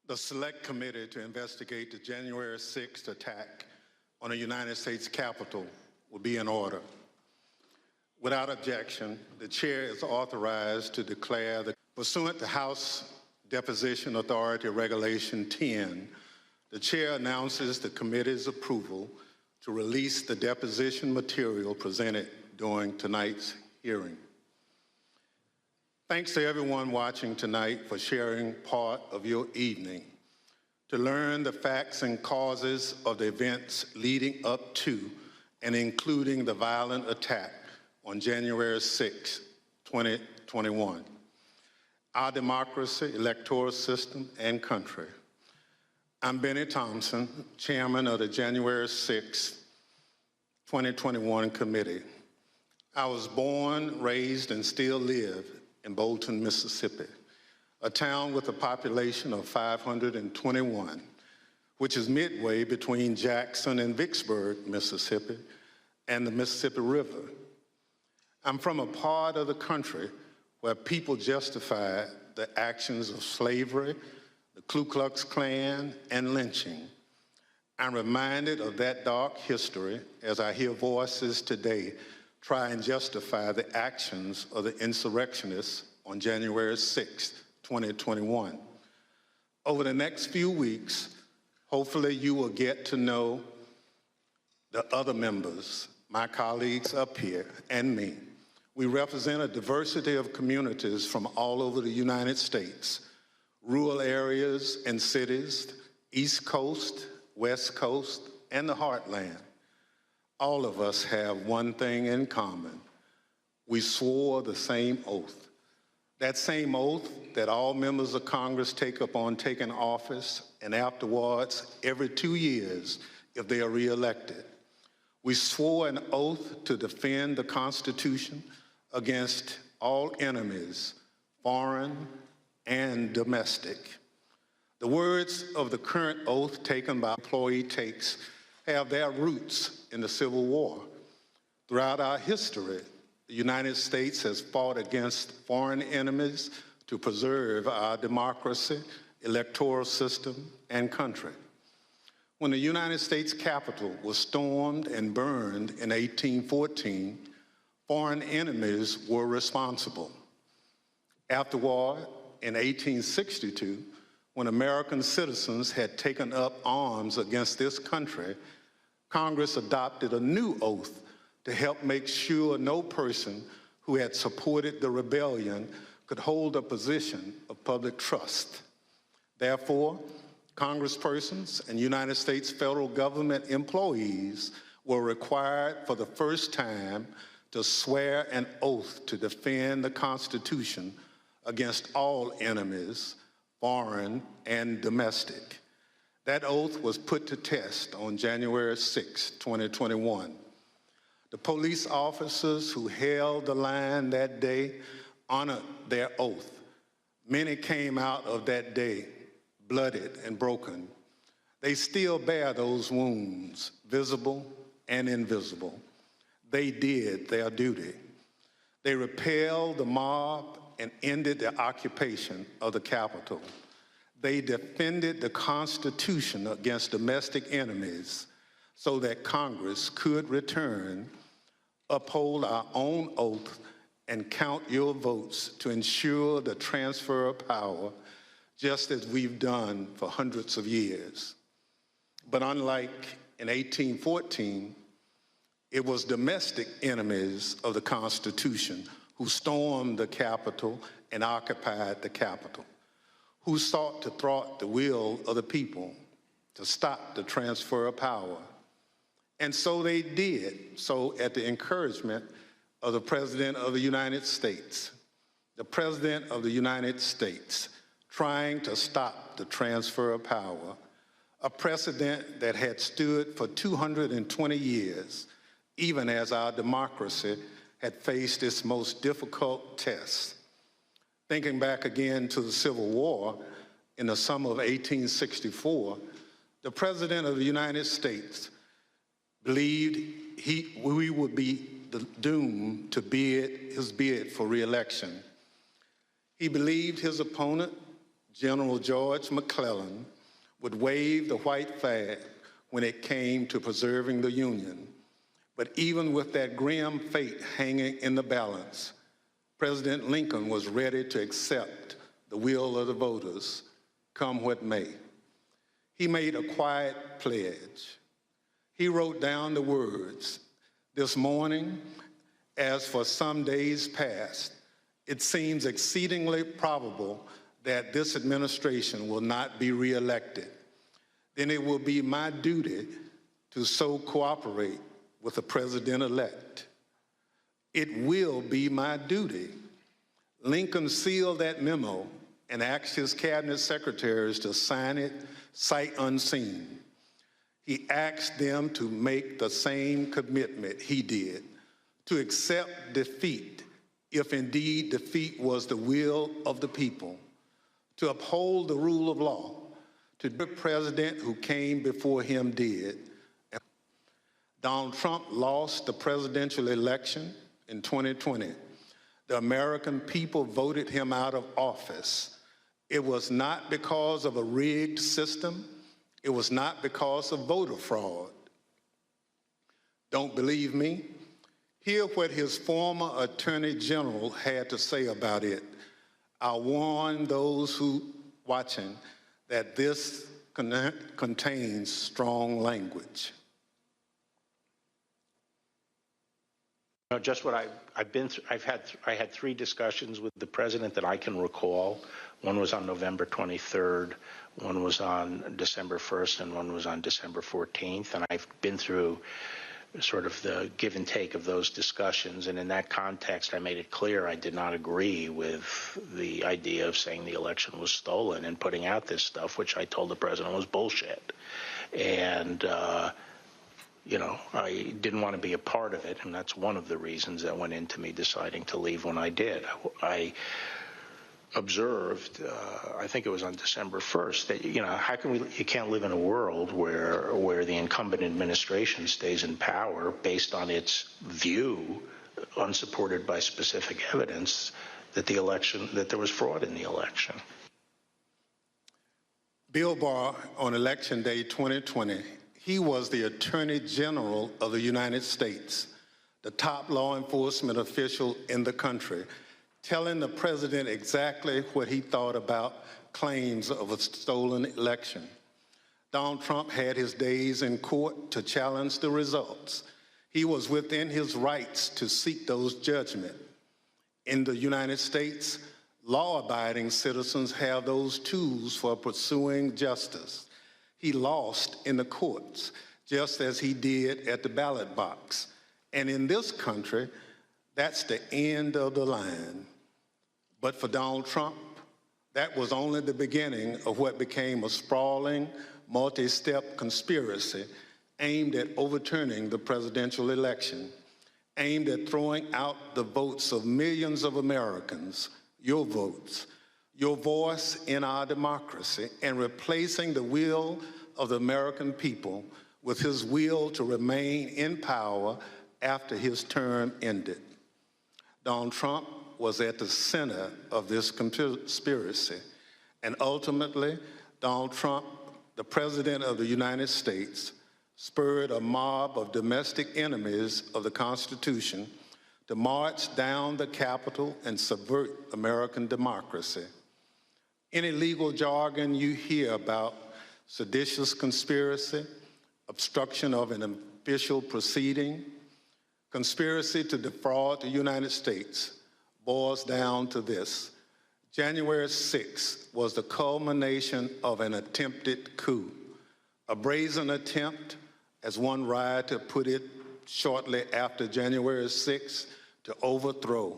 The Select Committee to investigate the January 6th attack on the United States Capitol will be in order. Without objection, the chair is authorized to declare that pursuant to House Deposition Authority Regulation 10, the chair announces the committee's approval to release the deposition material presented during tonight's hearing. Thanks to everyone watching tonight for sharing part of your evening to learn the facts and causes of the events leading up to and including the violent attack on January 6, 2021. Our democracy, electoral system, and country. I'm Benny Thompson, chairman of the January 6, 2021 committee. I was born, raised, and still live in Bolton, Mississippi, a town with a population of 521, which is midway between Jackson and Vicksburg, Mississippi, and the Mississippi River. I'm from a part of the country where people justify the actions of slavery, the Ku Klux Klan, and lynching. I'm reminded of that dark history as I hear voices today try and justify the actions of the insurrectionists on January 6, 2021. Over the next few weeks, hopefully you will get to know the other members, my colleagues up here, and me. We represent a diversity of communities from all over the United States, rural areas and cities, East Coast, West Coast, and the Heartland. All of us have one thing in common. We swore the same oath. That same oath that all members of Congress take upon taking office and afterwards every 2 years if they are reelected. We swore an oath to defend the Constitution against all enemies, foreign and domestic. The words of the current oath taken by employee takes have their roots in the Civil War. Throughout our history, the United States has fought against foreign enemies to preserve our democracy, electoral system, and country. When the United States Capitol was stormed and burned in 1814, foreign enemies were responsible. Afterward, in 1862, when American citizens had taken up arms against this country, Congress adopted a new oath to help make sure no person who had supported the rebellion could hold a position of public trust. Therefore, congresspersons and United States federal government employees were required for the first time to swear an oath to defend the Constitution against all enemies, foreign and domestic. That oath was put to test on January 6, 2021. The police officers who held the line that day honored their oath. Many came out of that day bloodied and broken. They still bear those wounds, visible and invisible. They did their duty. They repelled the mob and ended the occupation of the Capitol. They defended the Constitution against domestic enemies so that Congress could return, uphold our own oath, and count your votes to ensure the transfer of power, just as we've done for hundreds of years. But unlike in 1814, it was domestic enemies of the Constitution who stormed the Capitol and occupied the Capitol, who sought to thwart the will of the people, to stop the transfer of power. And so they did, so at the encouragement of the President of the United States. The President of the United States trying to stop the transfer of power, a precedent that had stood for 220 years, even as our democracy had faced its most difficult tests. Thinking back again to the Civil War in the summer of 1864, the President of the United States believed we would be doomed to his bid for re-election. He believed his opponent, General George McClellan, would wave the white flag when it came to preserving the Union. But even with that grim fate hanging in the balance, President Lincoln was ready to accept the will of the voters, come what may. He made a quiet pledge. He wrote down the words, "This morning, as for some days past, it seems exceedingly probable that this administration will not be reelected. Then it will be my duty to so cooperate with the president-elect. It will be my duty." Lincoln sealed that memo and asked his cabinet secretaries to sign it sight unseen. He asked them to make the same commitment he did, to accept defeat if indeed defeat was the will of the people, to uphold the rule of law, to the president who came before him did. Donald Trump lost the presidential election in 2020. The American people voted him out of office. It was not because of a rigged system. It was not because of voter fraud. Don't believe me? Hear what his former Attorney General had to say about it. I warn those who watching that this contains strong language. Just what I've been through. I had 3 discussions with the president that I can recall. One was on November 23rd, one was on December 1st, and one was on December 14th. And I've been through sort of the give and take of those discussions. And in that context, I made it clear I did not agree with the idea of saying the election was stolen and putting out this stuff, which I told the president was bullshit. And, I didn't want to be a part of it, and that's one of the reasons that went into me deciding to leave when I did. I observed, I think it was on December 1st, that, how can you can't live in a world where the incumbent administration stays in power based on its view, unsupported by specific evidence, that there was fraud in the election. Bill Barr, on Election Day 2020, he was the Attorney General of the United States, the top law enforcement official in the country, telling the president exactly what he thought about claims of a stolen election. Donald Trump had his days in court to challenge the results. He was within his rights to seek those judgments. In the United States, law-abiding citizens have those tools for pursuing justice. He lost in the courts, just as he did at the ballot box. And in this country, That's the end of the line. But for Donald Trump, that was only the beginning of what became a sprawling, multi-step conspiracy aimed at overturning the presidential election, aimed at throwing out the votes of millions of Americans, your votes, your voice in our democracy, and replacing the will of the American people with his will to remain in power after his term ended. Donald Trump was at the center of this conspiracy, and ultimately, Donald Trump, the President of the United States, spurred a mob of domestic enemies of the Constitution to march down the Capitol and subvert American democracy. Any legal jargon you hear about seditious conspiracy, obstruction of an official proceeding, conspiracy to defraud the United States boils down to this. January 6th was the culmination of an attempted coup, a brazen attempt, as one rioter put it shortly after January 6th, to overthrow.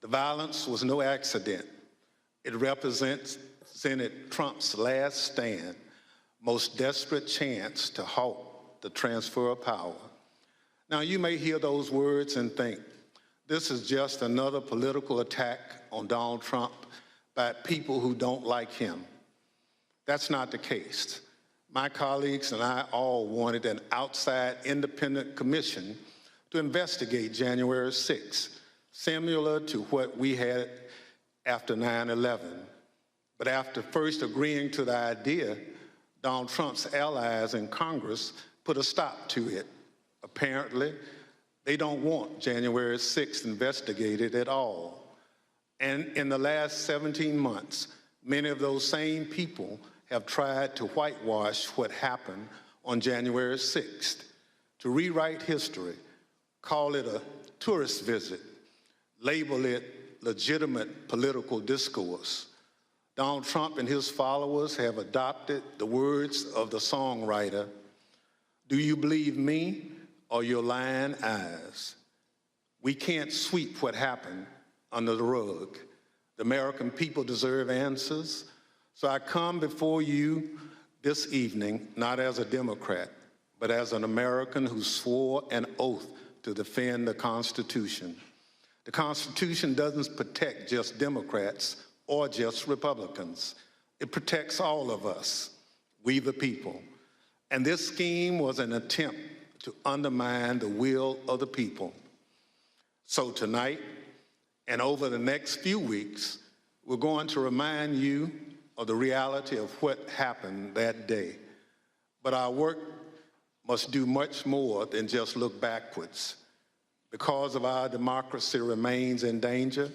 The violence was no accident. It represented Trump's last stand, most desperate chance to halt the transfer of power. Now, you may hear those words and think, this is just another political attack on Donald Trump by people who don't like him. That's not the case. My colleagues and I all wanted an outside independent commission to investigate January 6th, similar to what we had after 9/11. But after first agreeing to the idea, Donald Trump's allies in Congress put a stop to it. Apparently, they don't want January 6th investigated at all. And in the last 17 months, many of those same people have tried to whitewash what happened on January 6th, to rewrite history, call it a tourist visit, label it legitimate political discourse. Donald Trump and his followers have adopted the words of the songwriter, "Do you believe me or your lying eyes?" We can't sweep what happened under the rug. The American people deserve answers. So I come before you this evening, not as a Democrat, but as an American who swore an oath to defend the Constitution. The Constitution doesn't protect just Democrats or just Republicans. It protects all of us, we the people. And this scheme was an attempt to undermine the will of the people. So tonight, and over the next few weeks, we're going to remind you of the reality of what happened that day. But our work must do much more than just look backwards. Because of our democracy remains in danger,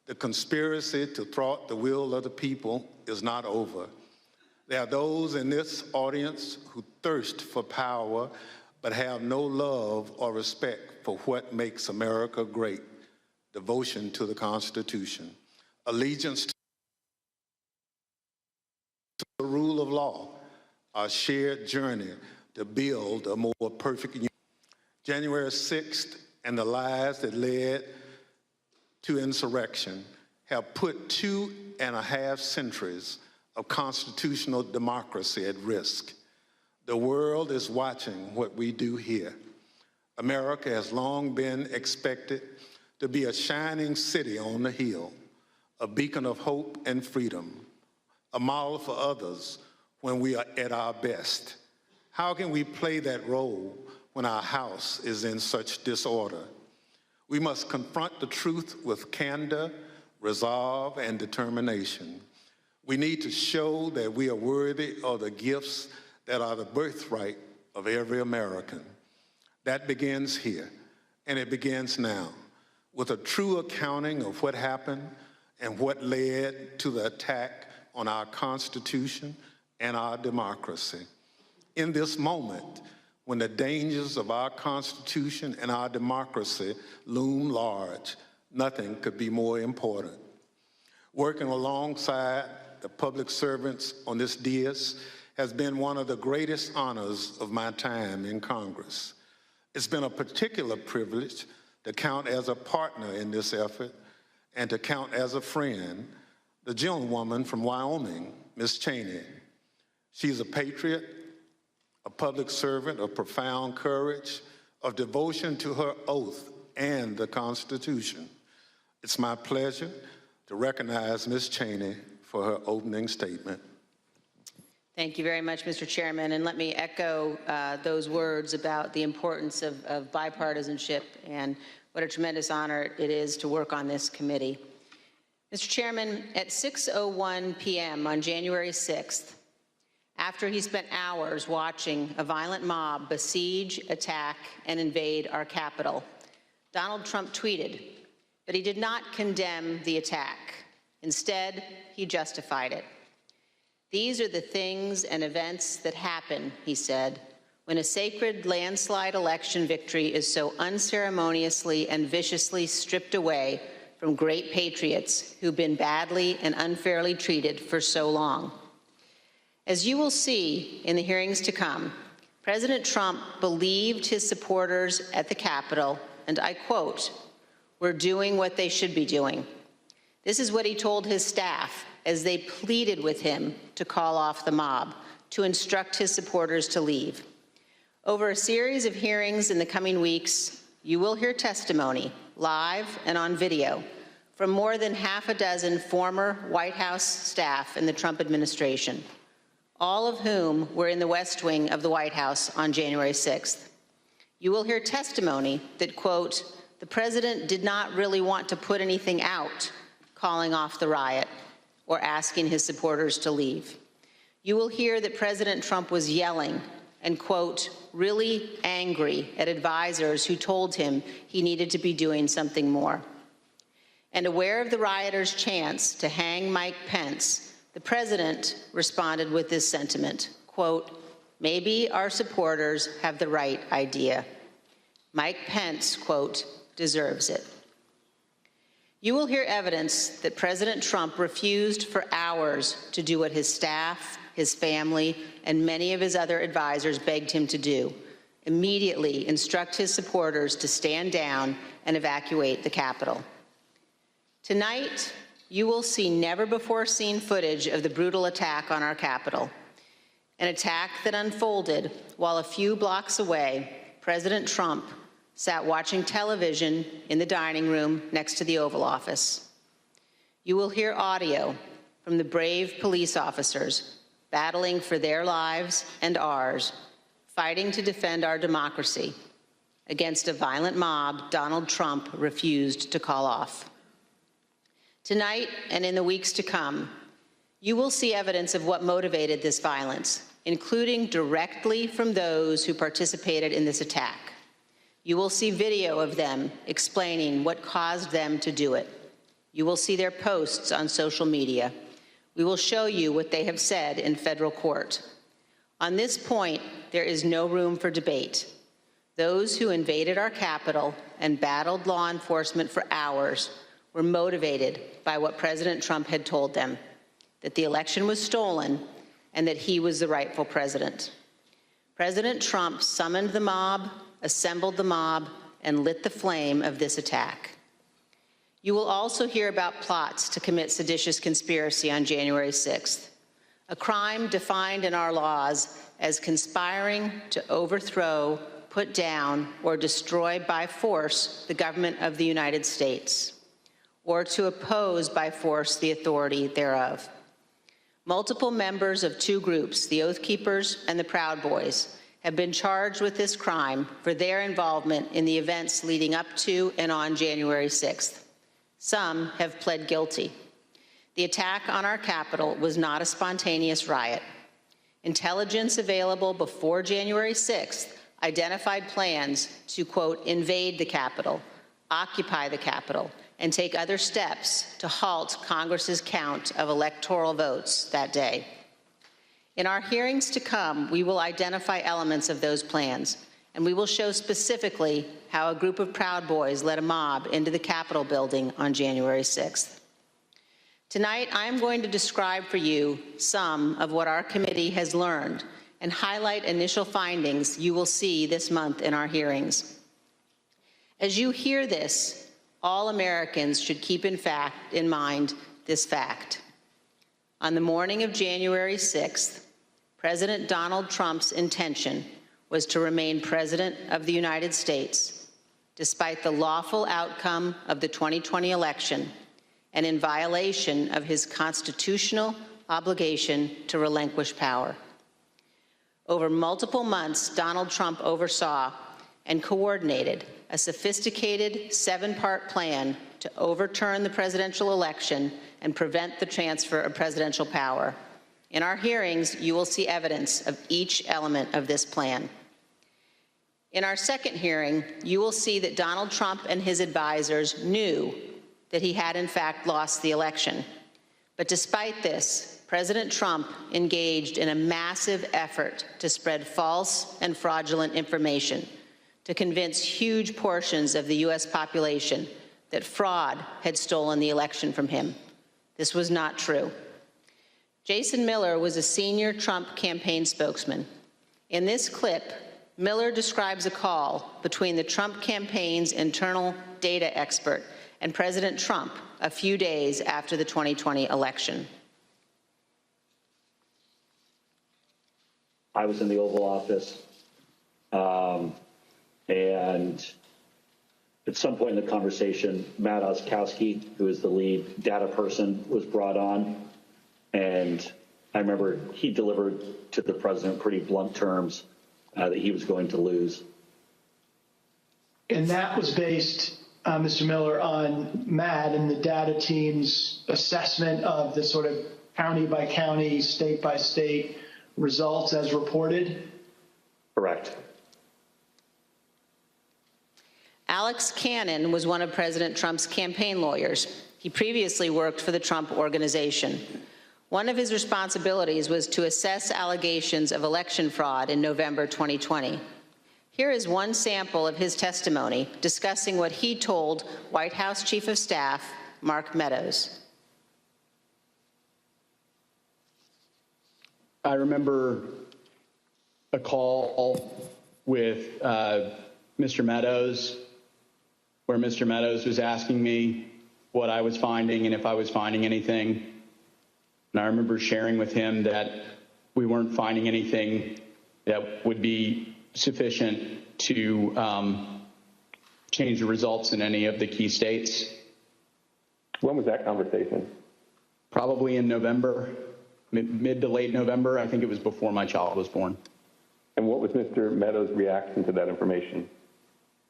the conspiracy to thwart the will of the people is not over. There are those in this audience who thirst for power but have no love or respect for what makes America great: devotion to the Constitution, allegiance to the rule of law, our shared journey to build a more perfect union. January 6th and the lies that led to insurrection have put 2.5 centuries of constitutional democracy at risk. The world is watching what we do here. America has long been expected to be a shining city on the hill, a beacon of hope and freedom, a model for others when we are at our best. How can we play that role when our house is in such disorder? We must confront the truth with candor, resolve, and determination. We need to show that we are worthy of the gifts that are the birthright of every American. That begins here, and it begins now, with a true accounting of what happened and what led to the attack on our Constitution and our democracy. In this moment, when the dangers of our Constitution and our democracy loom large, nothing could be more important. Working alongside the public servants on this dais has been one of the greatest honors of my time in Congress. It's been a particular privilege to count as a partner in this effort, and to count as a friend, the gentlewoman from Wyoming, Ms. Cheney. She's a patriot, a public servant of profound courage, of devotion to her oath and the Constitution. It's my pleasure to recognize Ms. Cheney for her opening statement. Thank you very much, Mr. Chairman, and let me echo those words about the importance of bipartisanship and what a tremendous honor it is to work on this committee. Mr. Chairman, at 6:01 p.m. on January 6th, after he spent hours watching a violent mob besiege, attack, and invade our Capitol, Donald Trump tweeted, but he did not condemn the attack. Instead, he justified it. "These are the things and events that happen," he said, "when a sacred landslide election victory is so unceremoniously and viciously stripped away from great patriots who've been badly and unfairly treated for so long." As you will see in the hearings to come, President Trump believed his supporters at the Capitol, and I quote, "We're doing what they should be doing." This is what he told his staff as they pleaded with him to call off the mob, to instruct his supporters to leave. Over a series of hearings in the coming weeks, you will hear testimony, live and on video, from more than half a dozen former White House staff in the Trump administration, all of whom were in the West Wing of the White House on January 6th. You will hear testimony that, quote, "The president did not really want to put anything out calling off the riot or asking his supporters to leave." You will hear that President Trump was yelling and, quote, "really angry at advisors who told him he needed to be doing something more." And aware of the rioters' chance to hang Mike Pence, the president responded with this sentiment, quote, "Maybe our supporters have the right idea. Mike Pence, quote, deserves it." You will hear evidence that President Trump refused for hours to do what his staff, his family, and many of his other advisors begged him to do: immediately instruct his supporters to stand down and evacuate the Capitol. Tonight, you will see never-before-seen footage of the brutal attack on our Capitol, an attack that unfolded while a few blocks away, President Trump sat watching television in the dining room next to the Oval Office. You will hear audio from the brave police officers battling for their lives and ours, fighting to defend our democracy against a violent mob Donald Trump refused to call off. Tonight and in the weeks to come, you will see evidence of what motivated this violence, including directly from those who participated in this attack. You will see video of them explaining what caused them to do it. You will see their posts on social media. We will show you what they have said in federal court. On this point, there is no room for debate. Those who invaded our Capitol and battled law enforcement for hours were motivated by what President Trump had told them, that the election was stolen and that he was the rightful president. President Trump summoned the mob, assembled the mob, and lit the flame of this attack. You will also hear about plots to commit seditious conspiracy on January 6th, a crime defined in our laws as conspiring to overthrow, put down, or destroy by force the government of the United States, or to oppose by force the authority thereof. Multiple members of two groups, the Oath Keepers and the Proud Boys, have been charged with this crime for their involvement in the events leading up to and on January 6th. Some have pled guilty. The attack on our Capitol was not a spontaneous riot. Intelligence available before January 6th identified plans to, quote, invade the Capitol, occupy the Capitol, and take other steps to halt Congress's count of electoral votes that day. In our hearings to come, we will identify elements of those plans, and we will show specifically how a group of Proud Boys led a mob into the Capitol building on January 6th. Tonight, I am going to describe for you some of what our committee has learned and highlight initial findings you will see this month in our hearings. As you hear this, all Americans should keep in mind this fact. On the morning of January 6th, President Donald Trump's intention was to remain President of the United States, despite the lawful outcome of the 2020 election and in violation of his constitutional obligation to relinquish power. Over multiple months, Donald Trump oversaw and coordinated a sophisticated 7-part plan to overturn the presidential election and prevent the transfer of presidential power. In our hearings, you will see evidence of each element of this plan. In our second hearing, you will see that Donald Trump and his advisors knew that he had in fact lost the election. But despite this, President Trump engaged in a massive effort to spread false and fraudulent information to convince huge portions of the U.S. population that fraud had stolen the election from him. This was not true. Jason Miller was a senior Trump campaign spokesman. In this clip, Miller describes a call between the Trump campaign's internal data expert and President Trump a few days after the 2020 election. I was in the Oval Office, and at some point in the conversation, Matt Oskowski, who is the lead data person, was brought on, and I remember he delivered to the president pretty blunt terms that he was going to lose. And that was based, Mr. Miller, on Matt and the data team's assessment of the sort of county by county, state by state results as reported? Correct. Alex Cannon was one of President Trump's campaign lawyers. He previously worked for the Trump Organization. One of his responsibilities was to assess allegations of election fraud in November 2020. Here is one sample of his testimony discussing what he told White House Chief of Staff Mark Meadows. I remember a call with Mr. Meadows, where Mr. Meadows was asking me what I was finding and if I was finding anything. And I remember sharing with him that we weren't finding anything that would be sufficient to change the results in any of the key states. When was that conversation? Probably in November, mid to late November. I think it was before my child was born. And what was Mr. Meadows' reaction to that information?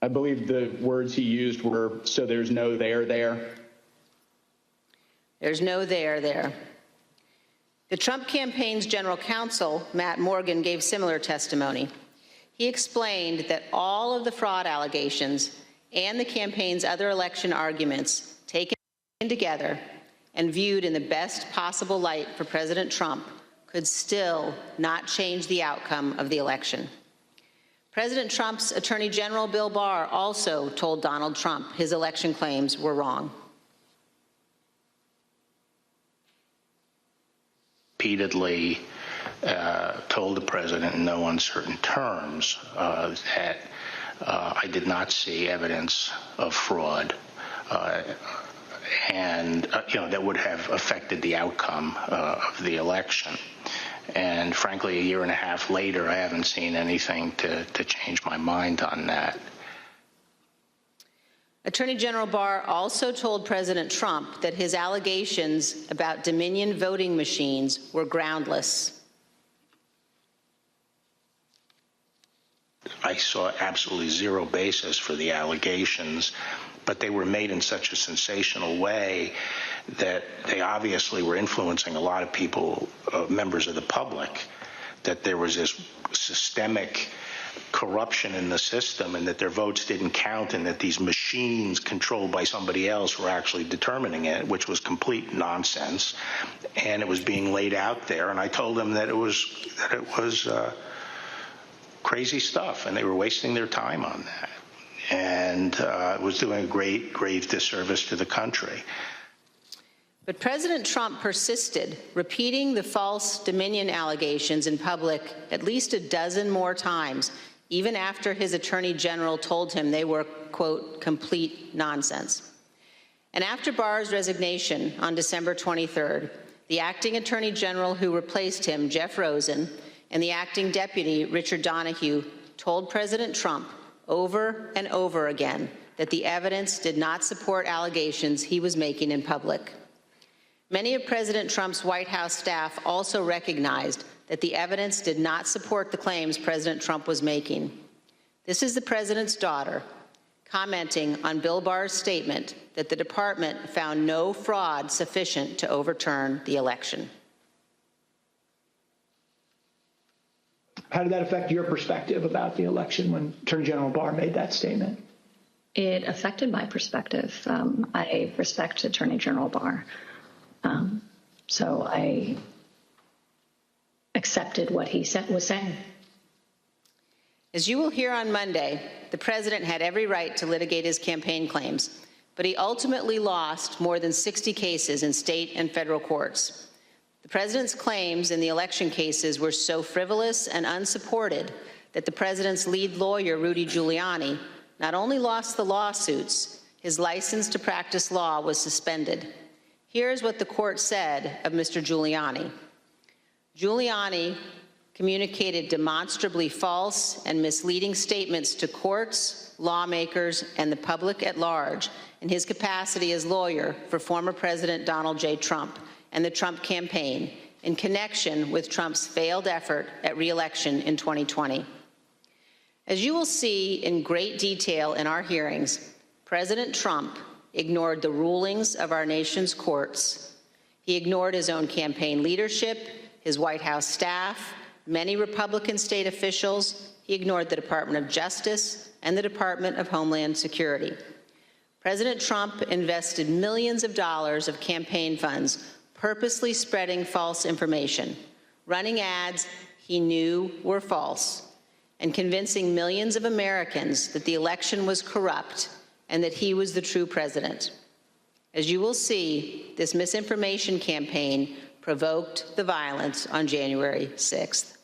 I believe the words he used were, "So there's no there there." There's no there there. The Trump campaign's general counsel, Matt Morgan, gave similar testimony. He explained that all of the fraud allegations and the campaign's other election arguments taken together and viewed in the best possible light for President Trump could still not change the outcome of the election. President Trump's Attorney General Bill Barr also told Donald Trump his election claims were wrong. Repeatedly told the president in no uncertain terms that I did not see evidence of fraud and that would have affected the outcome of the election. And frankly, a year and a half later, I haven't seen anything to change my mind on that. Attorney General Barr also told President Trump that his allegations about Dominion voting machines were groundless. I saw absolutely zero basis for the allegations, but they were made in such a sensational way that they obviously were influencing a lot of people, members of the public, that there was this systemic corruption in the system and that their votes didn't count and that these machines controlled by somebody else were actually determining it, which was complete nonsense. And it was being laid out there. And I told them that it was crazy stuff and they were wasting their time on that. And it was doing a grave disservice to the country. But President Trump persisted, repeating the false Dominion allegations in public at least a dozen more times, even after his attorney general told him they were, quote, complete nonsense. And after Barr's resignation on December 23rd, the acting attorney general who replaced him, Jeff Rosen, and the acting deputy, Richard Donoghue, told President Trump over and over again that the evidence did not support allegations he was making in public. Many of President Trump's White House staff also recognized that the evidence did not support the claims President Trump was making. This is the president's daughter commenting on Bill Barr's statement that the department found no fraud sufficient to overturn the election. How did that affect your perspective about the election when Attorney General Barr made that statement? It affected my perspective. I respect Attorney General Barr. So I accepted what he was saying. As you will hear on Monday, the president had every right to litigate his campaign claims, but he ultimately lost more than 60 cases in state and federal courts. The president's claims in the election cases were so frivolous and unsupported that the president's lead lawyer, Rudy Giuliani, not only lost the lawsuits, his license to practice law was suspended. Here's what the court said of Mr. Giuliani. Giuliani communicated demonstrably false and misleading statements to courts, lawmakers, and the public at large in his capacity as lawyer for former President Donald J. Trump and the Trump campaign in connection with Trump's failed effort at re-election in 2020. As you will see in great detail in our hearings, President Trump ignored the rulings of our nation's courts. He ignored his own campaign leadership, his White House staff, many Republican state officials. He ignored the Department of Justice and the Department of Homeland Security. President Trump invested millions of dollars of campaign funds purposely spreading false information, running ads he knew were false, and convincing millions of Americans that the election was corrupt and that he was the true president. As you will see, this misinformation campaign provoked the violence on January 6th.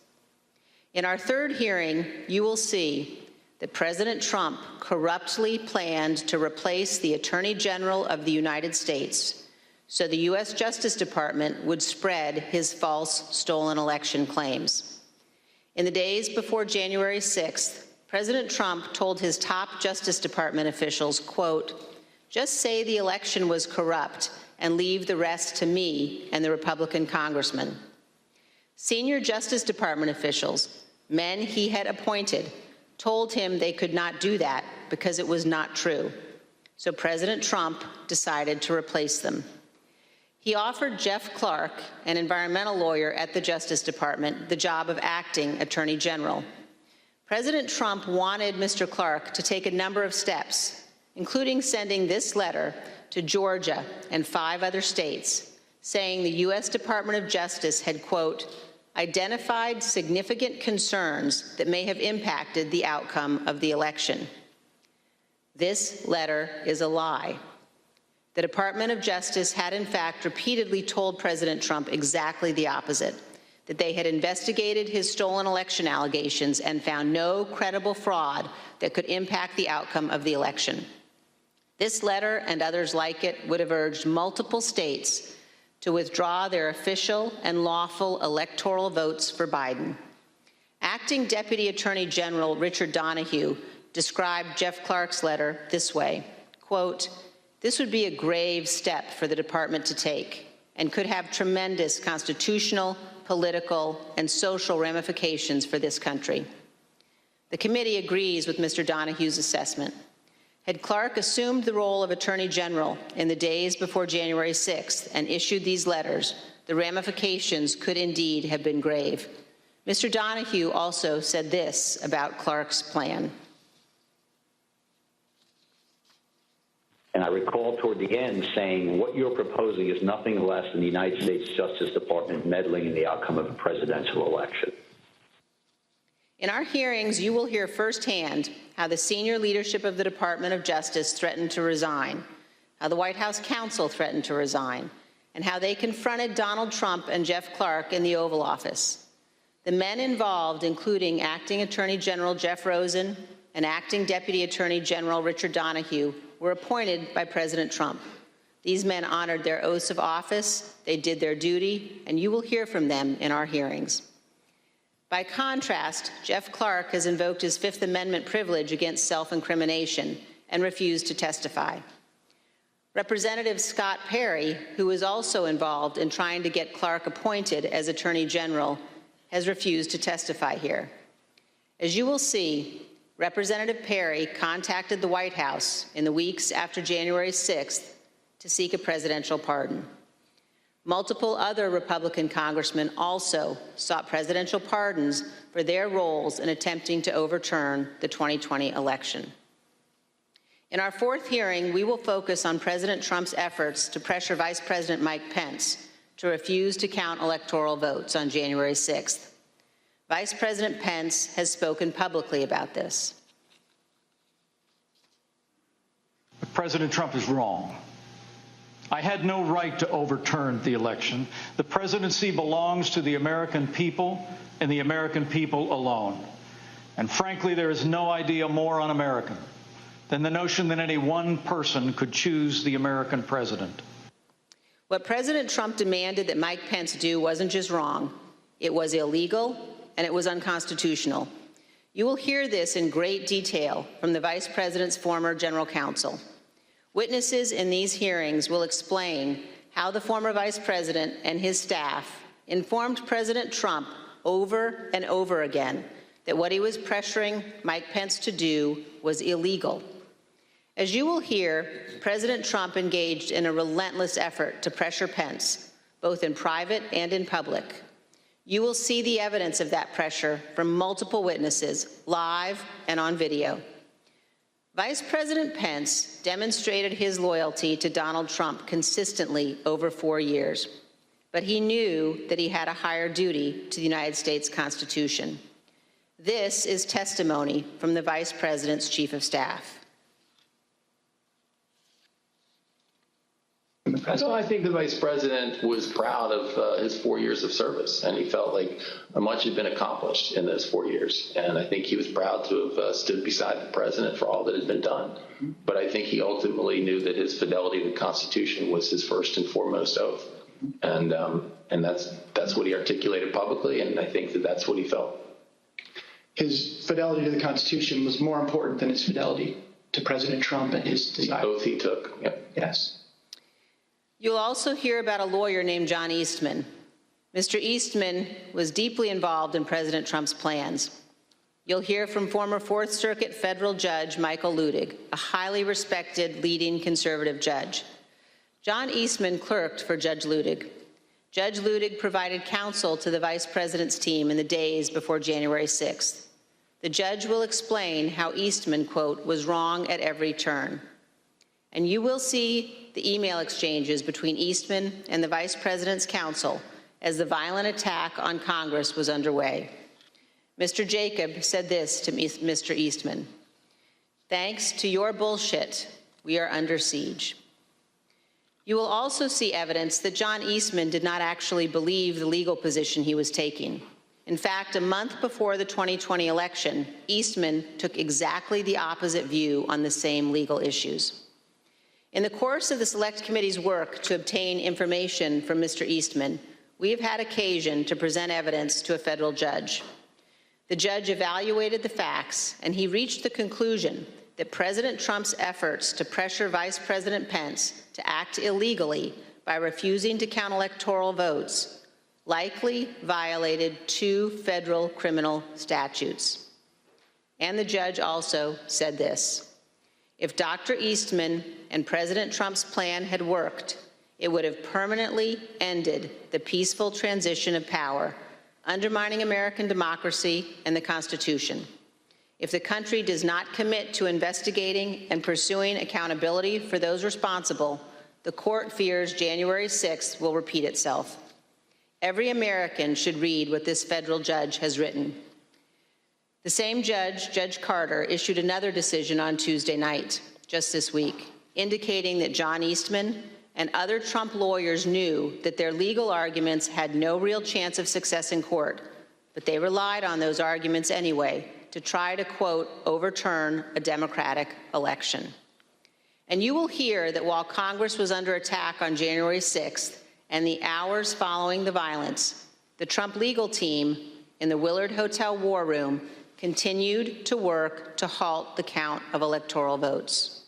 In our third hearing, you will see that President Trump corruptly planned to replace the Attorney General of the United States so the U.S. Justice Department would spread his false stolen election claims. In the days before January 6th, President Trump told his top Justice Department officials, quote, "Just say the election was corrupt and leave the rest to me and the Republican congressman." Senior Justice Department officials, men he had appointed, told him they could not do that because it was not true. So President Trump decided to replace them. He offered Jeff Clark, an environmental lawyer at the Justice Department, the job of acting Attorney General. President Trump wanted Mr. Clark to take a number of steps, including sending this letter to Georgia and 5 other states, saying the U.S. Department of Justice had, quote, identified significant concerns that may have impacted the outcome of the election. This letter is a lie. The Department of Justice had, in fact, repeatedly told President Trump exactly the opposite, that they had investigated his stolen election allegations and found no credible fraud that could impact the outcome of the election. This letter and others like it would have urged multiple states to withdraw their official and lawful electoral votes for Biden. Acting Deputy Attorney General Richard Donoghue described Jeff Clark's letter this way, quote, "This would be a grave step for the department to take and could have tremendous constitutional, political, and social ramifications for this country." The committee agrees with Mr. Donoghue's assessment. Had Clark assumed the role of Attorney General in the days before January 6th and issued these letters, the ramifications could indeed have been grave. Mr. Donoghue also said this about Clark's plan. And I recall toward the end saying, what you're proposing is nothing less than the United States Justice Department meddling in the outcome of a presidential election. In our hearings, you will hear firsthand how the senior leadership of the Department of Justice threatened to resign, how the White House counsel threatened to resign, and how they confronted Donald Trump and Jeff Clark in the Oval Office. The men involved, including Acting Attorney General Jeff Rosen and Acting Deputy Attorney General Richard Donahue, were appointed by President Trump. These men honored their oaths of office, they did their duty, and you will hear from them in our hearings. By contrast, Jeff Clark has invoked his Fifth Amendment privilege against self-incrimination and refused to testify. Representative Scott Perry, who was also involved in trying to get Clark appointed as Attorney General, has refused to testify here. As you will see, Representative Perry contacted the White House in the weeks after January 6th to seek a presidential pardon. Multiple other Republican congressmen also sought presidential pardons for their roles in attempting to overturn the 2020 election. In our fourth hearing, we will focus on President Trump's efforts to pressure Vice President Mike Pence to refuse to count electoral votes on January 6th. Vice President Pence has spoken publicly about this. President Trump is wrong. I had no right to overturn the election. The presidency belongs to the American people and the American people alone. And frankly, there is no idea more un-American than the notion that any one person could choose the American president. What President Trump demanded that Mike Pence do wasn't just wrong, it was illegal and it was unconstitutional. You will hear this in great detail from the Vice President's former general counsel. Witnesses in these hearings will explain how the former Vice President and his staff informed President Trump over and over again that what he was pressuring Mike Pence to do was illegal. As you will hear, President Trump engaged in a relentless effort to pressure Pence, both in private and in public. You will see the evidence of that pressure from multiple witnesses, live and on video. Vice President Pence demonstrated his loyalty to Donald Trump consistently over 4 years, but he knew that he had a higher duty to the United States Constitution. This is testimony from the Vice President's Chief of Staff. So I think the Vice President was proud of his 4 years of service, and he felt like much had been accomplished in those 4 years. And I think he was proud to have stood beside the President for all that had been done. But I think he ultimately knew that his fidelity to the Constitution was his first and foremost oath. And that's what he articulated publicly, and I think that that's what he felt. His fidelity to the Constitution was more important than his fidelity to President Trump and his desire. The oath he took. Yep. Yes. You'll also hear about a lawyer named John Eastman. Mr. Eastman was deeply involved in President Trump's plans. You'll hear from former Fourth Circuit federal judge Michael Ludig, a highly respected leading conservative judge. John Eastman clerked for Judge Ludig. Judge Ludig provided counsel to the Vice President's team in the days before January 6th. The judge will explain how Eastman, quote, was wrong at every turn. And you will see the email exchanges between Eastman and the Vice President's counsel as the violent attack on Congress was underway. Mr. Jacob said this to Mr. Eastman: "Thanks to your bullshit, we are under siege." You will also see evidence that John Eastman did not actually believe the legal position he was taking. In fact, a month before the 2020 election, Eastman took exactly the opposite view on the same legal issues. In the course of the Select Committee's work to obtain information from Mr. Eastman, we have had occasion to present evidence to a federal judge. The judge evaluated the facts, and he reached the conclusion that President Trump's efforts to pressure Vice President Pence to act illegally by refusing to count electoral votes likely violated 2 federal criminal statutes. And the judge also said this: if Dr. Eastman and President Trump's plan had worked, it would have permanently ended the peaceful transition of power, undermining American democracy and the Constitution. If the country does not commit to investigating and pursuing accountability for those responsible, the court fears January 6th will repeat itself. Every American should read what this federal judge has written. The same judge, Judge Carter, issued another decision on Tuesday night, just this week, indicating that John Eastman and other Trump lawyers knew that their legal arguments had no real chance of success in court, but they relied on those arguments anyway to try to, quote, overturn a democratic election. And you will hear that while Congress was under attack on January 6th and the hours following the violence, the Trump legal team in the Willard Hotel War Room continued to work to halt the count of electoral votes.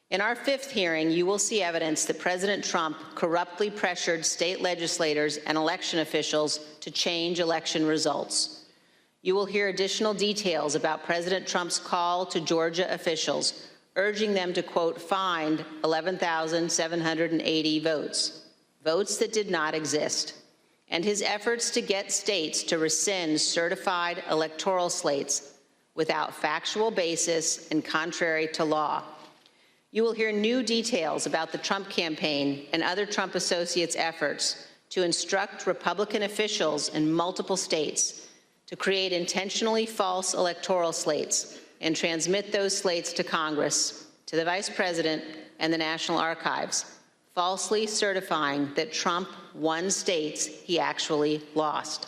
In our fifth hearing, you will see evidence that President Trump corruptly pressured state legislators and election officials to change election results. You will hear additional details about President Trump's call to Georgia officials, urging them to, quote, find 11,780 votes, votes that did not exist, and his efforts to get states to rescind certified electoral slates without factual basis and contrary to law. You will hear new details about the Trump campaign and other Trump associates' efforts to instruct Republican officials in multiple states to create intentionally false electoral slates and transmit those slates to Congress, to the Vice President, and the National Archives, falsely certifying that Trump won states he actually lost.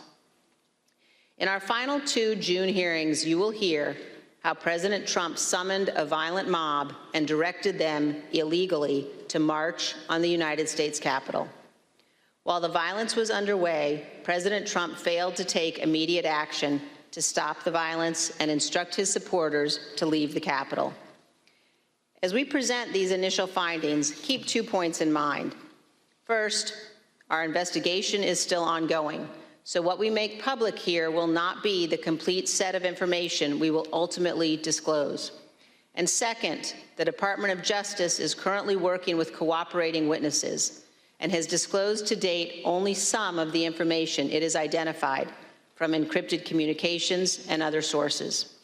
In our final two June hearings, you will hear how President Trump summoned a violent mob and directed them illegally to march on the United States Capitol. While the violence was underway, President Trump failed to take immediate action to stop the violence and instruct his supporters to leave the Capitol. As we present these initial findings, keep 2 points in mind. First, our investigation is still ongoing, so what we make public here will not be the complete set of information we will ultimately disclose. And second, the Department of Justice is currently working with cooperating witnesses and has disclosed to date only some of the information it has identified from encrypted communications and other sources.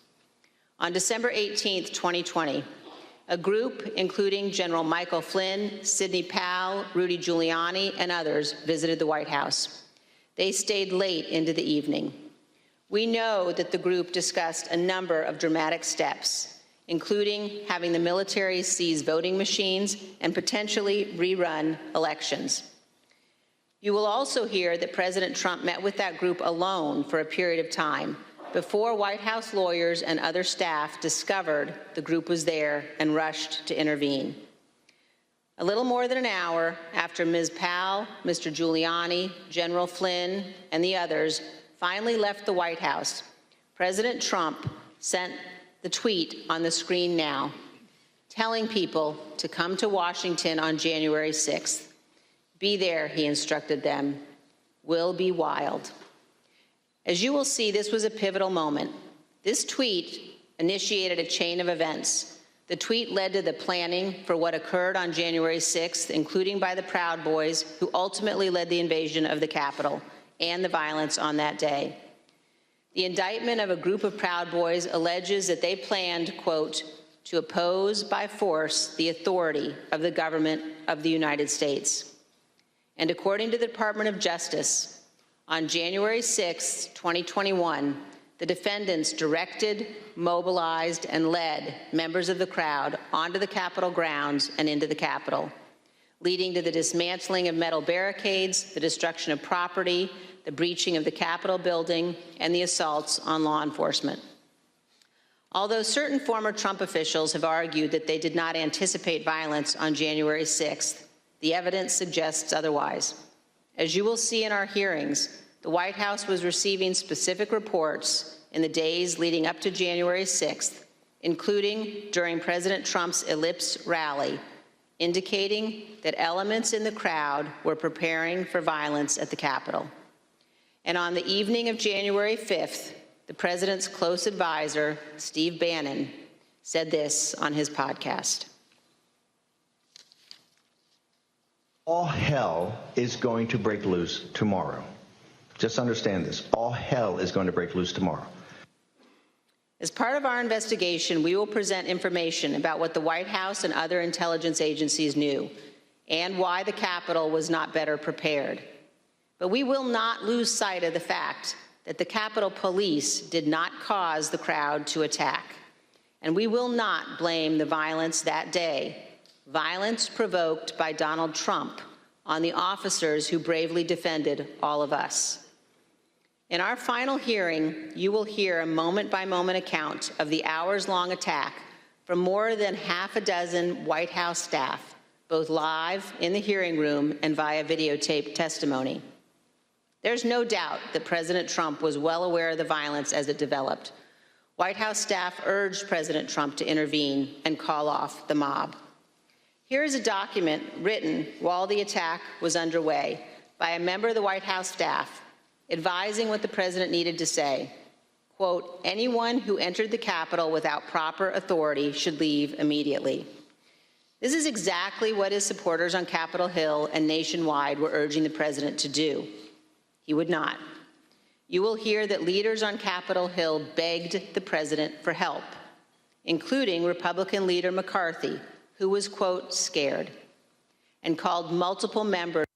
On December 18th, 2020, a group including General Michael Flynn, Sidney Powell, Rudy Giuliani, and others visited the White House. They stayed late into the evening. We know that the group discussed a number of dramatic steps, including having the military seize voting machines and potentially rerun elections. You will also hear that President Trump met with that group alone for a period of time before White House lawyers and other staff discovered the group was there and rushed to intervene. A little more than an hour after Ms. Powell, Mr. Giuliani, General Flynn, and the others finally left the White House, President Trump sent the tweet on the screen now, telling people to come to Washington on January 6th. Be there, he instructed them. Will be wild. As you will see, this was a pivotal moment. This tweet initiated a chain of events. The tweet led to the planning for what occurred on January 6th, including by the Proud Boys, who ultimately led the invasion of the Capitol and the violence on that day. The indictment of a group of Proud Boys alleges that they planned, quote, to oppose by force the authority of the government of the United States. And according to the Department of Justice, on January 6, 2021, the defendants directed, mobilized, and led members of the crowd onto the Capitol grounds and into the Capitol, leading to the dismantling of metal barricades, the destruction of property, the breaching of the Capitol building, and the assaults on law enforcement. Although certain former Trump officials have argued that they did not anticipate violence on January 6th, the evidence suggests otherwise. As you will see in our hearings, the White House was receiving specific reports in the days leading up to January 6th, including during President Trump's Ellipse rally, indicating that elements in the crowd were preparing for violence at the Capitol. And on the evening of January 5th, the president's close advisor, Steve Bannon, said this on his podcast. All hell is going to break loose tomorrow. Just understand this. All hell is going to break loose tomorrow. As part of our investigation, we will present information about what the White House and other intelligence agencies knew and why the Capitol was not better prepared. But we will not lose sight of the fact that the Capitol Police did not cause the crowd to attack. And we will not blame the violence that day, violence provoked by Donald Trump, on the officers who bravely defended all of us. In our final hearing, you will hear a moment-by-moment account of the hours-long attack from more than half a dozen White House staff, both live in the hearing room and via videotaped testimony. There's no doubt that President Trump was well aware of the violence as it developed. White House staff urged President Trump to intervene and call off the mob. Here is a document written while the attack was underway by a member of the White House staff advising what the president needed to say. Quote, anyone who entered the Capitol without proper authority should leave immediately. This is exactly what his supporters on Capitol Hill and nationwide were urging the president to do. He would not. You will hear that leaders on Capitol Hill begged the president for help, including Republican leader McCarthy, who was, quote, scared, and called multiple members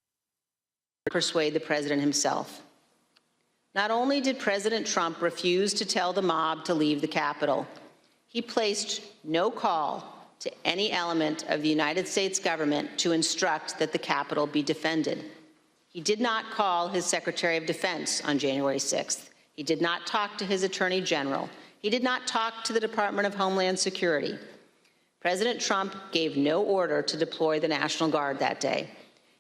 to persuade the president himself. Not only did President Trump refuse to tell the mob to leave the Capitol, he placed no call to any element of the United States government to instruct that the Capitol be defended. He did not call his Secretary of Defense on January 6th. He did not talk to his Attorney General. He did not talk to the Department of Homeland Security. President Trump gave no order to deploy the National Guard that day,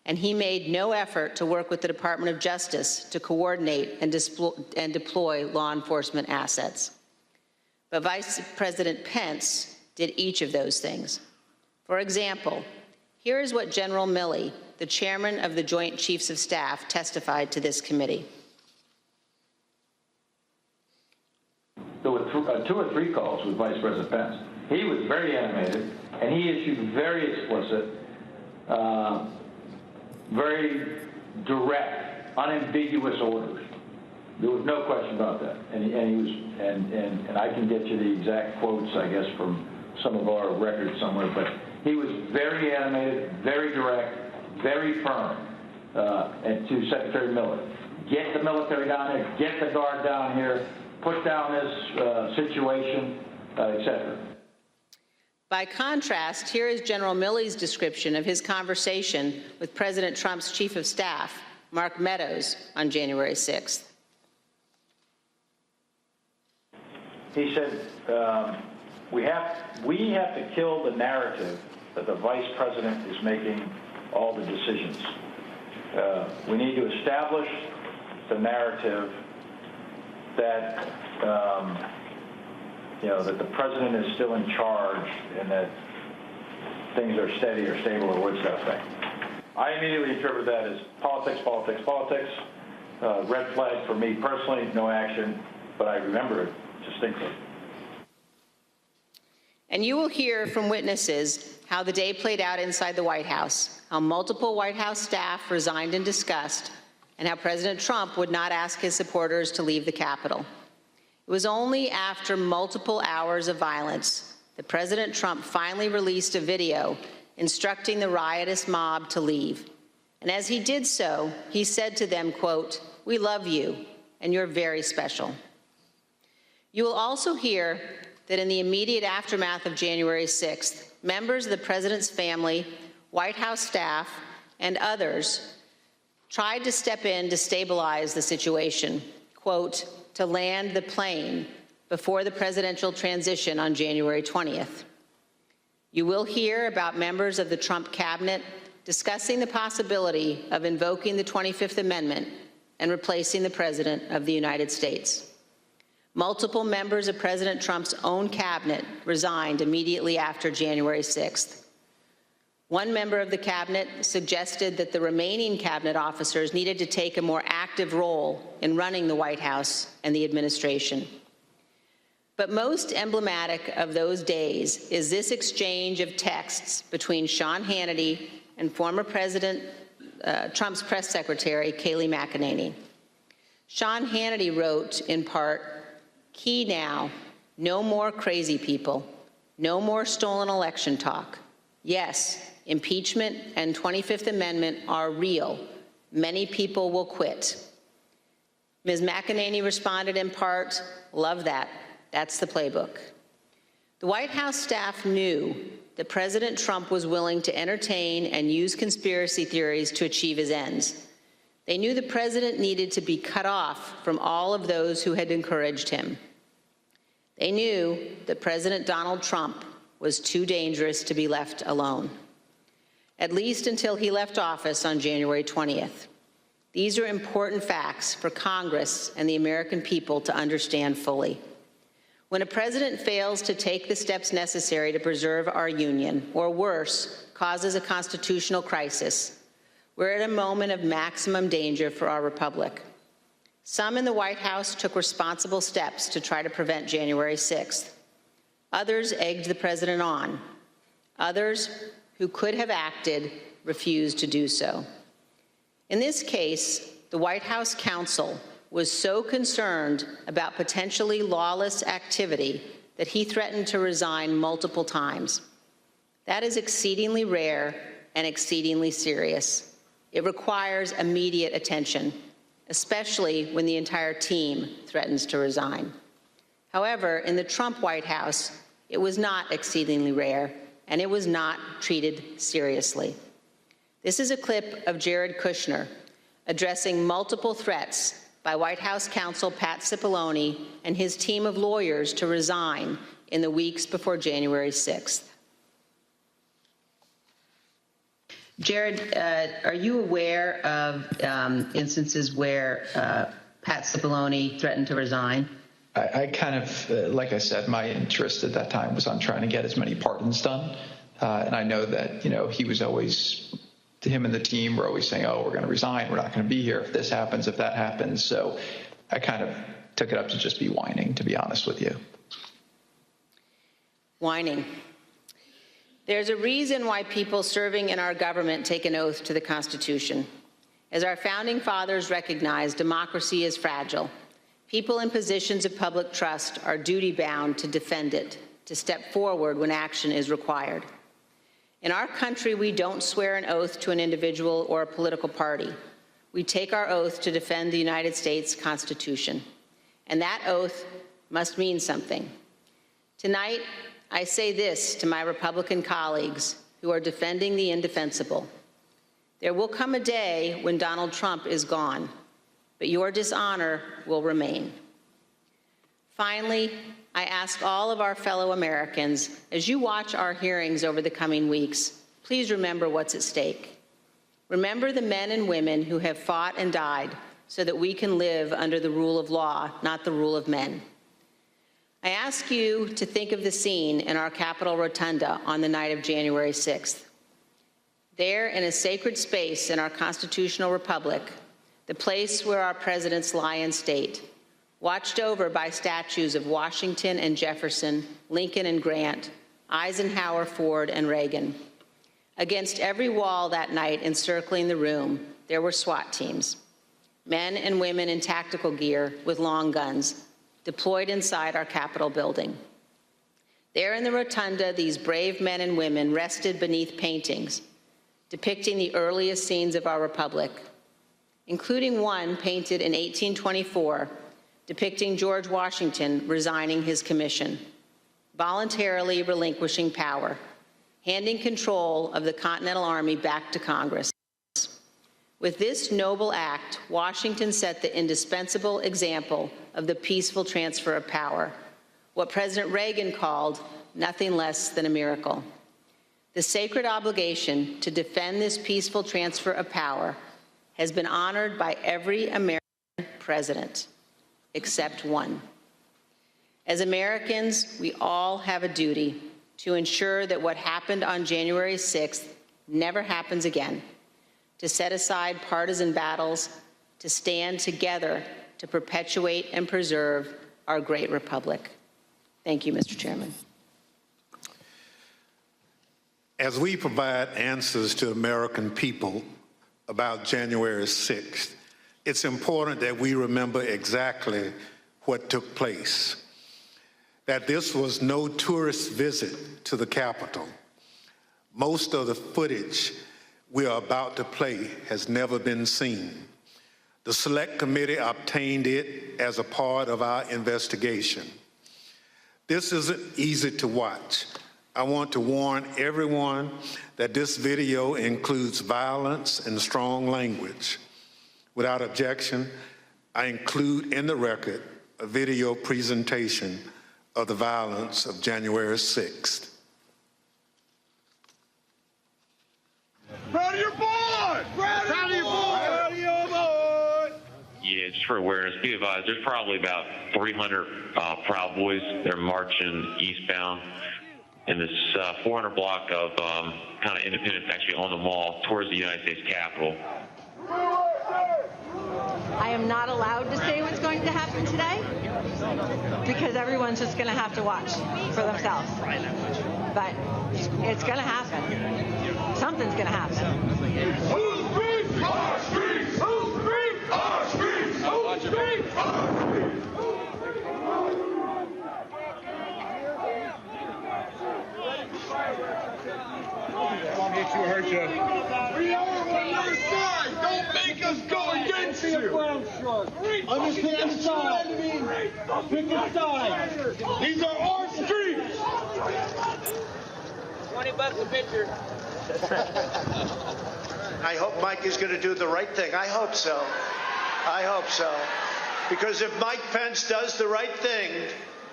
and he made no effort to work with the Department of Justice to coordinate and deploy law enforcement assets. But Vice President Pence did each of those things. For example, here is what General Milley, the chairman of the Joint Chiefs of Staff, testified to this committee. There were 2 or 3 calls with Vice President Pence. He was very animated, and he issued very explicit, very direct, unambiguous orders. There was no question about that. And I can get you the exact quotes, I guess, from some of our records somewhere, but he was very animated, very direct, very firm, and to Secretary Miller. Get the military down here, get the Guard down here, put down this situation, etc. By contrast, here is General Milley's description of his conversation with President Trump's Chief of Staff, Mark Meadows, on January 6th. He said, we have to kill the narrative that the Vice President is making all the decisions. We need to establish the narrative that that the president is still in charge and that things are steady or stable or words that thing. I immediately interpret that as politics, politics, politics. Red flag for me personally, no action, but I remember it distinctly. And you will hear from witnesses how the day played out inside the White House, how multiple White House staff resigned in disgust, and how President Trump would not ask his supporters to leave the Capitol. It was only after multiple hours of violence that President Trump finally released a video instructing the riotous mob to leave. And as he did so, he said to them, quote, "We love you, and you're very special." You will also hear that in the immediate aftermath of January 6th, members of the president's family, White House staff, and others tried to step in to stabilize the situation, quote, to land the plane before the presidential transition on January 20th. You will hear about members of the Trump cabinet discussing the possibility of invoking the 25th Amendment and replacing the President of the United States. Multiple members of President Trump's own cabinet resigned immediately after January 6th. One member of the cabinet suggested that the remaining cabinet officers needed to take a more active role in running the White House and the administration. But most emblematic of those days is this exchange of texts between Sean Hannity and former President Trump's press secretary, Kayleigh McEnany. Sean Hannity wrote, in part, "Key now, no more crazy people, no more stolen election talk. Yes, impeachment and 25th Amendment are real. Many people will quit." Ms. McEnany responded in part, "Love that. That's the playbook." The White House staff knew that President Trump was willing to entertain and use conspiracy theories to achieve his ends. They knew the president needed to be cut off from all of those who had encouraged him. They knew that President Donald Trump was too dangerous to be left alone, at least until he left office on January 20th. These are important facts for Congress and the American people to understand fully. When a president fails to take the steps necessary to preserve our union, or worse, causes a constitutional crisis, we're at a moment of maximum danger for our republic. Some in the White House took responsible steps to try to prevent January 6th. Others egged the president on. Others, who could have acted, refused to do so. In this case, the White House counsel was so concerned about potentially lawless activity that he threatened to resign multiple times. That is exceedingly rare and exceedingly serious. It requires immediate attention, especially when the entire team threatens to resign. However, in the Trump White House, it was not exceedingly rare, and it was not treated seriously. This is a clip of Jared Kushner addressing multiple threats by White House counsel Pat Cipollone and his team of lawyers to resign in the weeks before January 6th. Jared, are you aware of instances where Pat Cipollone threatened to resign? I kind of, like I said, my interest at that time was on trying to get as many pardons done. And I know that, he was always, him and the team were always saying, oh, we're going to resign. We're not going to be here if this happens, if that happens. So I kind of took it up to just be whining, to be honest with you. Whining. There's a reason why people serving in our government take an oath to the Constitution. As our founding fathers recognized, democracy is fragile. People in positions of public trust are duty-bound to defend it, to step forward when action is required. In our country, we don't swear an oath to an individual or a political party. We take our oath to defend the United States Constitution. And that oath must mean something. Tonight, I say this to my Republican colleagues who are defending the indefensible. There will come a day when Donald Trump is gone, but your dishonor will remain. Finally, I ask all of our fellow Americans, as you watch our hearings over the coming weeks, please remember what's at stake. Remember the men and women who have fought and died so that we can live under the rule of law, not the rule of men. I ask you to think of the scene in our Capitol Rotunda on the night of January 6th. There, in a sacred space in our constitutional republic, the place where our presidents lie in state, watched over by statues of Washington and Jefferson, Lincoln and Grant, Eisenhower, Ford, and Reagan. Against every wall that night encircling the room, there were SWAT teams, men and women in tactical gear with long guns, deployed inside our Capitol building. There in the rotunda, these brave men and women rested beneath paintings depicting the earliest scenes of our republic, including one painted in 1824 depicting George Washington resigning his commission, voluntarily relinquishing power, handing control of the Continental Army back to Congress. With this noble act, Washington set the indispensable example of the peaceful transfer of power, what President Reagan called nothing less than a miracle. The sacred obligation to defend this peaceful transfer of power has been honored by every American president, except one. As Americans, we all have a duty to ensure that what happened on January 6th never happens again, to set aside partisan battles, to stand together to perpetuate and preserve our great republic. Thank you, Mr. Chairman. As we provide answers to American people about January 6th, it's important that we remember exactly what took place, that this was no tourist visit to the Capitol. Most of the footage we are about to play has never been seen. The Select Committee obtained it as a part of our investigation. This isn't easy to watch. I want to warn everyone that this video includes violence and strong language. Without objection, I include in the record a video presentation of the violence of January 6th. Proud of your boy! Proud of your boy! Proud of your boy! Yeah, just for awareness, be advised, there's probably about 300 Proud Boys. They're marching eastbound in this 400 block of kind of Independence, actually on the mall towards the United States Capitol. I am not allowed to say what's going to happen today because everyone's just going to have to watch for themselves. But it's going to happen. Something's going to happen. Who's streets? Our streets! Who's streets? Our streets! Who's streets? Our streets! I'll hit you, hurt you. We are on your side. Don't make us go against you. Understand the side. Pick a side. These are our streets. $20 a picture. I hope Mike is going to do the right thing. I hope so. I hope so. Because if Mike Pence does the right thing,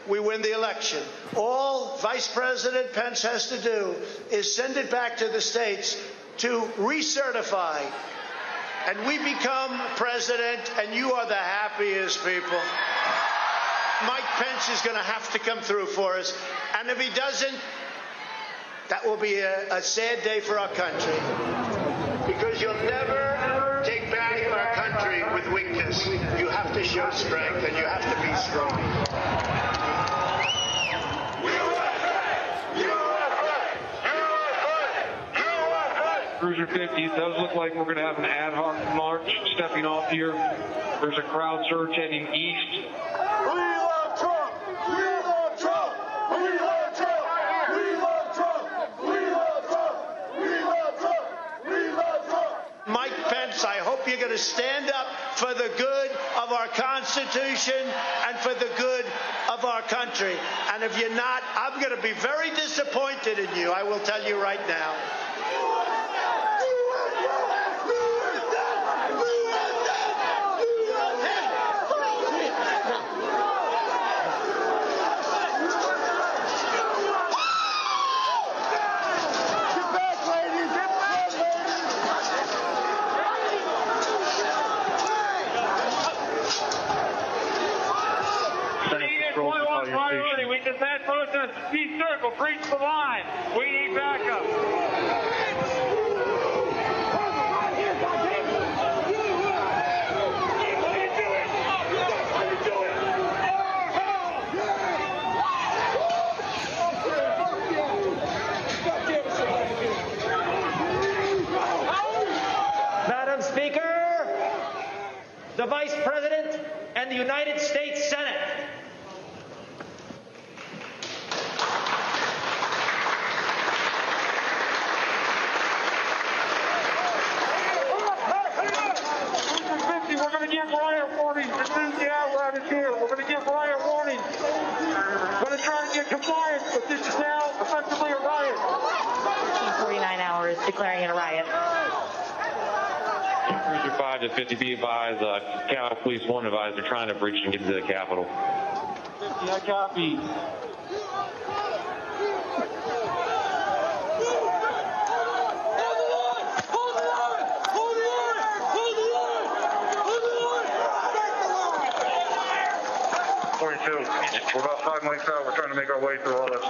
we win the election. All Vice President Pence has to do is send it back to the states to recertify. And we become president, and you are the happiest people. Mike Pence is going to have to come through for us. And if he doesn't, that will be a sad day for our country. Because you'll never take back our country with weakness. You have to show strength, and you have to be strong. Cruiser 50, it does look like we're going to have an ad hoc march stepping off here. There's a crowd surge heading east. We love Trump! We love Trump! We love Trump! We love Trump! We love Trump! We love Trump! We love Trump! Mike Pence, I hope you're going to stand up for the good of our Constitution and for the good of our country. And if you're not, I'm going to be very disappointed in you. I will tell you right now. We just had protesters speed circle, breach the line. We need backup. Madam Speaker, the Vice President and the United States Senate. We're going to give riot warnings as soon as the apparatus is here. We're going to give riot warnings. We're going to try to get compliance, but this is now effectively a riot. 49 hours declaring it a riot. Cruiser 5 to 50, be advised, Capitol Police 1 advised they're trying to breach and get into the Capitol. 50, I copy. We're about 5 miles out. We're trying to make our way through all this.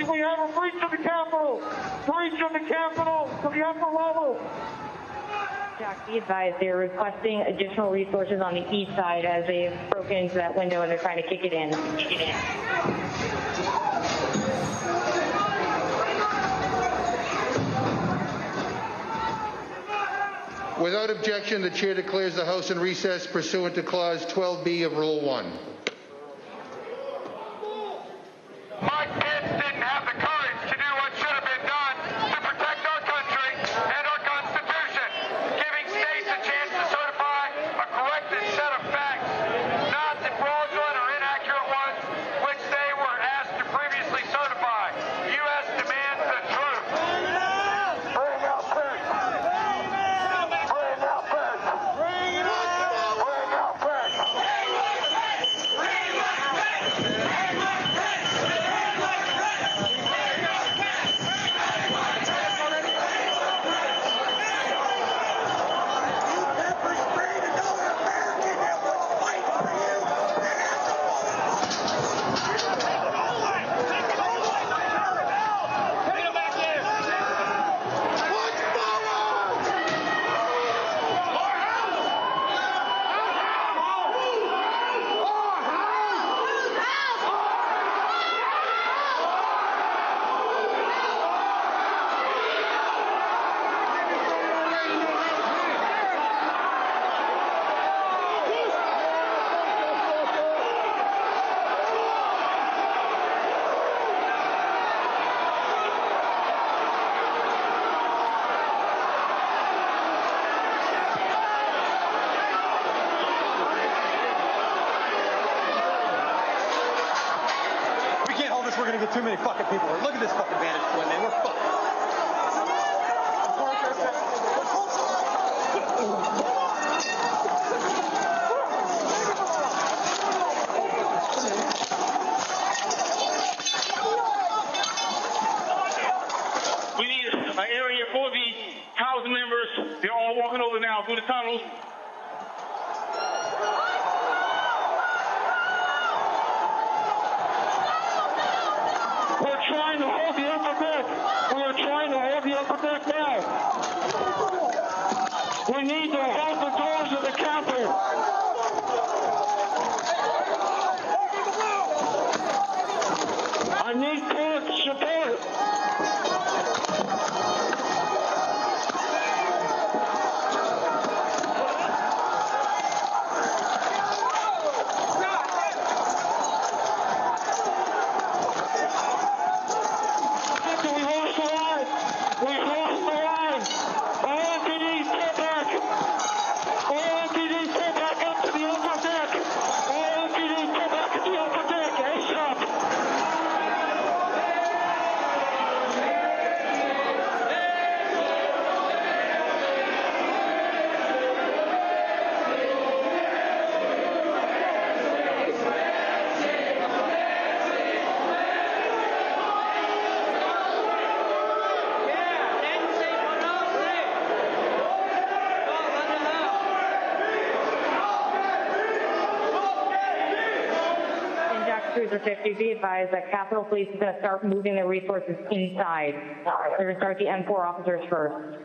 We have a breach of the Capitol! Breach of the Capitol to the upper level! Jack, be advised they're requesting additional resources on the east side as they've broken into that window and they're trying to kick it in. Without objection, the chair declares the House in recess pursuant to Clause 12B of Rule 1. Mike Pence didn't have the courage to do what should have been done to protect our country and our Constitution, giving states a chance to certify a corrected set of facts, not the fraudulent or inaccurate ones which they were asked to previously certify. The U.S. demands the truth. Bring out Pence. Bring out Pence. Bring it out. Bring out Pence. We can't hold this. We're going to get too many fucking people. Look at this fucking vantage point, man. We're fucked. We need an area for the House members. They're all walking over now through the tunnels. We're trying to hold the upper deck. We are trying to hold the upper deck now. We need to hold the doors of the Capitol. I need court support. We lost the line. We lost the line. All MPDs pull back. All MPDs pull back up to the upper deck. All MPDs pull back to the upper deck. ASAP. In Jack Cruiser 50, be advised that Capitol Police is going to start moving their resources inside. They're going to start the M4 officers first.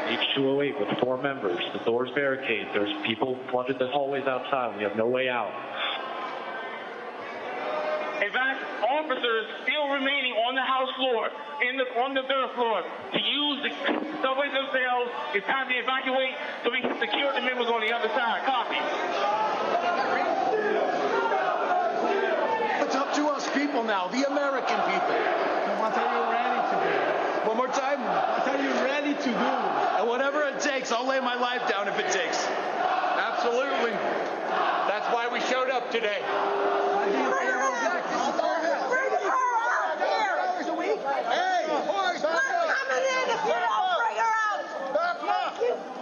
H208 with 4 members. The door's barricaded. There's people flooded the hallways outside. We have no way out. In fact, officers still remaining on the House floor, on the third floor, to use the subways themselves. It's time to evacuate so we can secure the members on the other side. Copy. It's up to us people now, the American people. What are you ready to do? One more time. What are you ready to do? And whatever it takes, I'll lay my life down if it takes. Absolutely. That's why we showed up today. Hey, boys, back up. Coming in if you don't bring her out. Back up.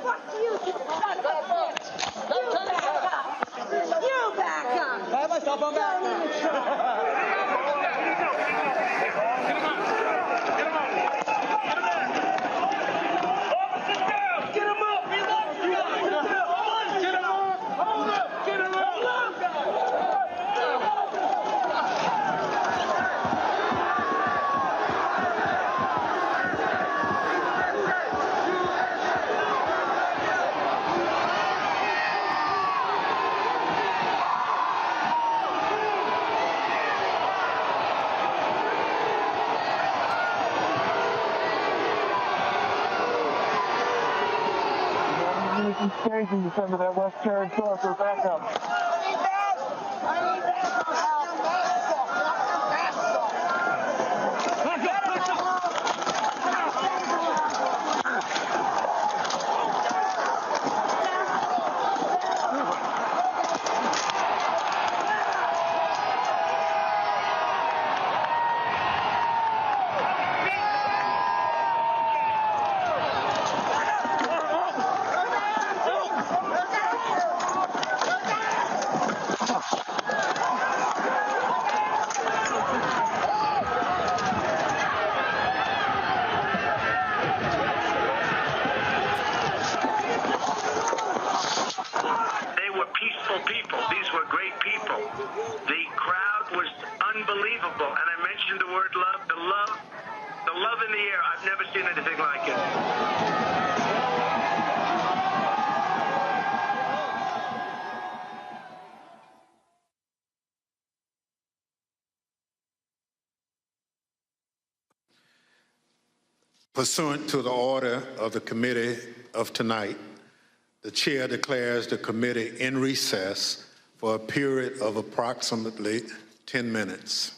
Fuck you, you son of a bitch. You back up. You back up. I have myself on back. changing some of that West Terran talk for backup. Pursuant to the order of the committee of tonight, the chair declares the committee in recess for a period of approximately 10 minutes.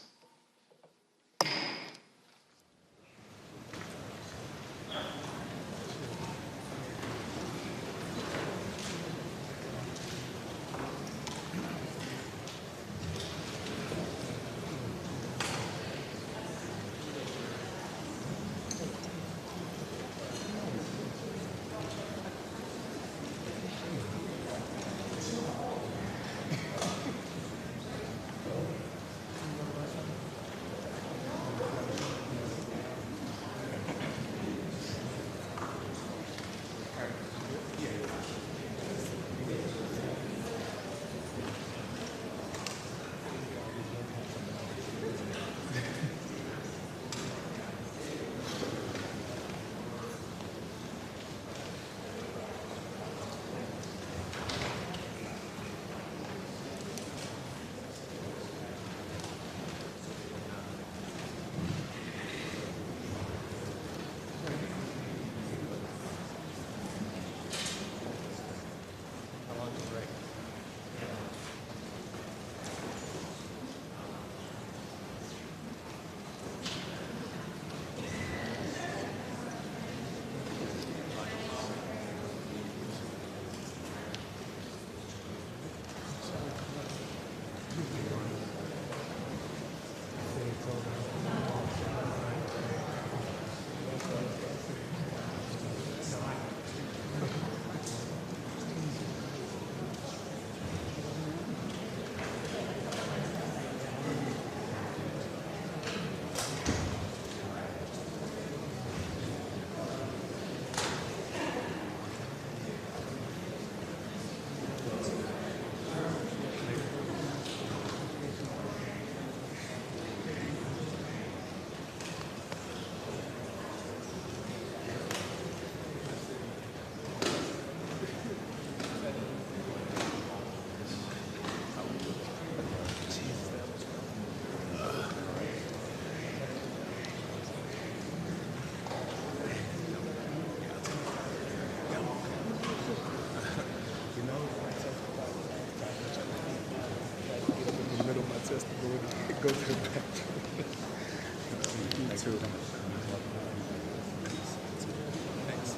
Go to the back. Me too. Thanks.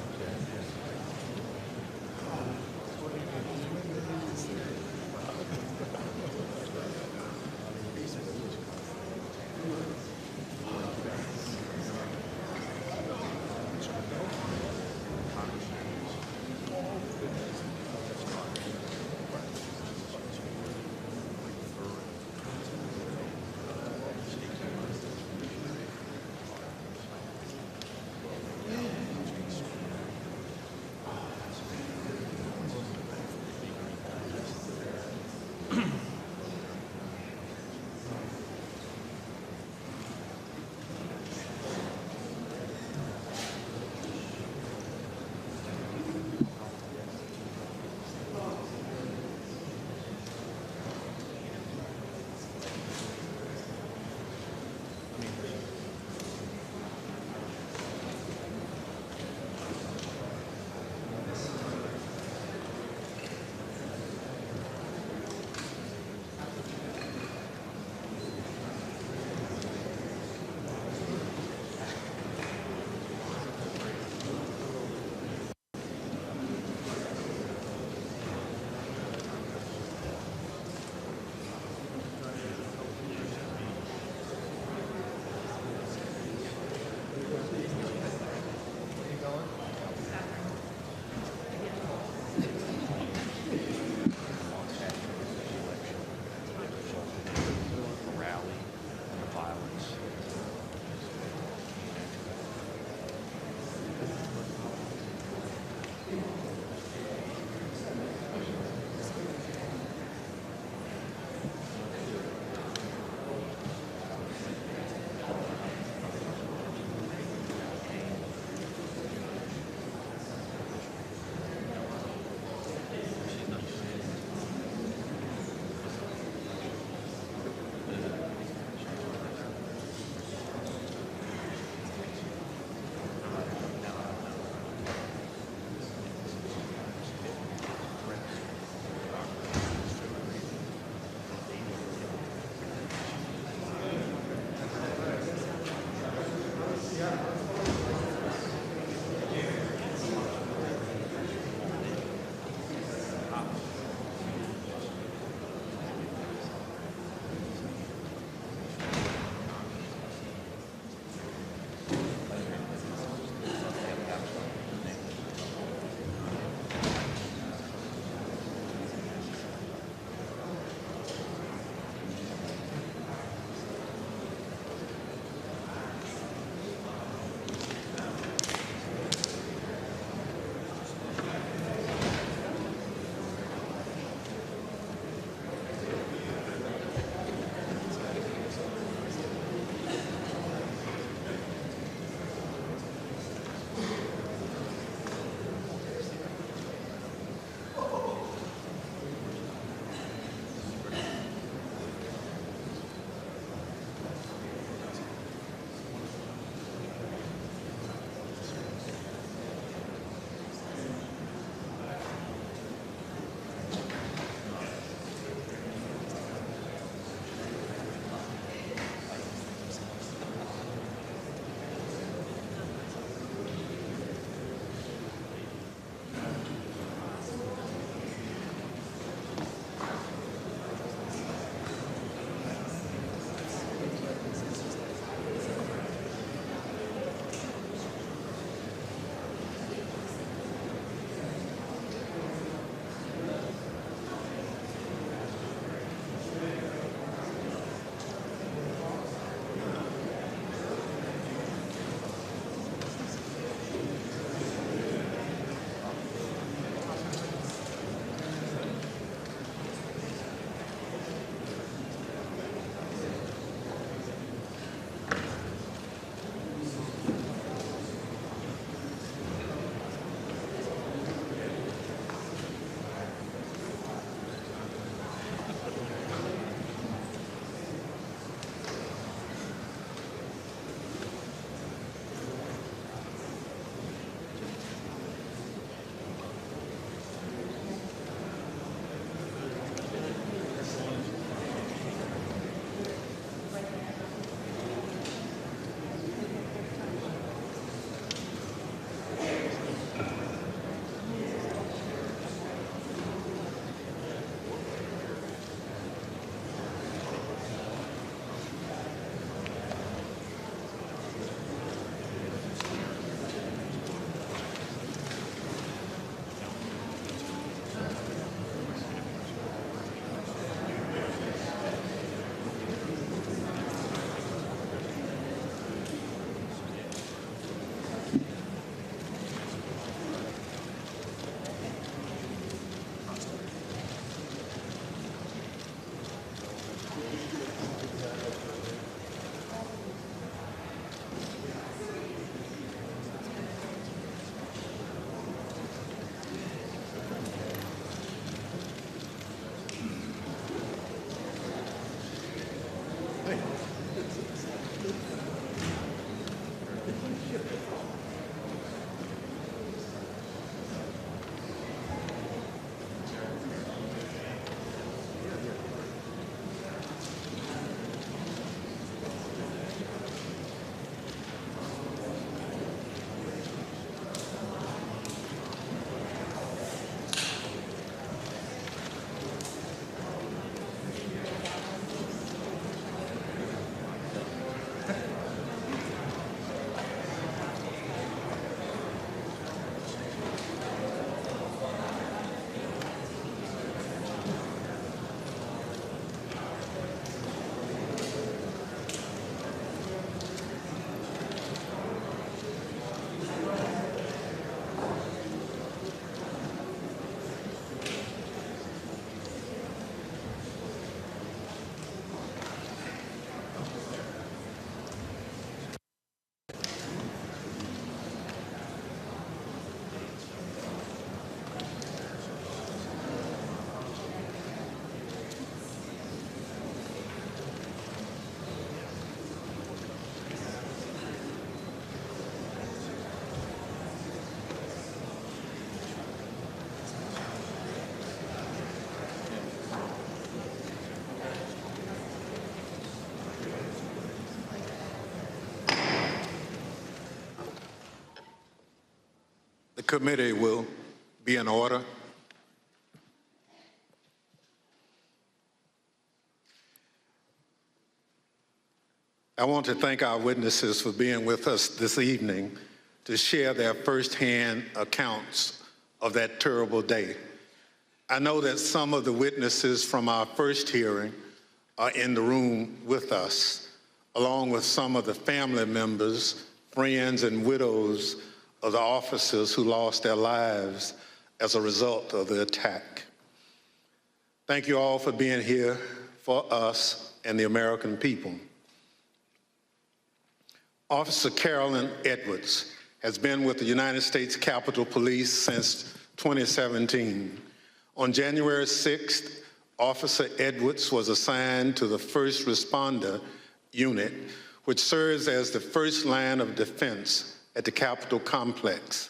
committee will be in order. I want to thank our witnesses for being with us this evening to share their firsthand accounts of that terrible day. I know that some of the witnesses from our first hearing are in the room with us, along with some of the family members, friends, and widows of the officers who lost their lives as a result of the attack. Thank you all for being here for us and the American people. Officer Carolyn Edwards has been with the United States Capitol Police since 2017. On January 6th, Officer Edwards was assigned to the First Responder Unit, which serves as the first line of defense at the Capitol complex.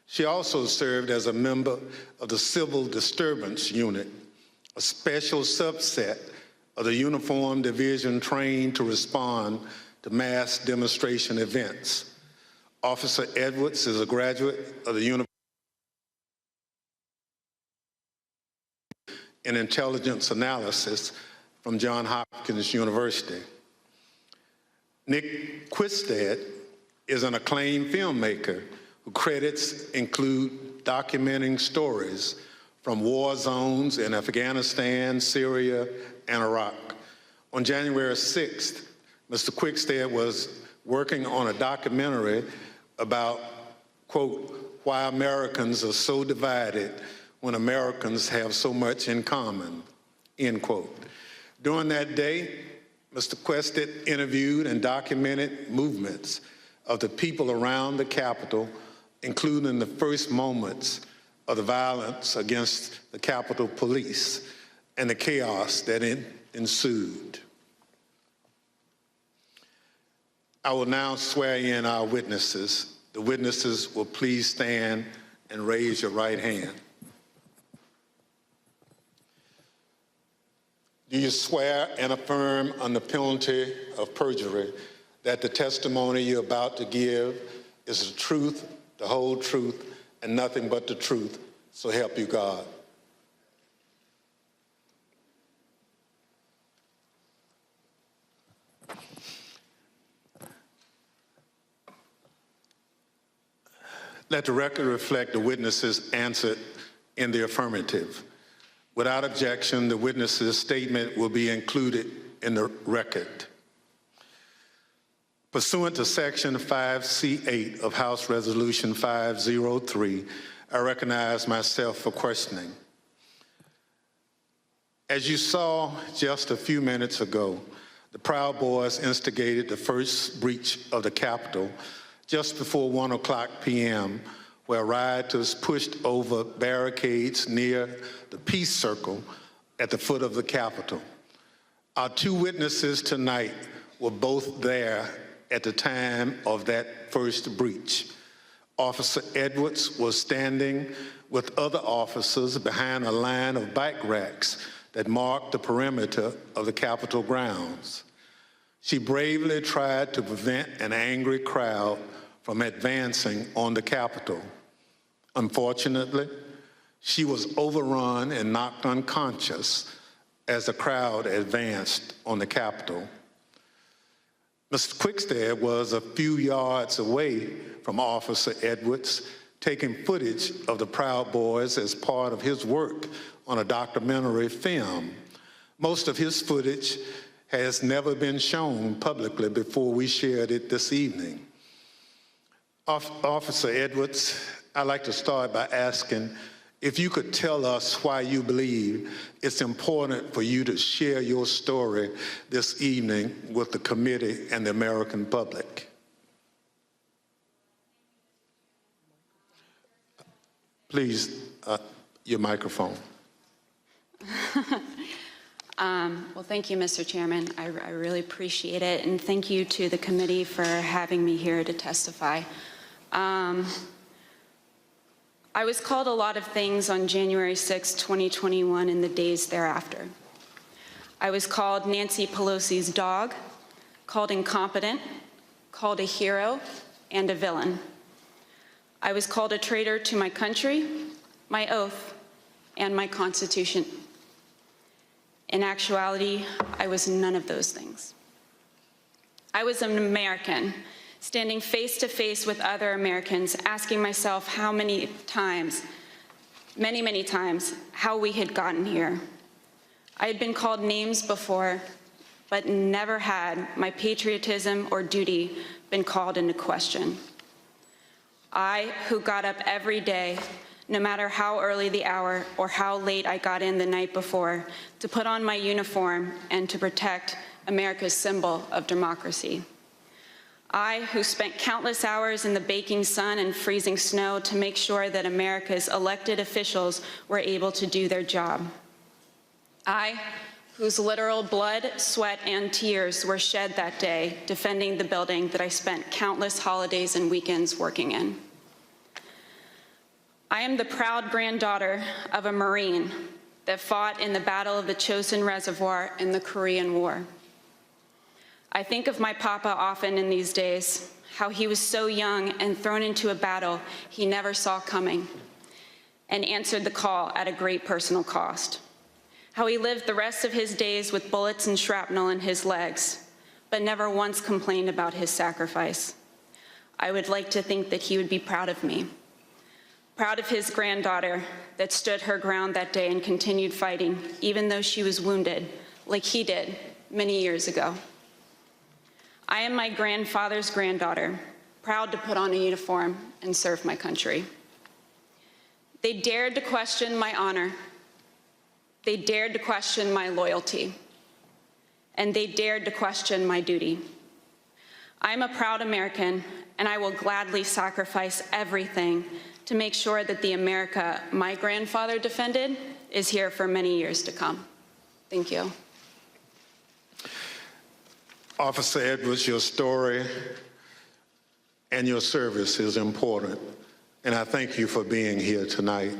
She also served as a member of the Civil Disturbance Unit, a special subset of the uniformed division trained to respond to mass demonstration events. Officer Edwards is a graduate of the University in Intelligence Analysis from Johns Hopkins University. Nick Quisted is an acclaimed filmmaker whose credits include documenting stories from war zones in Afghanistan, Syria, and Iraq. On January 6th, Mr. Quickstead was working on a documentary about, quote, why Americans are so divided when Americans have so much in common, end quote. During that day, Mr. Quickstead interviewed and documented movements of the people around the Capitol, including the first moments of the violence against the Capitol Police and the chaos that ensued. I will now swear in our witnesses. The witnesses will please stand and raise your right hand. Do you swear and affirm under penalty of perjury that the testimony you're about to give is the truth, the whole truth, and nothing but the truth, so help you God? Let the record reflect the witnesses answered in the affirmative. Without objection, the witness's statement will be included in the record. Pursuant to Section 5C8 of House Resolution 503, I recognize myself for questioning. As you saw just a few minutes ago, the Proud Boys instigated the first breach of the Capitol just before 1:00 p.m., where rioters pushed over barricades near the Peace Circle at the foot of the Capitol. Our two witnesses tonight were both there at the time of that first breach. Officer Edwards was standing with other officers behind a line of bike racks that marked the perimeter of the Capitol grounds. She bravely tried to prevent an angry crowd from advancing on the Capitol. Unfortunately, she was overrun and knocked unconscious as the crowd advanced on the Capitol. Mr. Quickstead was a few yards away from Officer Edwards, taking footage of the Proud Boys as part of his work on a documentary film. Most of his footage has never been shown publicly before we shared it this evening. Officer Edwards, I'd like to start by asking if you could tell us why you believe it's important for you to share your story this evening with the committee and the American public. Please, your microphone. Well, thank you, Mr. Chairman. I really appreciate it, and thank you to the committee for having me here to testify. I was called a lot of things on January 6, 2021 and the days thereafter. I was called Nancy Pelosi's dog, called incompetent, called a hero, and a villain. I was called a traitor to my country, my oath, and my Constitution. In actuality, I was none of those things. I was an American, standing face to face with other Americans, asking myself how many times, many times, how we had gotten here. I had been called names before, but never had my patriotism or duty been called into question. I, who got up every day, no matter how early the hour or how late I got in the night before, to put on my uniform and to protect America's symbol of democracy. I, who spent countless hours in the baking sun and freezing snow to make sure that America's elected officials were able to do their job. I, whose literal blood, sweat, and tears were shed that day defending the building that I spent countless holidays and weekends working in. I am the proud granddaughter of a Marine that fought in the Battle of the Chosin Reservoir in the Korean War. I think of my papa often in these days, how he was so young and thrown into a battle he never saw coming and answered the call at a great personal cost. How he lived the rest of his days with bullets and shrapnel in his legs, but never once complained about his sacrifice. I would like to think that he would be proud of me, proud of his granddaughter that stood her ground that day and continued fighting, even though she was wounded, like he did many years ago. I am my grandfather's granddaughter, proud to put on a uniform and serve my country. They dared to question my honor. They dared to question my loyalty. And they dared to question my duty. I am a proud American, and I will gladly sacrifice everything to make sure that the America my grandfather defended is here for many years to come. Thank you. Officer Edwards, your story and your service is important, and I thank you for being here tonight.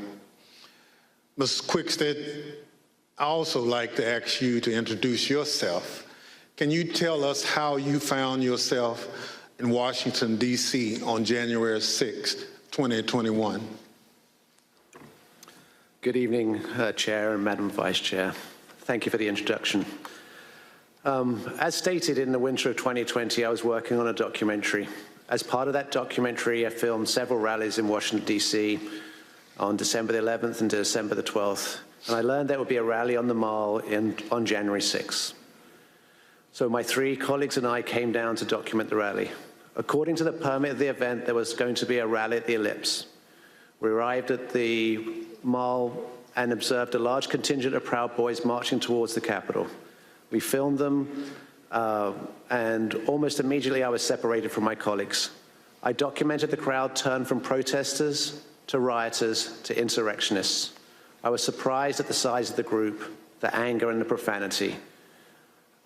Ms. Quickstead, I also like to ask you to introduce yourself. Can you tell us how you found yourself in Washington, D.C. on January 6, 2021? Good evening, Chair and Madam Vice Chair. Thank you for the introduction. As stated, in the winter of 2020, I was working on a documentary. As part of that documentary, I filmed several rallies in Washington, D.C. on December the 11th and December the 12th. And I learned there would be a rally on the Mall on January 6th. So my 3 colleagues and I came down to document the rally. According to the permit of the event, there was going to be a rally at the Ellipse. We arrived at the Mall and observed a large contingent of Proud Boys marching towards the Capitol. We filmed them, and almost immediately I was separated from my colleagues. I documented the crowd turn from protesters to rioters to insurrectionists. I was surprised at the size of the group, the anger and the profanity.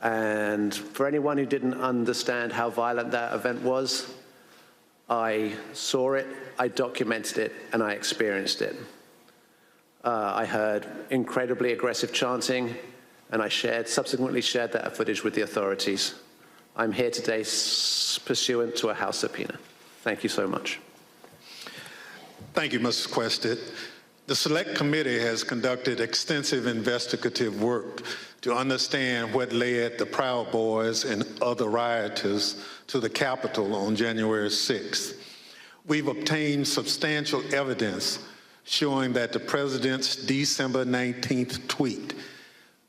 And for anyone who didn't understand how violent that event was, I saw it, I documented it, and I experienced it. I heard incredibly aggressive chanting, and I subsequently shared that footage with the authorities. I'm here today pursuant to a House subpoena. Thank you so much. Thank you, Mrs. Quested. The Select Committee has conducted extensive investigative work to understand what led the Proud Boys and other rioters to the Capitol on January 6th. We've obtained substantial evidence showing that the president's December 19th tweet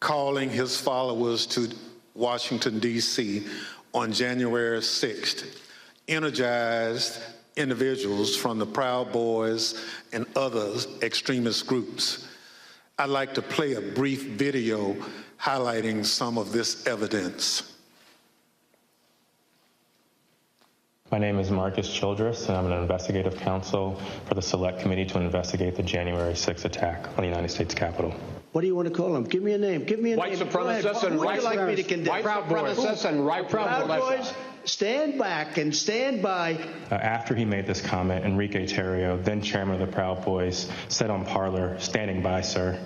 calling his followers to Washington, D.C. on January 6th energized individuals from the Proud Boys and other extremist groups. I'd like to play a brief video highlighting some of this evidence. My name is Marcus Childress, and I'm an investigative counsel for the Select Committee to investigate the January 6th attack on the United States Capitol. What do you want to call them? Give me a name. Give me a White name. supremacists and white white like me to condemn? white supremacists and white Proud supremacists. Boys, stand back and stand by. After he made this comment, Enrique Terrio, then chairman of the Proud Boys, said on Parler, "Standing by, sir."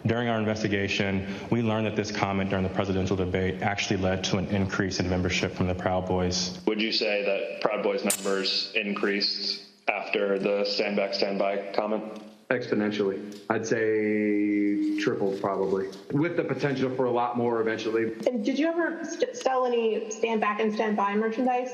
During our investigation, we learned that this comment during the presidential debate actually led to an increase in membership from the Proud Boys. Would you say that Proud Boys numbers increased after after the stand back, stand by comment? Exponentially. I'd say tripled probably, with the potential for a lot more eventually. And did you ever sell any stand back and stand by merchandise?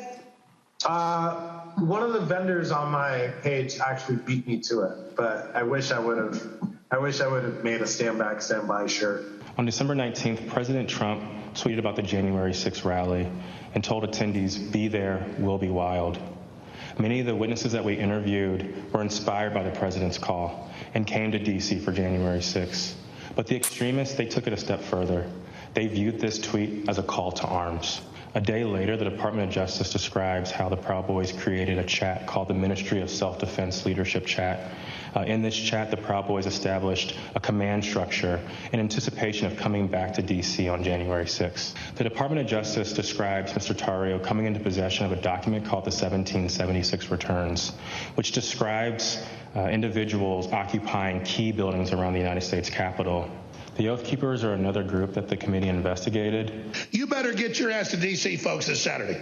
One of the vendors on my page actually beat me to it, but I wish I would have made a stand back, stand by shirt. On December 19th, President Trump tweeted about the January 6th rally and told attendees, "Be there, we'll be wild." Many of the witnesses that we interviewed were inspired by the president's call and came to D.C. for January 6th. But the extremists, they took it a step further. They viewed this tweet as a call to arms. A day later, the Department of Justice describes how the Proud Boys created a chat called the Ministry of Self-Defense Leadership Chat. In this chat, the Proud Boys established a command structure in anticipation of coming back to D.C. on January 6th. The Department of Justice describes Mr. Tarrio coming into possession of a document called the 1776 Returns, which describes individuals occupying key buildings around the United States Capitol. The Oath Keepers are another group that the committee investigated. You better get your ass to D.C., folks, this Saturday.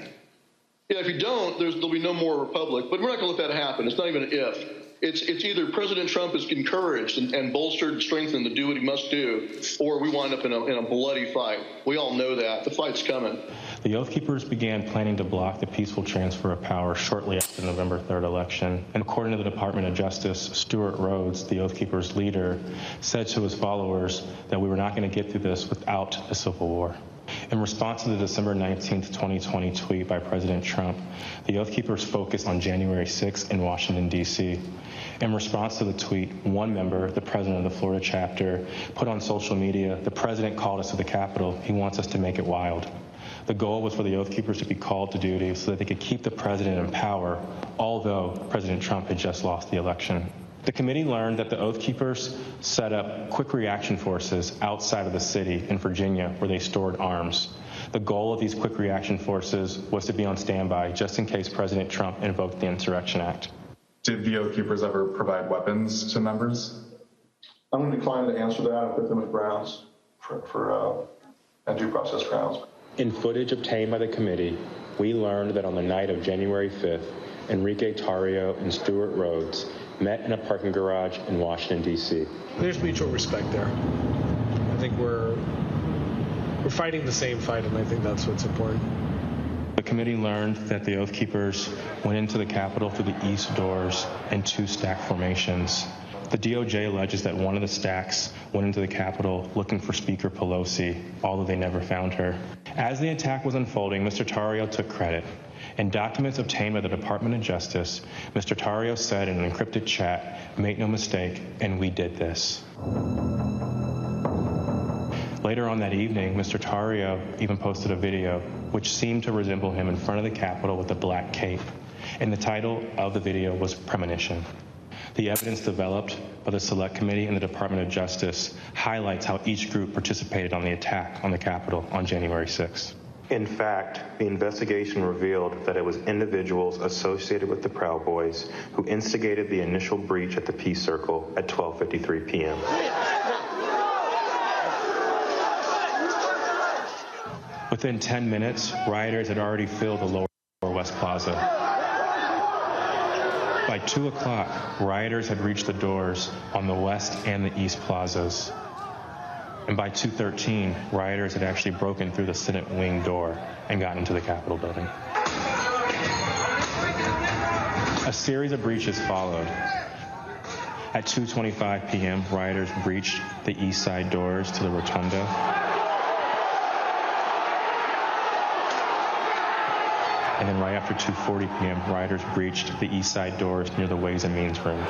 Yeah, if you don't, there'll be no more republic. But we're not going to let that happen. It's not even an if. It's either President Trump is encouraged and bolstered and strengthened to do what he must do, or we wind up in a bloody fight. We all know that. The fight's coming. The Oath Keepers began planning to block the peaceful transfer of power shortly after the November 3rd election. And according to the Department of Justice, Stuart Rhodes, the Oath Keepers leader, said to his followers that we were not going to get through this without a civil war. In response to the December 19th, 2020 tweet by President Trump, the Oath Keepers focused on January 6th in Washington, D.C. In response to the tweet, one member, the president of the Florida chapter, put on social media, "The president called us to the Capitol. He wants us to make it wild." The goal was for the Oath Keepers to be called to duty so that they could keep the president in power, although President Trump had just lost the election. The committee learned that the Oath Keepers set up quick reaction forces outside of the city in Virginia where they stored arms. The goal of these quick reaction forces was to be on standby just in case President Trump invoked the Insurrection Act. Did the Oath Keepers ever provide weapons to members? I'm going to decline to answer that and put them at grounds for due process grounds. In footage obtained by the committee, we learned that on the night of January 5th, Enrique Tarrio and Stuart Rhodes met in a parking garage in Washington, D.C. There's mutual respect there. I think we're fighting the same fight, and I think that's what's important. The committee learned that the Oath Keepers went into the Capitol through the east doors in two stack formations. The DOJ alleges that one of the stacks went into the Capitol looking for Speaker Pelosi, although they never found her. As the attack was unfolding, Mr. Tarrio took credit. In documents obtained by the Department of Justice, Mr. Tarrio said in an encrypted chat, "Make no mistake, and we did this." Later on that evening, Mr. Tarrio even posted a video which seemed to resemble him in front of the Capitol with a black cape, and the title of the video was Premonition. The evidence developed by the Select Committee and the Department of Justice highlights how each group participated on the attack on the Capitol on January 6th. In fact, the investigation revealed that it was individuals associated with the Proud Boys who instigated the initial breach at the Peace Circle at 12:53 p.m. Within 10 minutes, rioters had already filled the Lower West Plaza. By 2 o'clock, rioters had reached the doors on the West and the East Plazas. And by 2:13, rioters had actually broken through the Senate wing door and gotten into the Capitol building. A series of breaches followed. At 2:25 p.m., rioters breached the east side doors to the Rotunda. And then right after 2:40 p.m., rioters breached the east side doors near the Ways and Means room.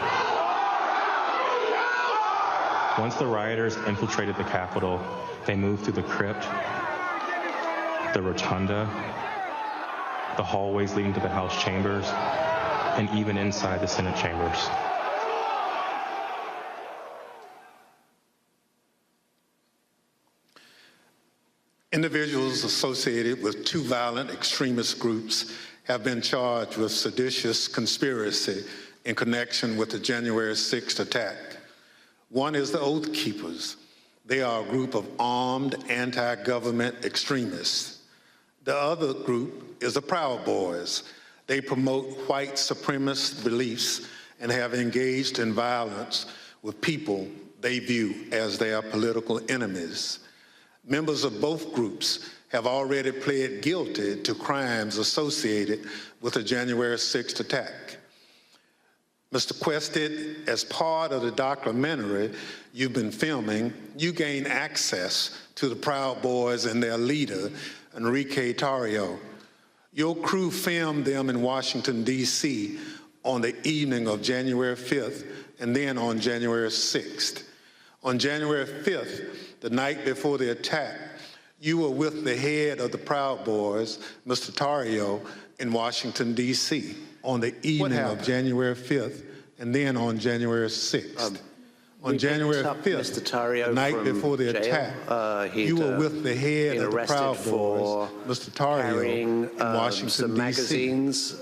Once the rioters infiltrated the Capitol, they moved through the crypt, the rotunda, the hallways leading to the House chambers, and even inside the Senate chambers. Individuals associated with two violent extremist groups have been charged with seditious conspiracy in connection with the January 6th attack. One is the Oath Keepers. They are a group of armed anti-government extremists. The other group is the Proud Boys. They promote white supremacist beliefs and have engaged in violence with people they view as their political enemies. Members of both groups have already pled guilty to crimes associated with the January 6th attack. Mr. Quested, as part of the documentary you've been filming, you gained access to the Proud Boys and their leader, Enrique Tarrio. Your crew filmed them in Washington, D.C. on the evening of January 5th and then on January 6th. On January 5th, the night before the attack, you were with the head of the Proud Boys, Mr. Tarrio, in Washington, D.C. on the evening of January 5th and then on January 6th. On January 5th, the night before the attack, you were with the head of the Proud Boys, Mr. Tarrio, in Washington, D.C. magazines,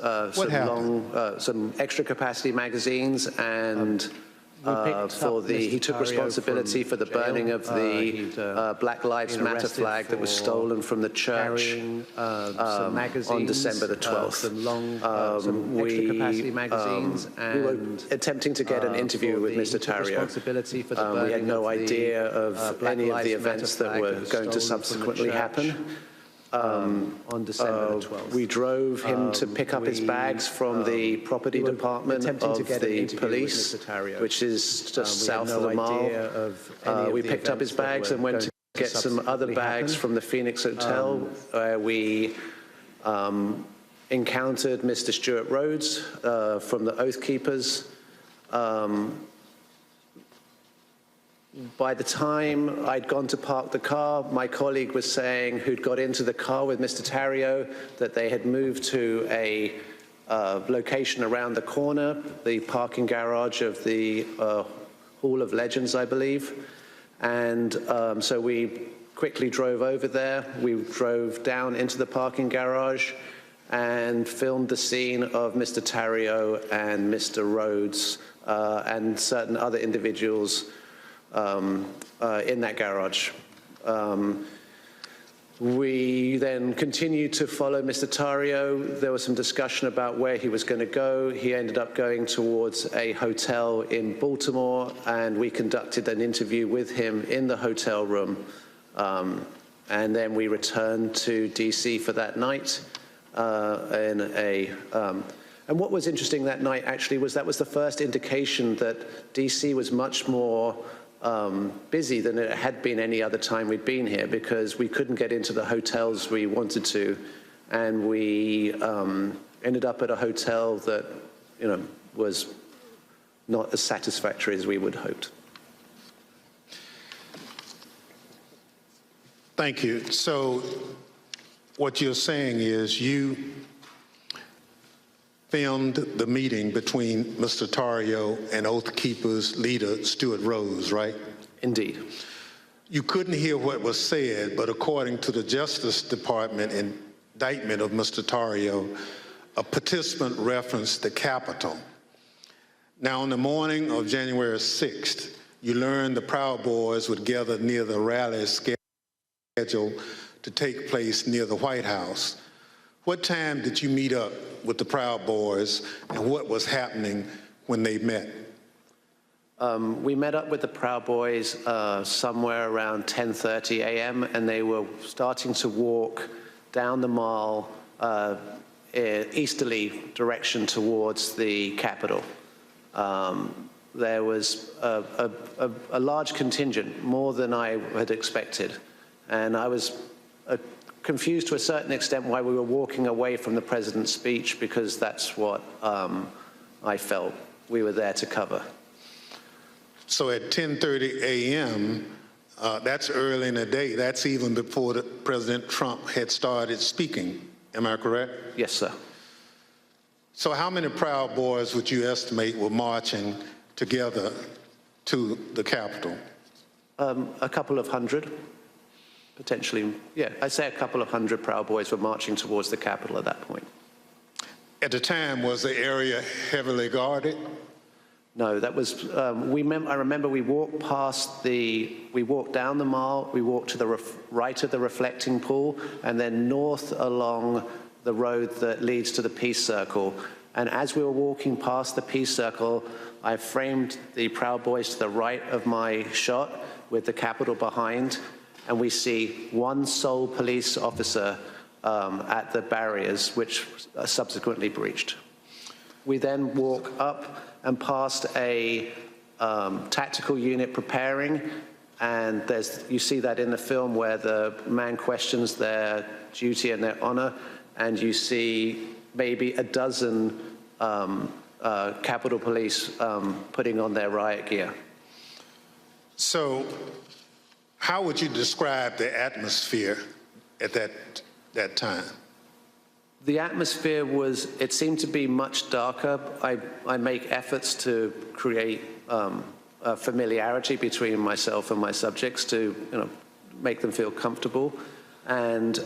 some extra capacity magazines, and he took responsibility for the burning of the Black Lives Matter flag that was stolen from the church on December the 12th. We were attempting to get an interview with Mr. Tarrio. We had no idea of any of the events that were going to subsequently happen. On December the 12th. We drove him to pick up his bags from the property department of the police, which is just south of the mall. We picked up his bags and went to get some other bags from the Phoenix Hotel, where we encountered Mr. Stuart Rhodes from the Oath Keepers. By the time I'd gone to park the car, my colleague was saying, who'd got into the car with Mr. Tarrio, that they had moved to a location around the corner, the parking garage of the Hall of Legends, I believe. And so we quickly drove over there. We drove down into the parking garage and filmed the scene of Mr. Tarrio and Mr. Rhodes and certain other individuals in that garage. We then continued to follow Mr. Tarrio. There was some discussion about where he was going to go. He ended up going towards a hotel in Baltimore, and we conducted an interview with him in the hotel room. And then we returned to DC for that night and what was interesting that night actually was that was the first indication that DC was much more busy than it had been any other time we'd been here, because we couldn't get into the hotels we wanted to, and we ended up at a hotel that, you know, was not as satisfactory as we would have hoped. Thank you. So what you're saying is you filmed the meeting between Mr. Tarrio and Oath Keepers leader Stuart Rhodes, right? Indeed. You couldn't hear what was said, but according to the Justice Department indictment of Mr. Tarrio, a participant referenced the Capitol. Now, on the morning of January 6th, you learned the Proud Boys would gather near the rally scheduled to take place near the White House. What time did you meet up with the Proud Boys, and what was happening when they met? We met up with the Proud Boys somewhere around 10:30 a.m., and they were starting to walk down the mall easterly direction towards the Capitol. There was a large contingent, more than I had expected, and I was confused to a certain extent why we were walking away from the president's speech, because that's what I felt we were there to cover. So at 10:30 a.m., that's early in the day. That's even before President Trump had started speaking. Am I correct? Yes, sir. So how many Proud Boys would you estimate were marching together to the Capitol? A couple of hundred. Potentially, yeah, I'd say a couple of hundred Proud Boys were marching towards the Capitol at that point. At the time, was the area heavily guarded? No, that was, I remember we walked we walked down the mall, we walked to the right of the reflecting pool, and then north along the road that leads to the Peace Circle. And as we were walking past the peace circle, I framed the Proud Boys to the right of my shot with the Capitol behind, and we see one sole police officer at the barriers, which are subsequently breached. We then walk up and past a tactical unit preparing, and you see that in the film where the man questions their duty and their honor, and you see maybe a dozen Capitol Police putting on their riot gear. So how would you describe the atmosphere at that time? The atmosphere it seemed to be much darker. I make efforts to create a familiarity between myself and my subjects to make them feel comfortable. And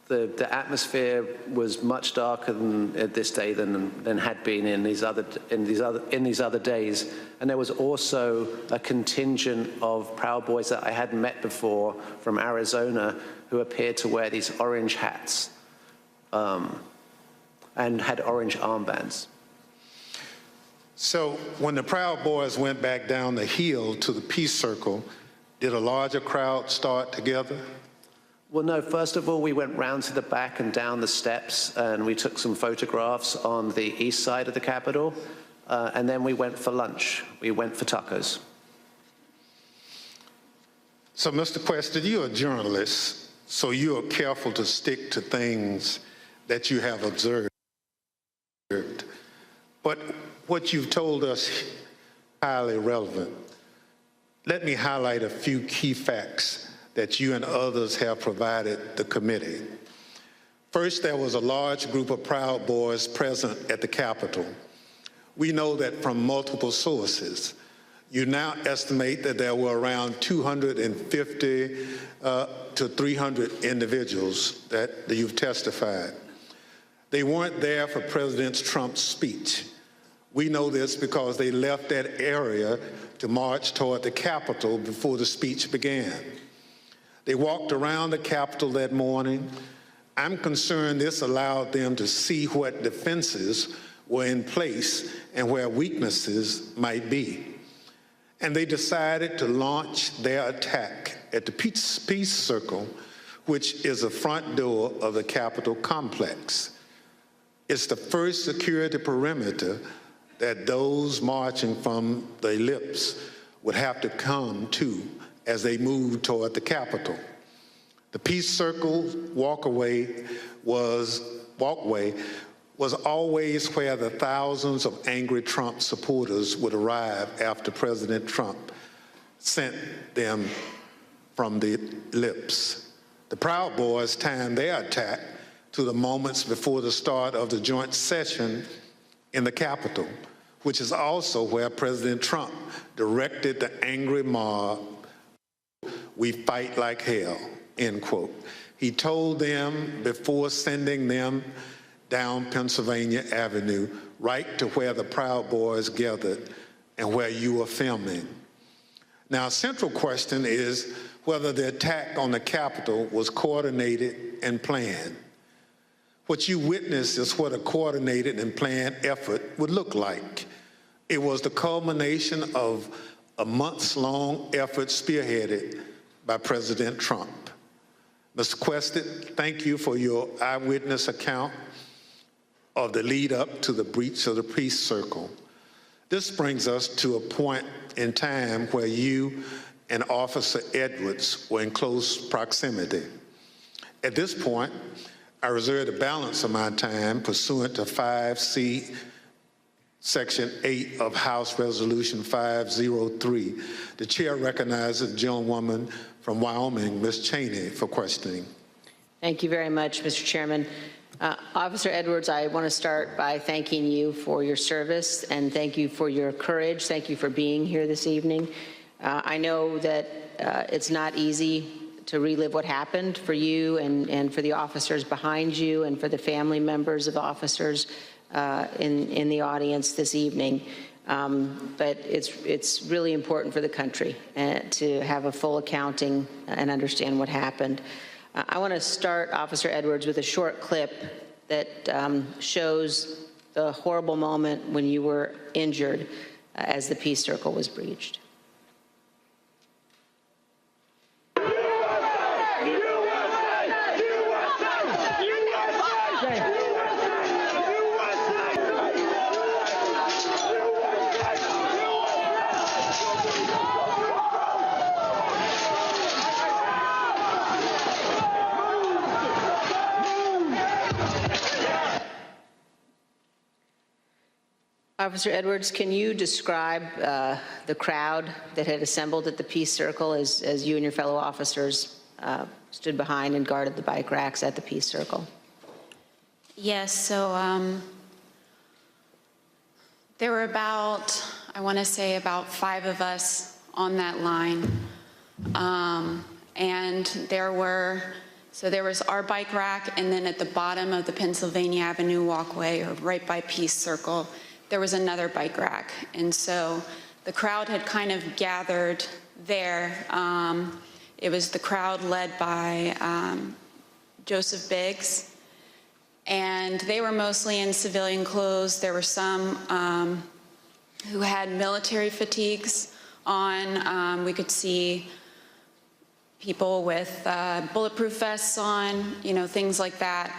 the atmosphere was much darker at this day than had been in these other days. And there was also a contingent of Proud Boys that I hadn't met before from Arizona who appeared to wear these orange hats and had orange armbands. So when the Proud Boys went back down the hill to the Peace Circle, did a larger crowd start together? Well, no. First of all, we went round to the back and down the steps, and we took some photographs on the east side of the Capitol, and then we went for lunch. We went for tacos. So, Mr. Quested, you're a journalist, so you are careful to stick to things that you have observed. But what you've told us is highly relevant. Let me highlight a few key facts that you and others have provided the committee. First, there was a large group of Proud Boys present at the Capitol. We know that from multiple sources. You now estimate that there were around 250 to 300 individuals that you've testified. They weren't there for President Trump's speech. We know this because they left that area to march toward the Capitol before the speech began. They walked around the Capitol that morning. I'm concerned this allowed them to see what defenses were in place and where weaknesses might be. And they decided to launch their attack at the Peace Circle, which is the front door of the Capitol complex. It's the first security perimeter that those marching from the ellipse would have to come to as they moved toward the Capitol. The Peace Circle walkway was always where the thousands of angry Trump supporters would arrive after President Trump sent them from the ellipse. The Proud Boys timed their attack to the moments before the start of the joint session in the Capitol, which is also where President Trump directed the angry mob, "We fight like hell," end quote. He told them before sending them down Pennsylvania Avenue, right to where the Proud Boys gathered and where you were filming. Now, a central question is whether the attack on the Capitol was coordinated and planned. What you witnessed is what a coordinated and planned effort would look like. It was the culmination of a months-long effort spearheaded by President Trump. Mr. Quested, thank you for your eyewitness account of the lead up to the breach of the Peace Circle. This brings us to a point in time where you and Officer Edwards were in close proximity. At this point, I reserve the balance of my time pursuant to 5C, Section 8 of House Resolution 503. The chair recognizes the gentlewoman from Wyoming, Ms. Cheney, for questioning. Thank you very much, Mr. Chairman. Officer Edwards, I want to start by thanking you for your service and thank you for your courage. Thank you for being here this evening. I know that it's not easy to relive what happened for you and for the officers behind you and for the family members of the officers in the audience this evening. But it's really important for the country to have a full accounting and understand what happened. I want to start, Officer Edwards, with a short clip that shows the horrible moment when you were injured as the peace circle was breached. Officer Edwards, can you describe the crowd that had assembled at the Peace Circle as you and your fellow officers stood behind and guarded the bike racks at the Peace Circle? Yes, so there were about, I want to say about 5 of us on that line. And there was our bike rack, and then at the bottom of the Pennsylvania Avenue walkway, or right by Peace Circle, there was another bike rack. And so the crowd had kind of gathered there. It was the crowd led by Joseph Biggs, and they were mostly in civilian clothes. There were some who had military fatigues on. We could see people with bulletproof vests on, things like that.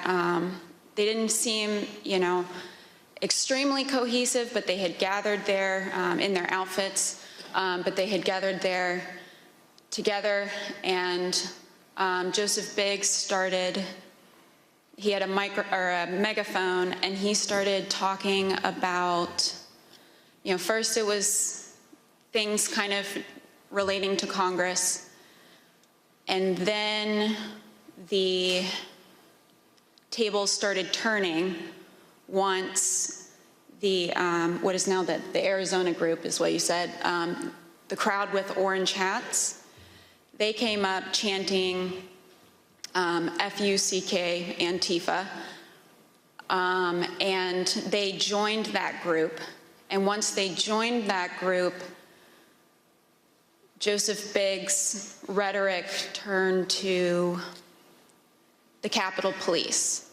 They didn't seem, extremely cohesive, but they had gathered there in their outfits, but they had gathered there together, and Joseph Biggs started, he had a megaphone, and he started talking about, first it was things kind of relating to Congress, and then the tables started turning once the, what is now the Arizona group is what you said, the crowd with orange hats, they came up chanting F-U-C-K, Antifa, and they joined that group. And once they joined that group, Joseph Biggs' rhetoric turned to the Capitol Police.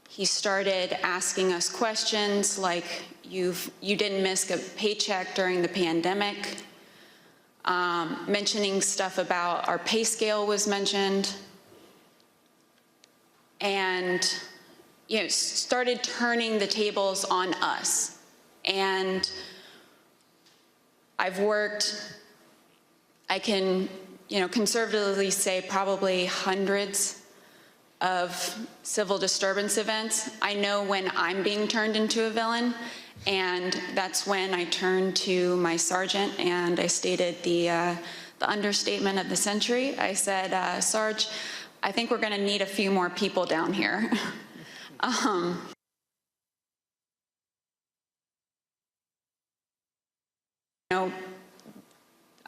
He started asking us questions like, you didn't miss a paycheck during the pandemic, mentioning stuff about our pay scale was mentioned, and started turning the tables on us. And I've worked, I can conservatively say probably hundreds of civil disturbance events. I know when I'm being turned into a villain, and that's when I turned to my sergeant and I stated the understatement of the century. I said, Sarge, I think we're gonna need a few more people down here.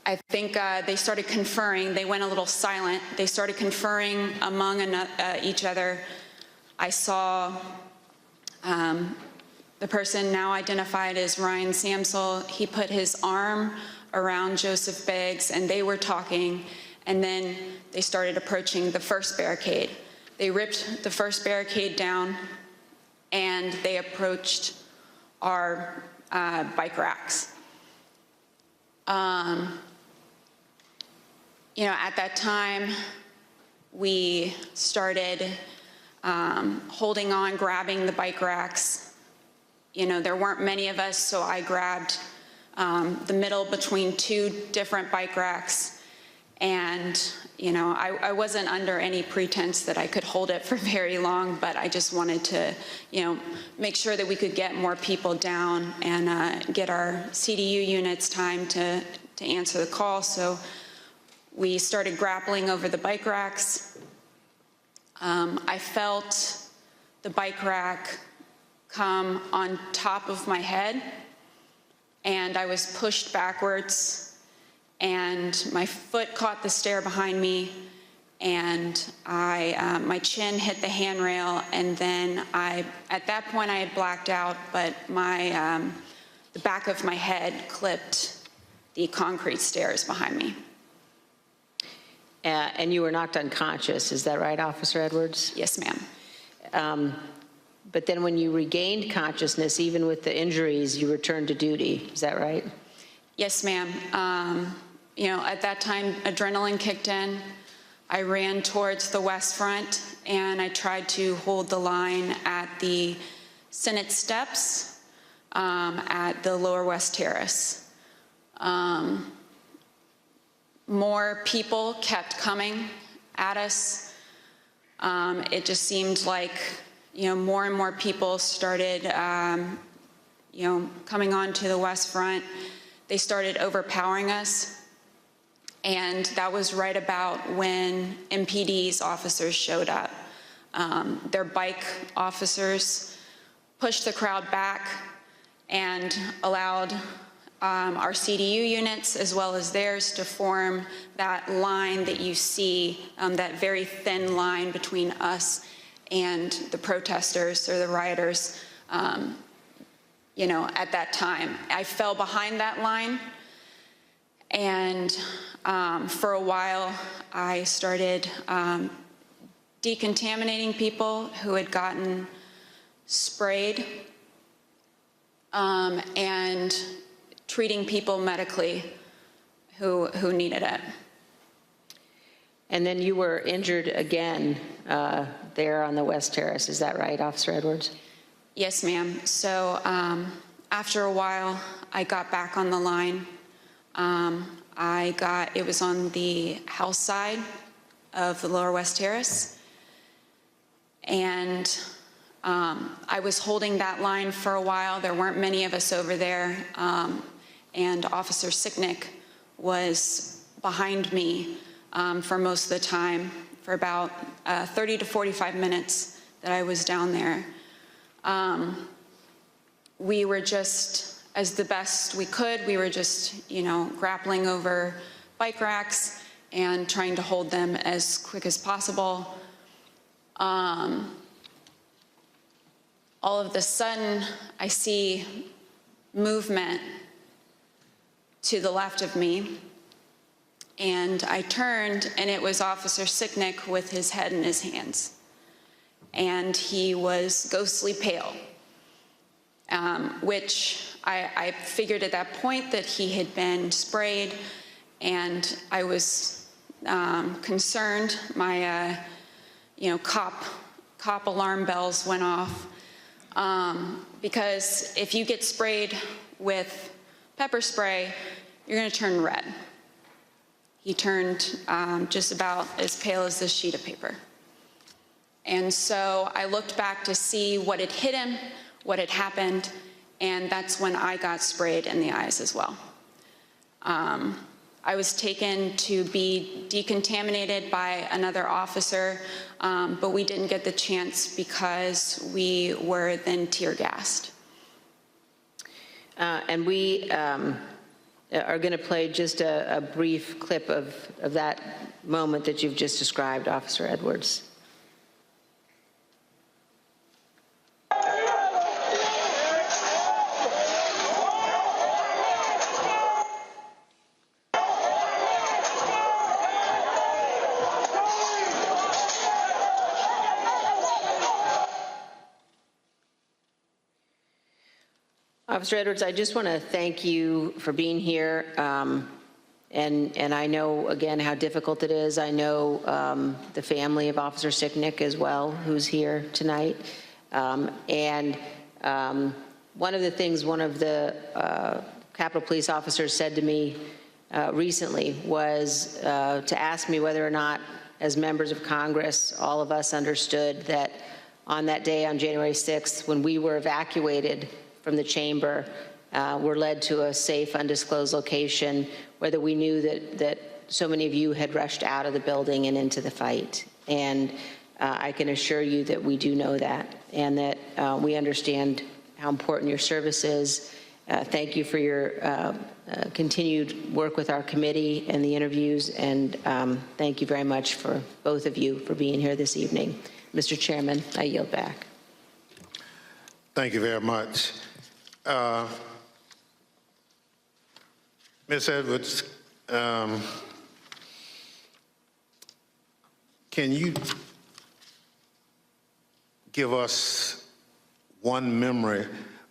I think they started conferring. They went a little silent. They started conferring among each other. I saw the person now identified as Ryan Samsel. He put his arm around Joseph Biggs, and they were talking, and then they started approaching the first barricade. They ripped the first barricade down, and they approached our bike racks. At that time, we started holding on, grabbing the bike racks. There weren't many of us, so I grabbed the middle between 2 different bike racks. And, I wasn't under any pretense that I could hold it for very long, but I just wanted to, make sure that we could get more people down and get our CDU units time to answer the call. So we started grappling over the bike racks. I felt the bike rack come on top of my head, and I was pushed backwards, and my foot caught the stair behind me, and my chin hit the handrail, and then at that point I had blacked out, but the back of my head clipped the concrete stairs behind me. And you were knocked unconscious, is that right, Officer Edwards? Yes, ma'am. but then when you regained consciousness, even with the injuries, you returned to duty. Is that right? Yes, ma'am. You know, at that time, adrenaline kicked in. I ran towards the West Front, and I tried to hold the line at the Senate steps at the Lower West Terrace. More people kept coming at us. It just seemed like, you know, more and more people started, you know, coming onto the West Front. They started overpowering us. And that was right about when MPD's officers showed up. Their bike officers pushed the crowd back and allowed our CDU units, as well as theirs, to form that line that you see, that very thin line between us and the protesters or the rioters, you know, at that time. I fell behind that line, and for a while, I started decontaminating people who had gotten sprayed and treating people medically who needed it. And then you were injured again there on the West Terrace. Is that right, Officer Edwards? Yes, ma'am. So after a while, I got back on the line. It was on the house side of the Lower West Terrace. And I was holding that line for a while. There weren't many of us over there. And Officer Sicknick was behind me for most of the time, for about 30 to 45 minutes that I was down there. We were just, as the best we could, we were just, you know, grappling over bike racks and trying to hold them as quick as possible. All of a sudden, I see movement to the left of me, and I turned, and it was Officer Sicknick with his head in his hands. And he was ghostly pale, which I figured at that point that he had been sprayed, and I was concerned. My, you know, cop alarm bells went off, because if you get sprayed with pepper spray, you're going to turn red. He turned just about as pale as this sheet of paper. And so I looked back to see what had hit him, what had happened, and that's when I got sprayed in the eyes as well. I was taken to be decontaminated by another officer, but we didn't get the chance because we were then tear gassed. And we are going to play just a brief clip of that moment that you've just described, Officer Edwards. Officer Edwards, I just want to thank you for being here. And I know, again, how difficult it is. I know the family of Officer Sicknick as well, who's here tonight. And one of the things one of the Capitol Police officers said to me recently was to ask me whether or not, as members of Congress, all of us understood that on that day, on January 6th, when we were evacuated from the chamber, were led to a safe, undisclosed location, whether we knew that so many of you had rushed out of the building and into the fight. And I can assure you that we do know that, and that we understand how important your service is. Thank you for your continued work with our committee and the interviews, and thank you very much for both of you for being here this evening. Mr. Chairman, I yield back. Thank you very much. Ms. Edwards, can you give us one memory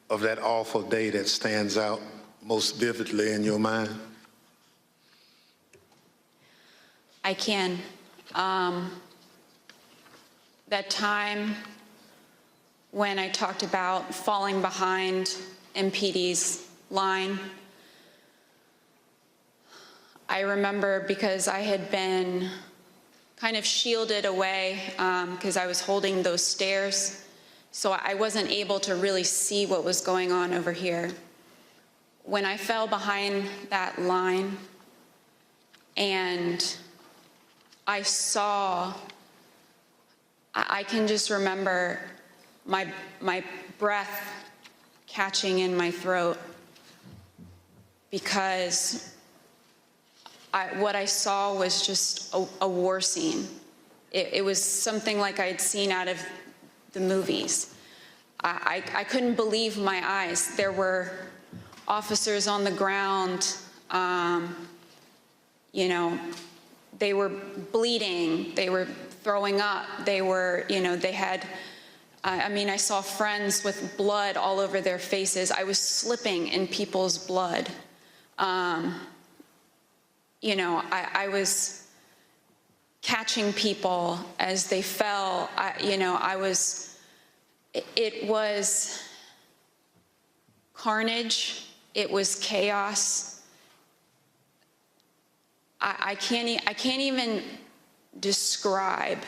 of that awful day that stands out most vividly in your mind? I can. That time when I talked about falling behind MPD's line, I remember because I had been kind of shielded away because I was holding those stairs, so I wasn't able to really see what was going on over here. When I fell behind that line and I saw, I can just remember my breath catching in my throat because what I saw was just a war scene. It was something like I had seen out of the movies. I couldn't believe my eyes. There were officers on the ground, you know, they were bleeding, they were throwing up, they were, you know, they had, I mean, I saw friends with blood all over their faces. I was slipping in people's blood. You know, I was catching people as they fell. You know, it was carnage. It was chaos. I can't even describe.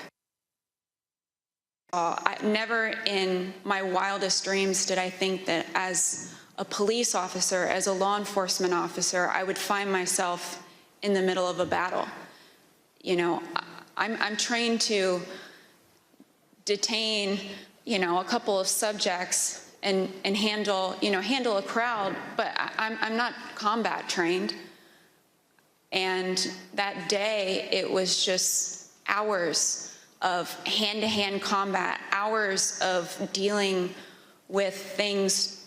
Never in my wildest dreams did I think that as a police officer, as a law enforcement officer, I would find myself in the middle of a battle. You know, I'm trained to detain, you know, a couple of subjects and handle a crowd, but I'm not combat trained. And that day, it was just hours of hand-to-hand combat, hours of dealing with things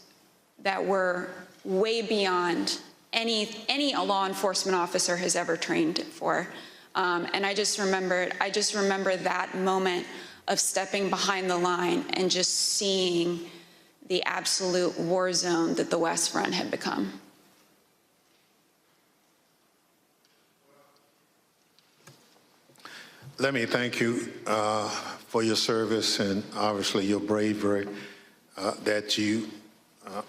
that were way beyond any law enforcement officer has ever trained for. And I just remember that moment of stepping behind the line and just seeing the absolute war zone that the West Front had become. Let me thank you for your service and obviously your bravery that you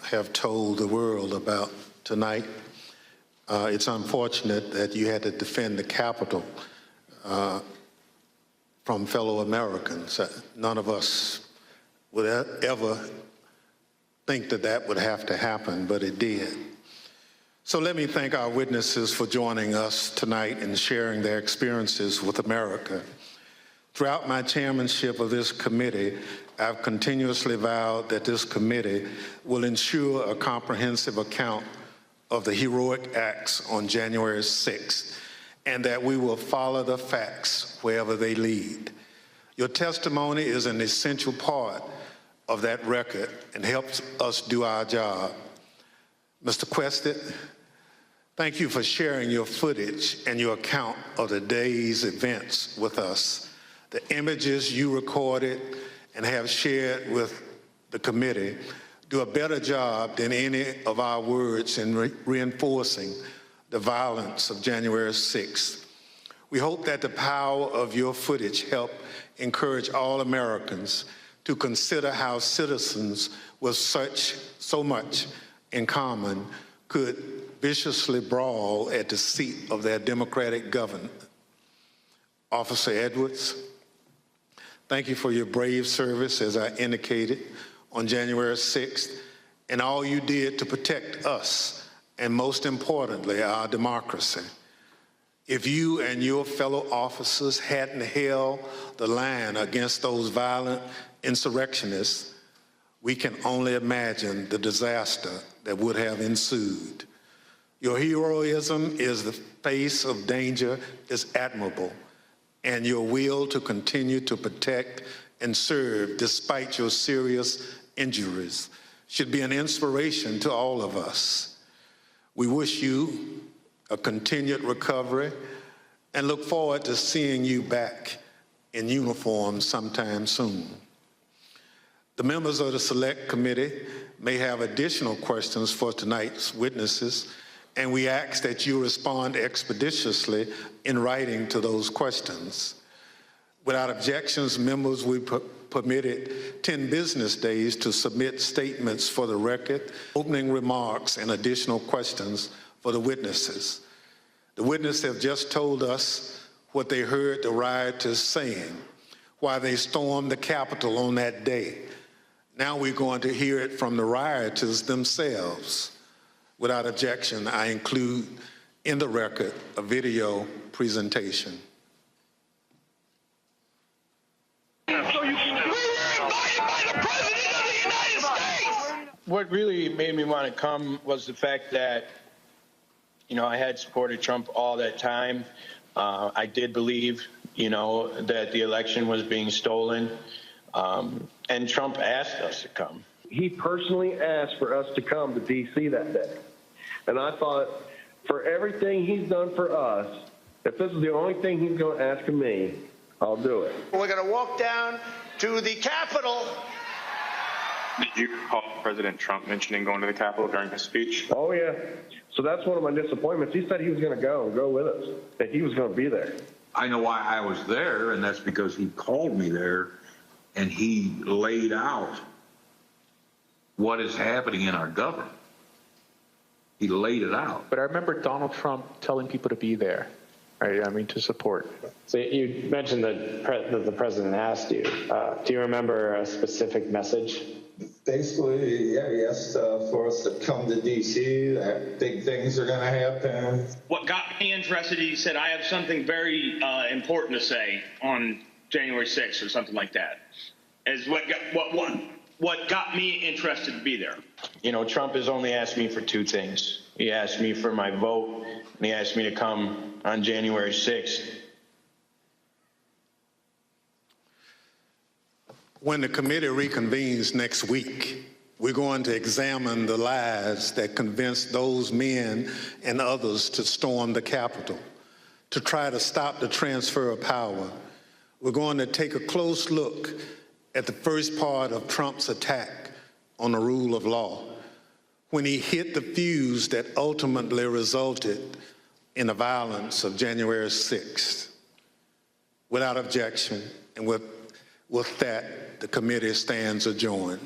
have told the world about tonight. It's unfortunate that you had to defend the Capitol from fellow Americans. None of us would ever think that that would have to happen, but it did. So let me thank our witnesses for joining us tonight and sharing their experiences with America. Throughout my chairmanship of this committee, I've continuously vowed that this committee will ensure a comprehensive account of the heroic acts on January 6th, and that we will follow the facts wherever they lead. Your testimony is an essential part of that record and helps us do our job. Mr. Quested, thank you for sharing your footage and your account of the day's events with us. The images you recorded and have shared with the committee do a better job than any of our words in reinforcing the violence of January 6th. We hope that the power of your footage help encourage all Americans to consider how citizens with so much in common could viciously brawl at the seat of their democratic government. Officer Edwards, thank you for your brave service, as I indicated, on January 6th, and all you did to protect us, and most importantly, our democracy. If you and your fellow officers hadn't held the line against those violent insurrectionists, we can only imagine the disaster that would have ensued. Your heroism in the face of danger is admirable, and your will to continue to protect and serve despite your serious injuries should be an inspiration to all of us. We wish you a continued recovery and look forward to seeing you back in uniform sometime soon. The members of the Select Committee may have additional questions for tonight's witnesses, and we ask that you respond expeditiously in writing to those questions. Without objections, members will be permitted 10 business days to submit statements for the record, opening remarks, and additional questions for the witnesses. The witnesses have just told us what they heard the rioters saying, why they stormed the Capitol on that day. Now we're going to hear it from the rioters themselves. Without objection, I include in the record a video presentation. What really made me want to come was the fact that, I had supported Trump all that time. I did believe, that the election was being stolen. And Trump asked us to come. He personally asked for us to come to D.C. that day. And I thought, for everything he's done for us, if this is the only thing he's going to ask of me, I'll do it. We're going to walk down to the Capitol. Did you recall President Trump mentioning going to the Capitol during his speech? Oh, yeah. So that's one of my disappointments. He said he was going to go with us, that he was going to be there. I know why I was there, and that's because he called me there, and he laid out what is happening in our government. He laid it out. But I remember Donald Trump telling people to be there, right? I mean, to support. So you mentioned that the president asked you. Do you remember a specific message? Basically, yeah, he asked for us to come to D.C., that big things are going to happen. What got me interested, he said, I have something very important to say on January 6th or something like that, is what got me interested to be there. Trump has only asked me for two things. He asked me for my vote, and he asked me to come on January 6th. When the committee reconvenes next week, we're going to examine the lies that convinced those men and others to storm the Capitol, to try to stop the transfer of power. We're going to take a close look at the first part of Trump's attack on the rule of law, when he hit the fuse that ultimately resulted in the violence of January 6th. Without objection, and with that, the committee stands adjourned.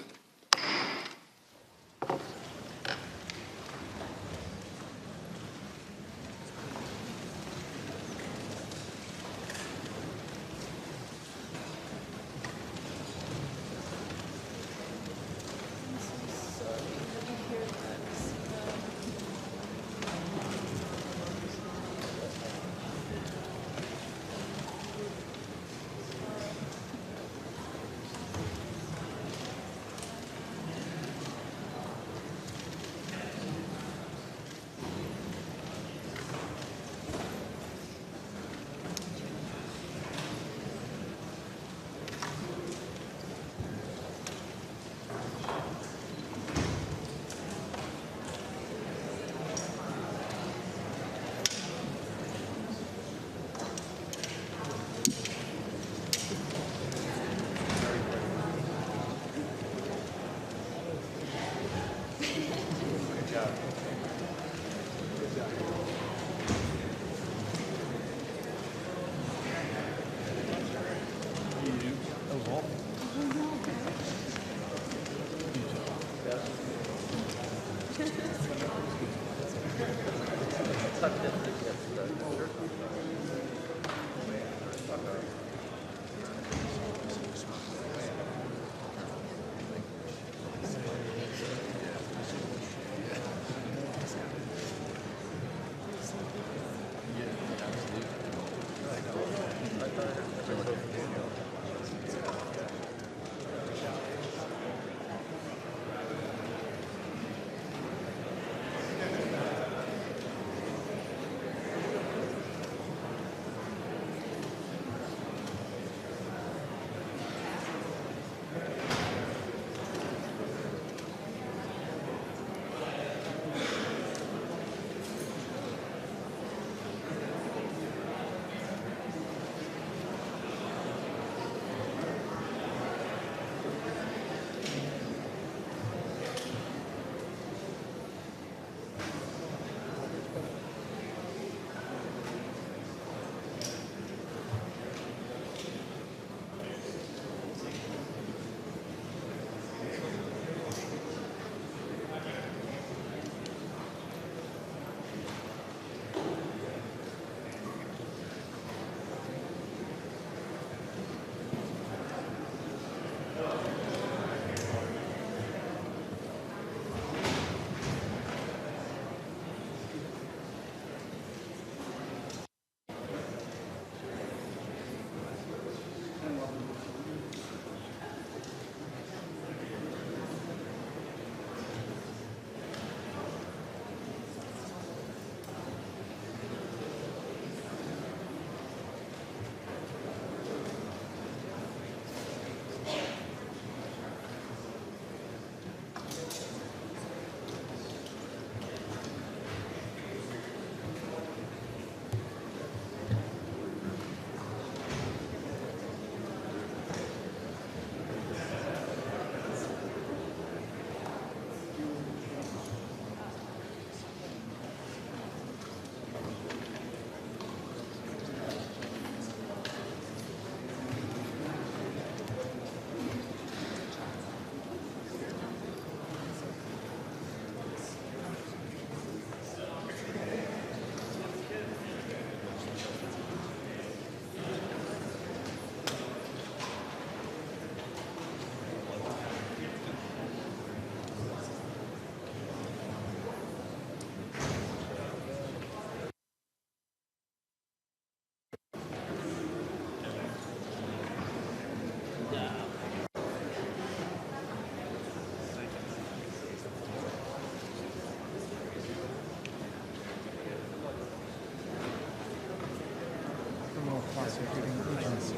prosecuting agency.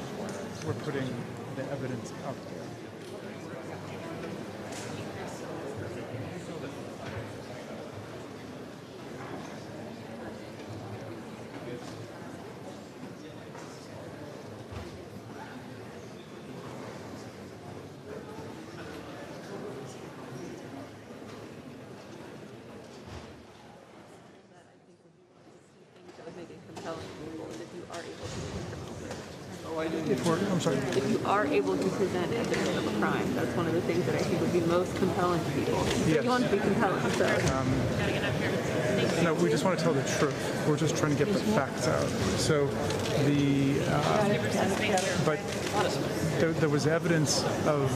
We're putting the evidence out there. If you are able to present evidence of a crime, that's one of the things that I think would be most compelling to people. Yes. You want to be compelling, so. No, we just want to tell the truth. We're just trying to get the facts out. So but there was evidence of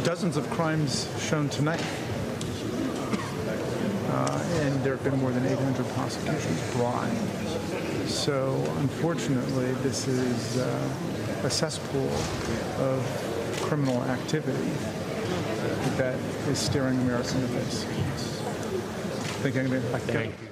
dozens of crimes shown tonight. And there have been more than 800 prosecutions brought. So unfortunately, this is a cesspool of criminal activity that is staring America in the face. Thank you.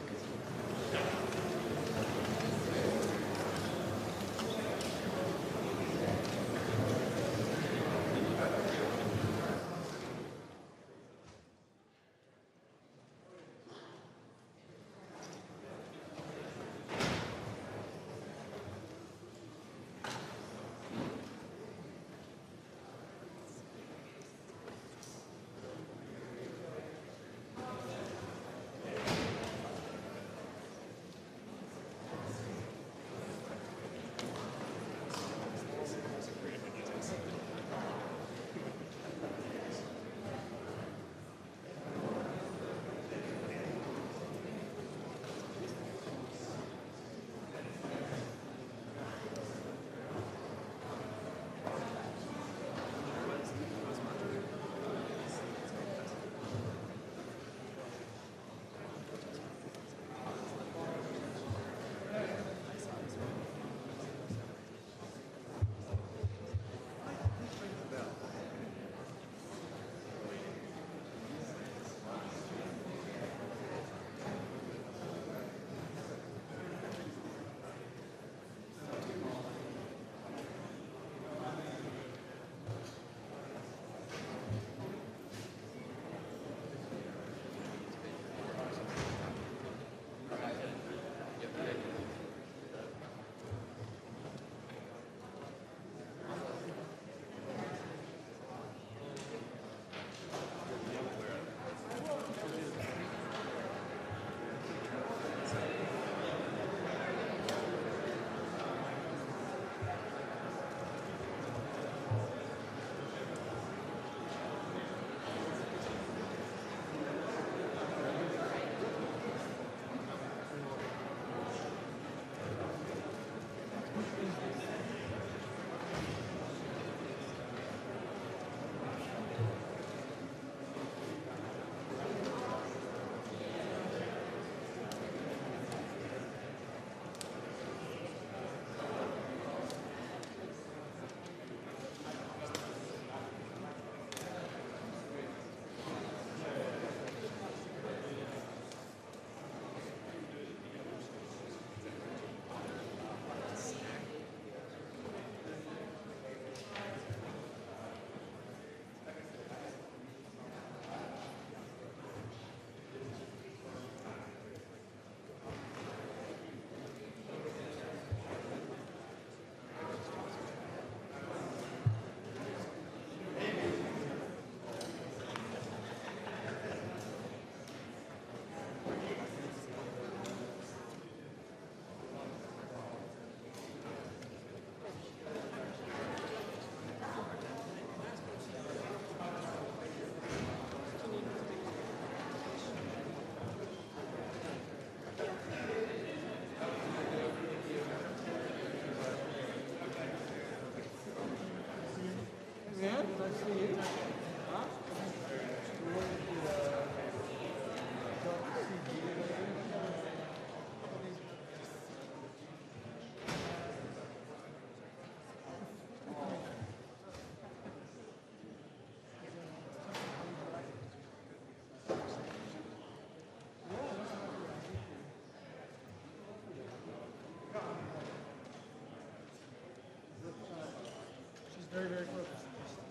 She's very, very close.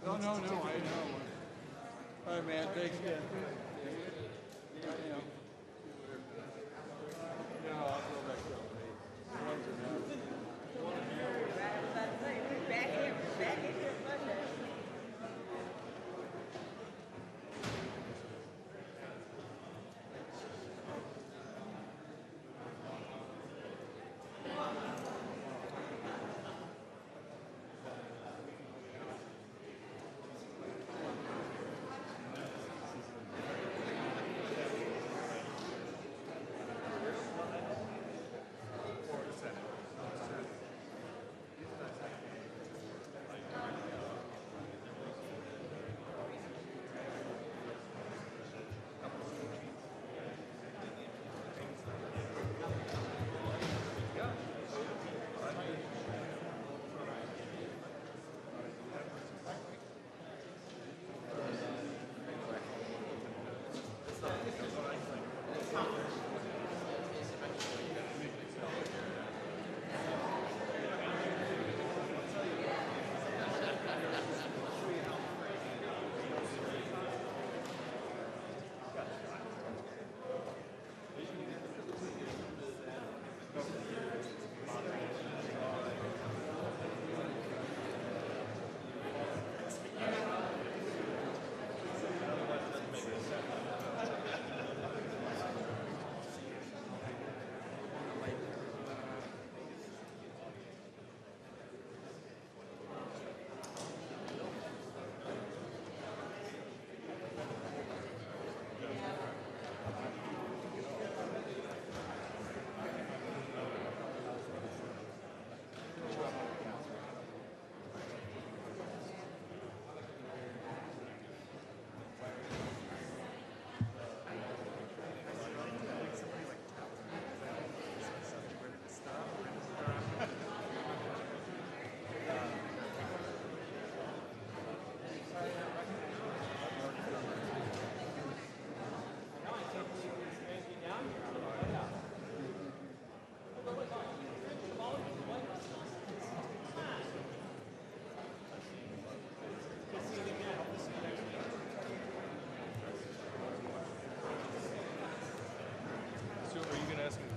No, I know. All right, man, thanks again. No, I'll go back up. Back in here Monday.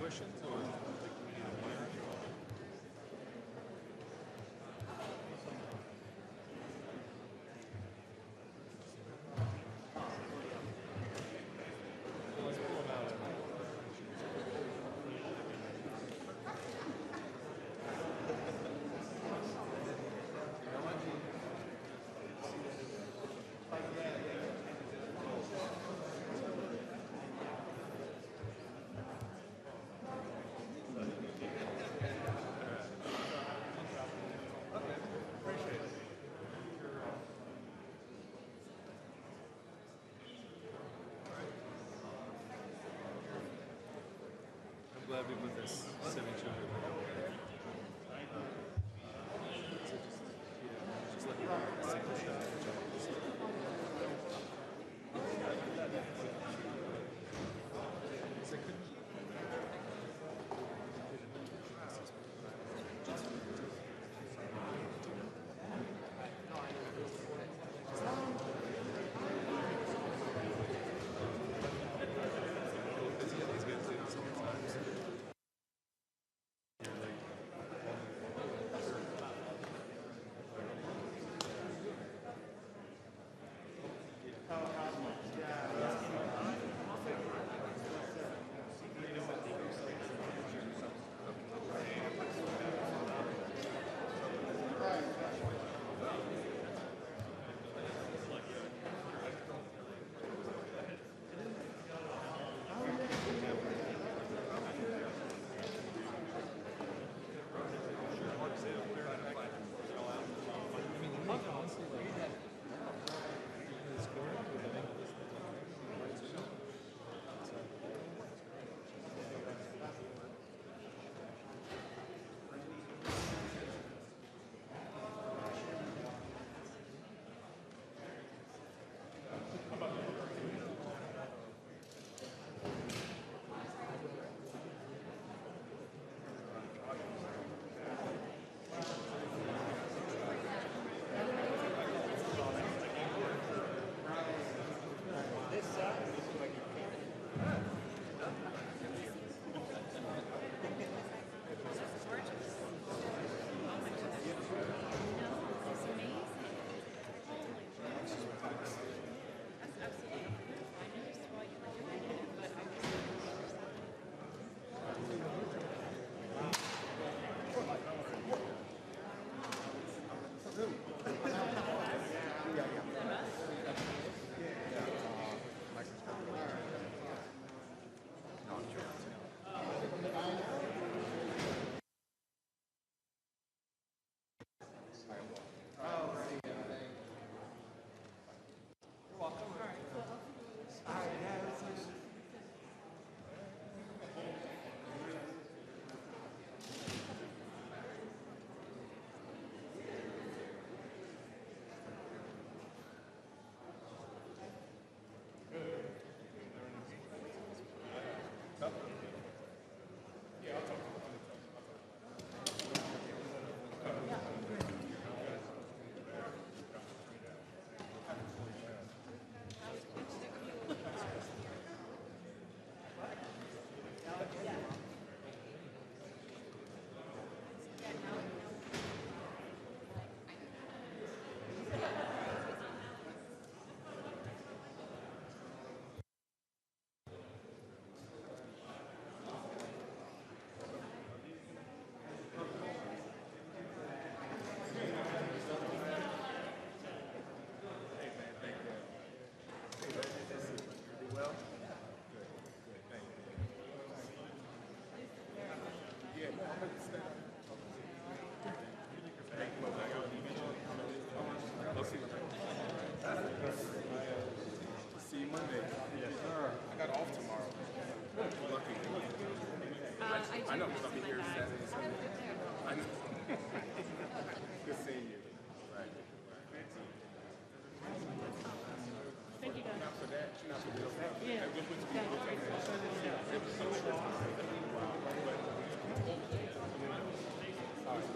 questions or I'm glad we put this signature over there. So just let me know the signature. I know, because I'll be here Saturday, Sunday. I know. Good seeing you. Right. Thank you, guys. Not for that. Not for this. Yeah. Just with people. It was so short. Wow. All right.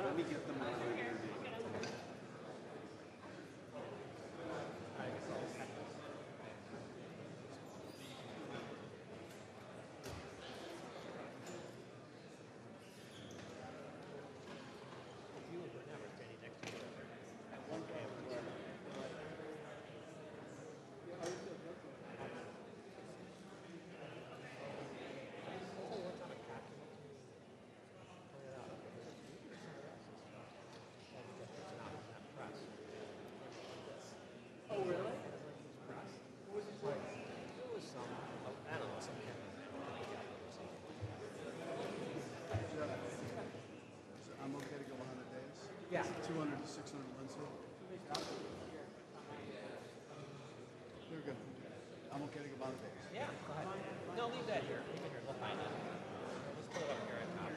Let me get them out of here. Oh, really? I'm okay to go 100 days? Yeah. 200 to 600 months here? You're good. I'm okay to go 100 days. Yeah, go ahead. No, leave that here. Leave it here. We'll find it. Let's put it up here at top.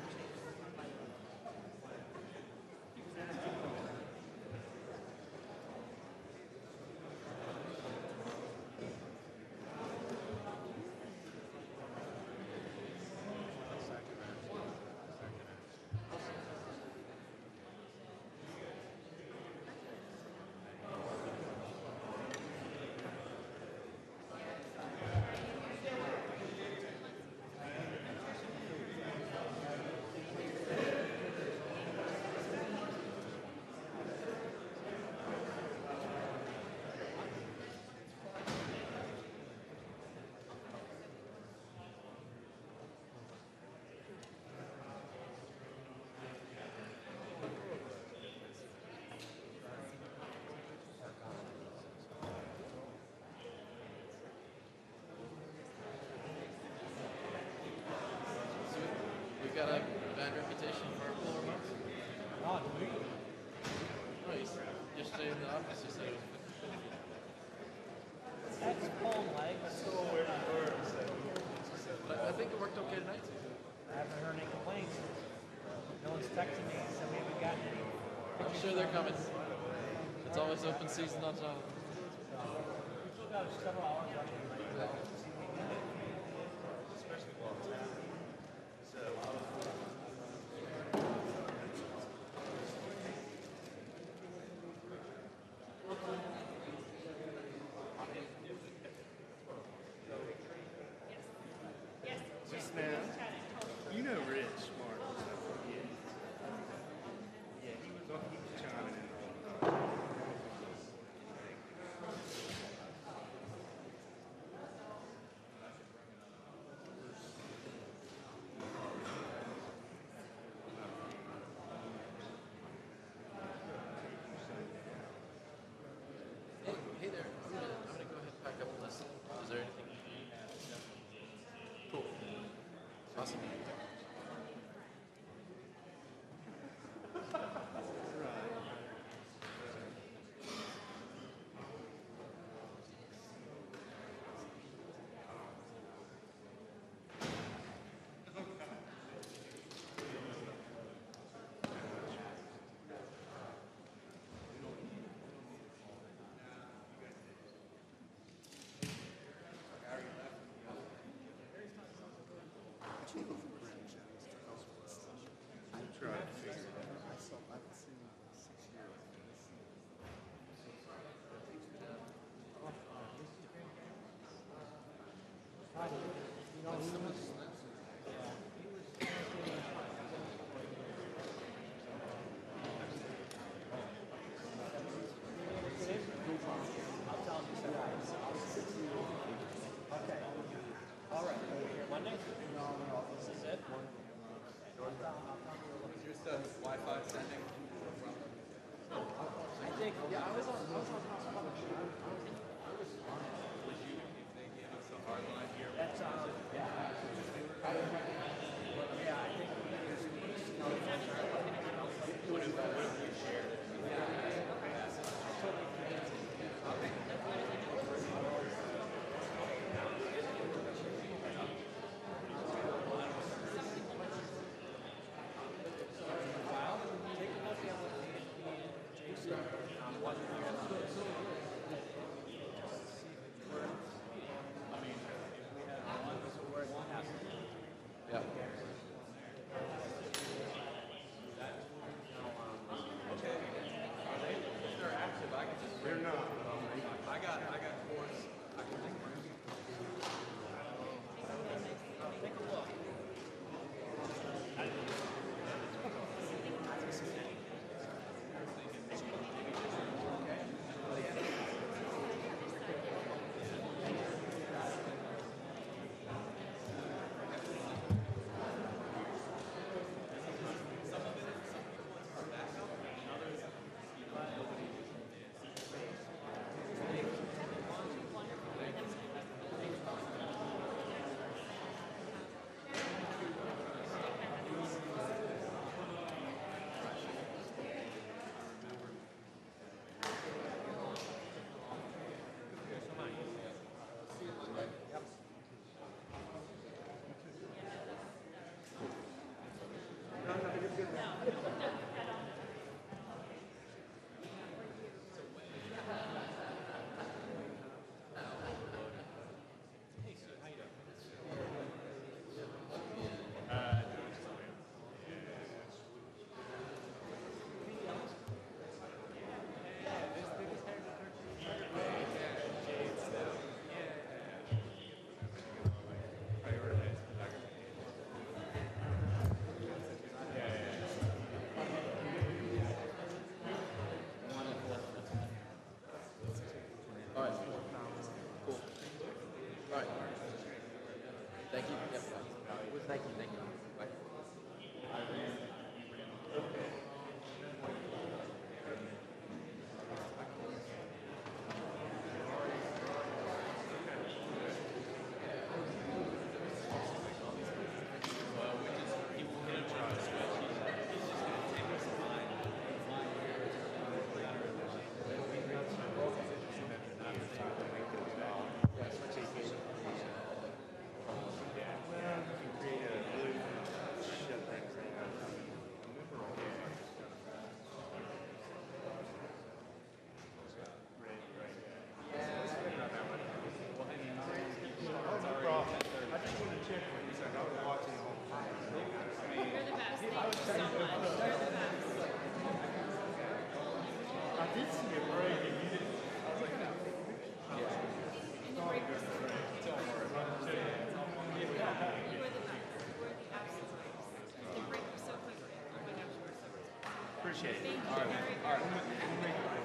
We've got a bad reputation for our poor remotes. Oh, do we? No, yesterday in the office you said it was 50-50. That's pulling legs. But I think it worked okay tonight. I haven't heard any complaints. No one's texting me, so we haven't gotten any. I'm sure they're coming. It's always open season on Jonathan. We still got several hours left in the night. Especially while it's happening. So, yes, ma'am. You know Rich Smart. Yeah, he was chiming in. Awesome. Okay. All right. Here Monday? This is it. Is your stuff Wi-Fi sending? I think, yeah, I was on Would you, if they gave us a hard line here? That's, yeah. Yeah, I think What if we shared? They're not. I got course. I can take a look. Thank you. Yep. Thank you. Thank you. Bye. Appreciate it. All right.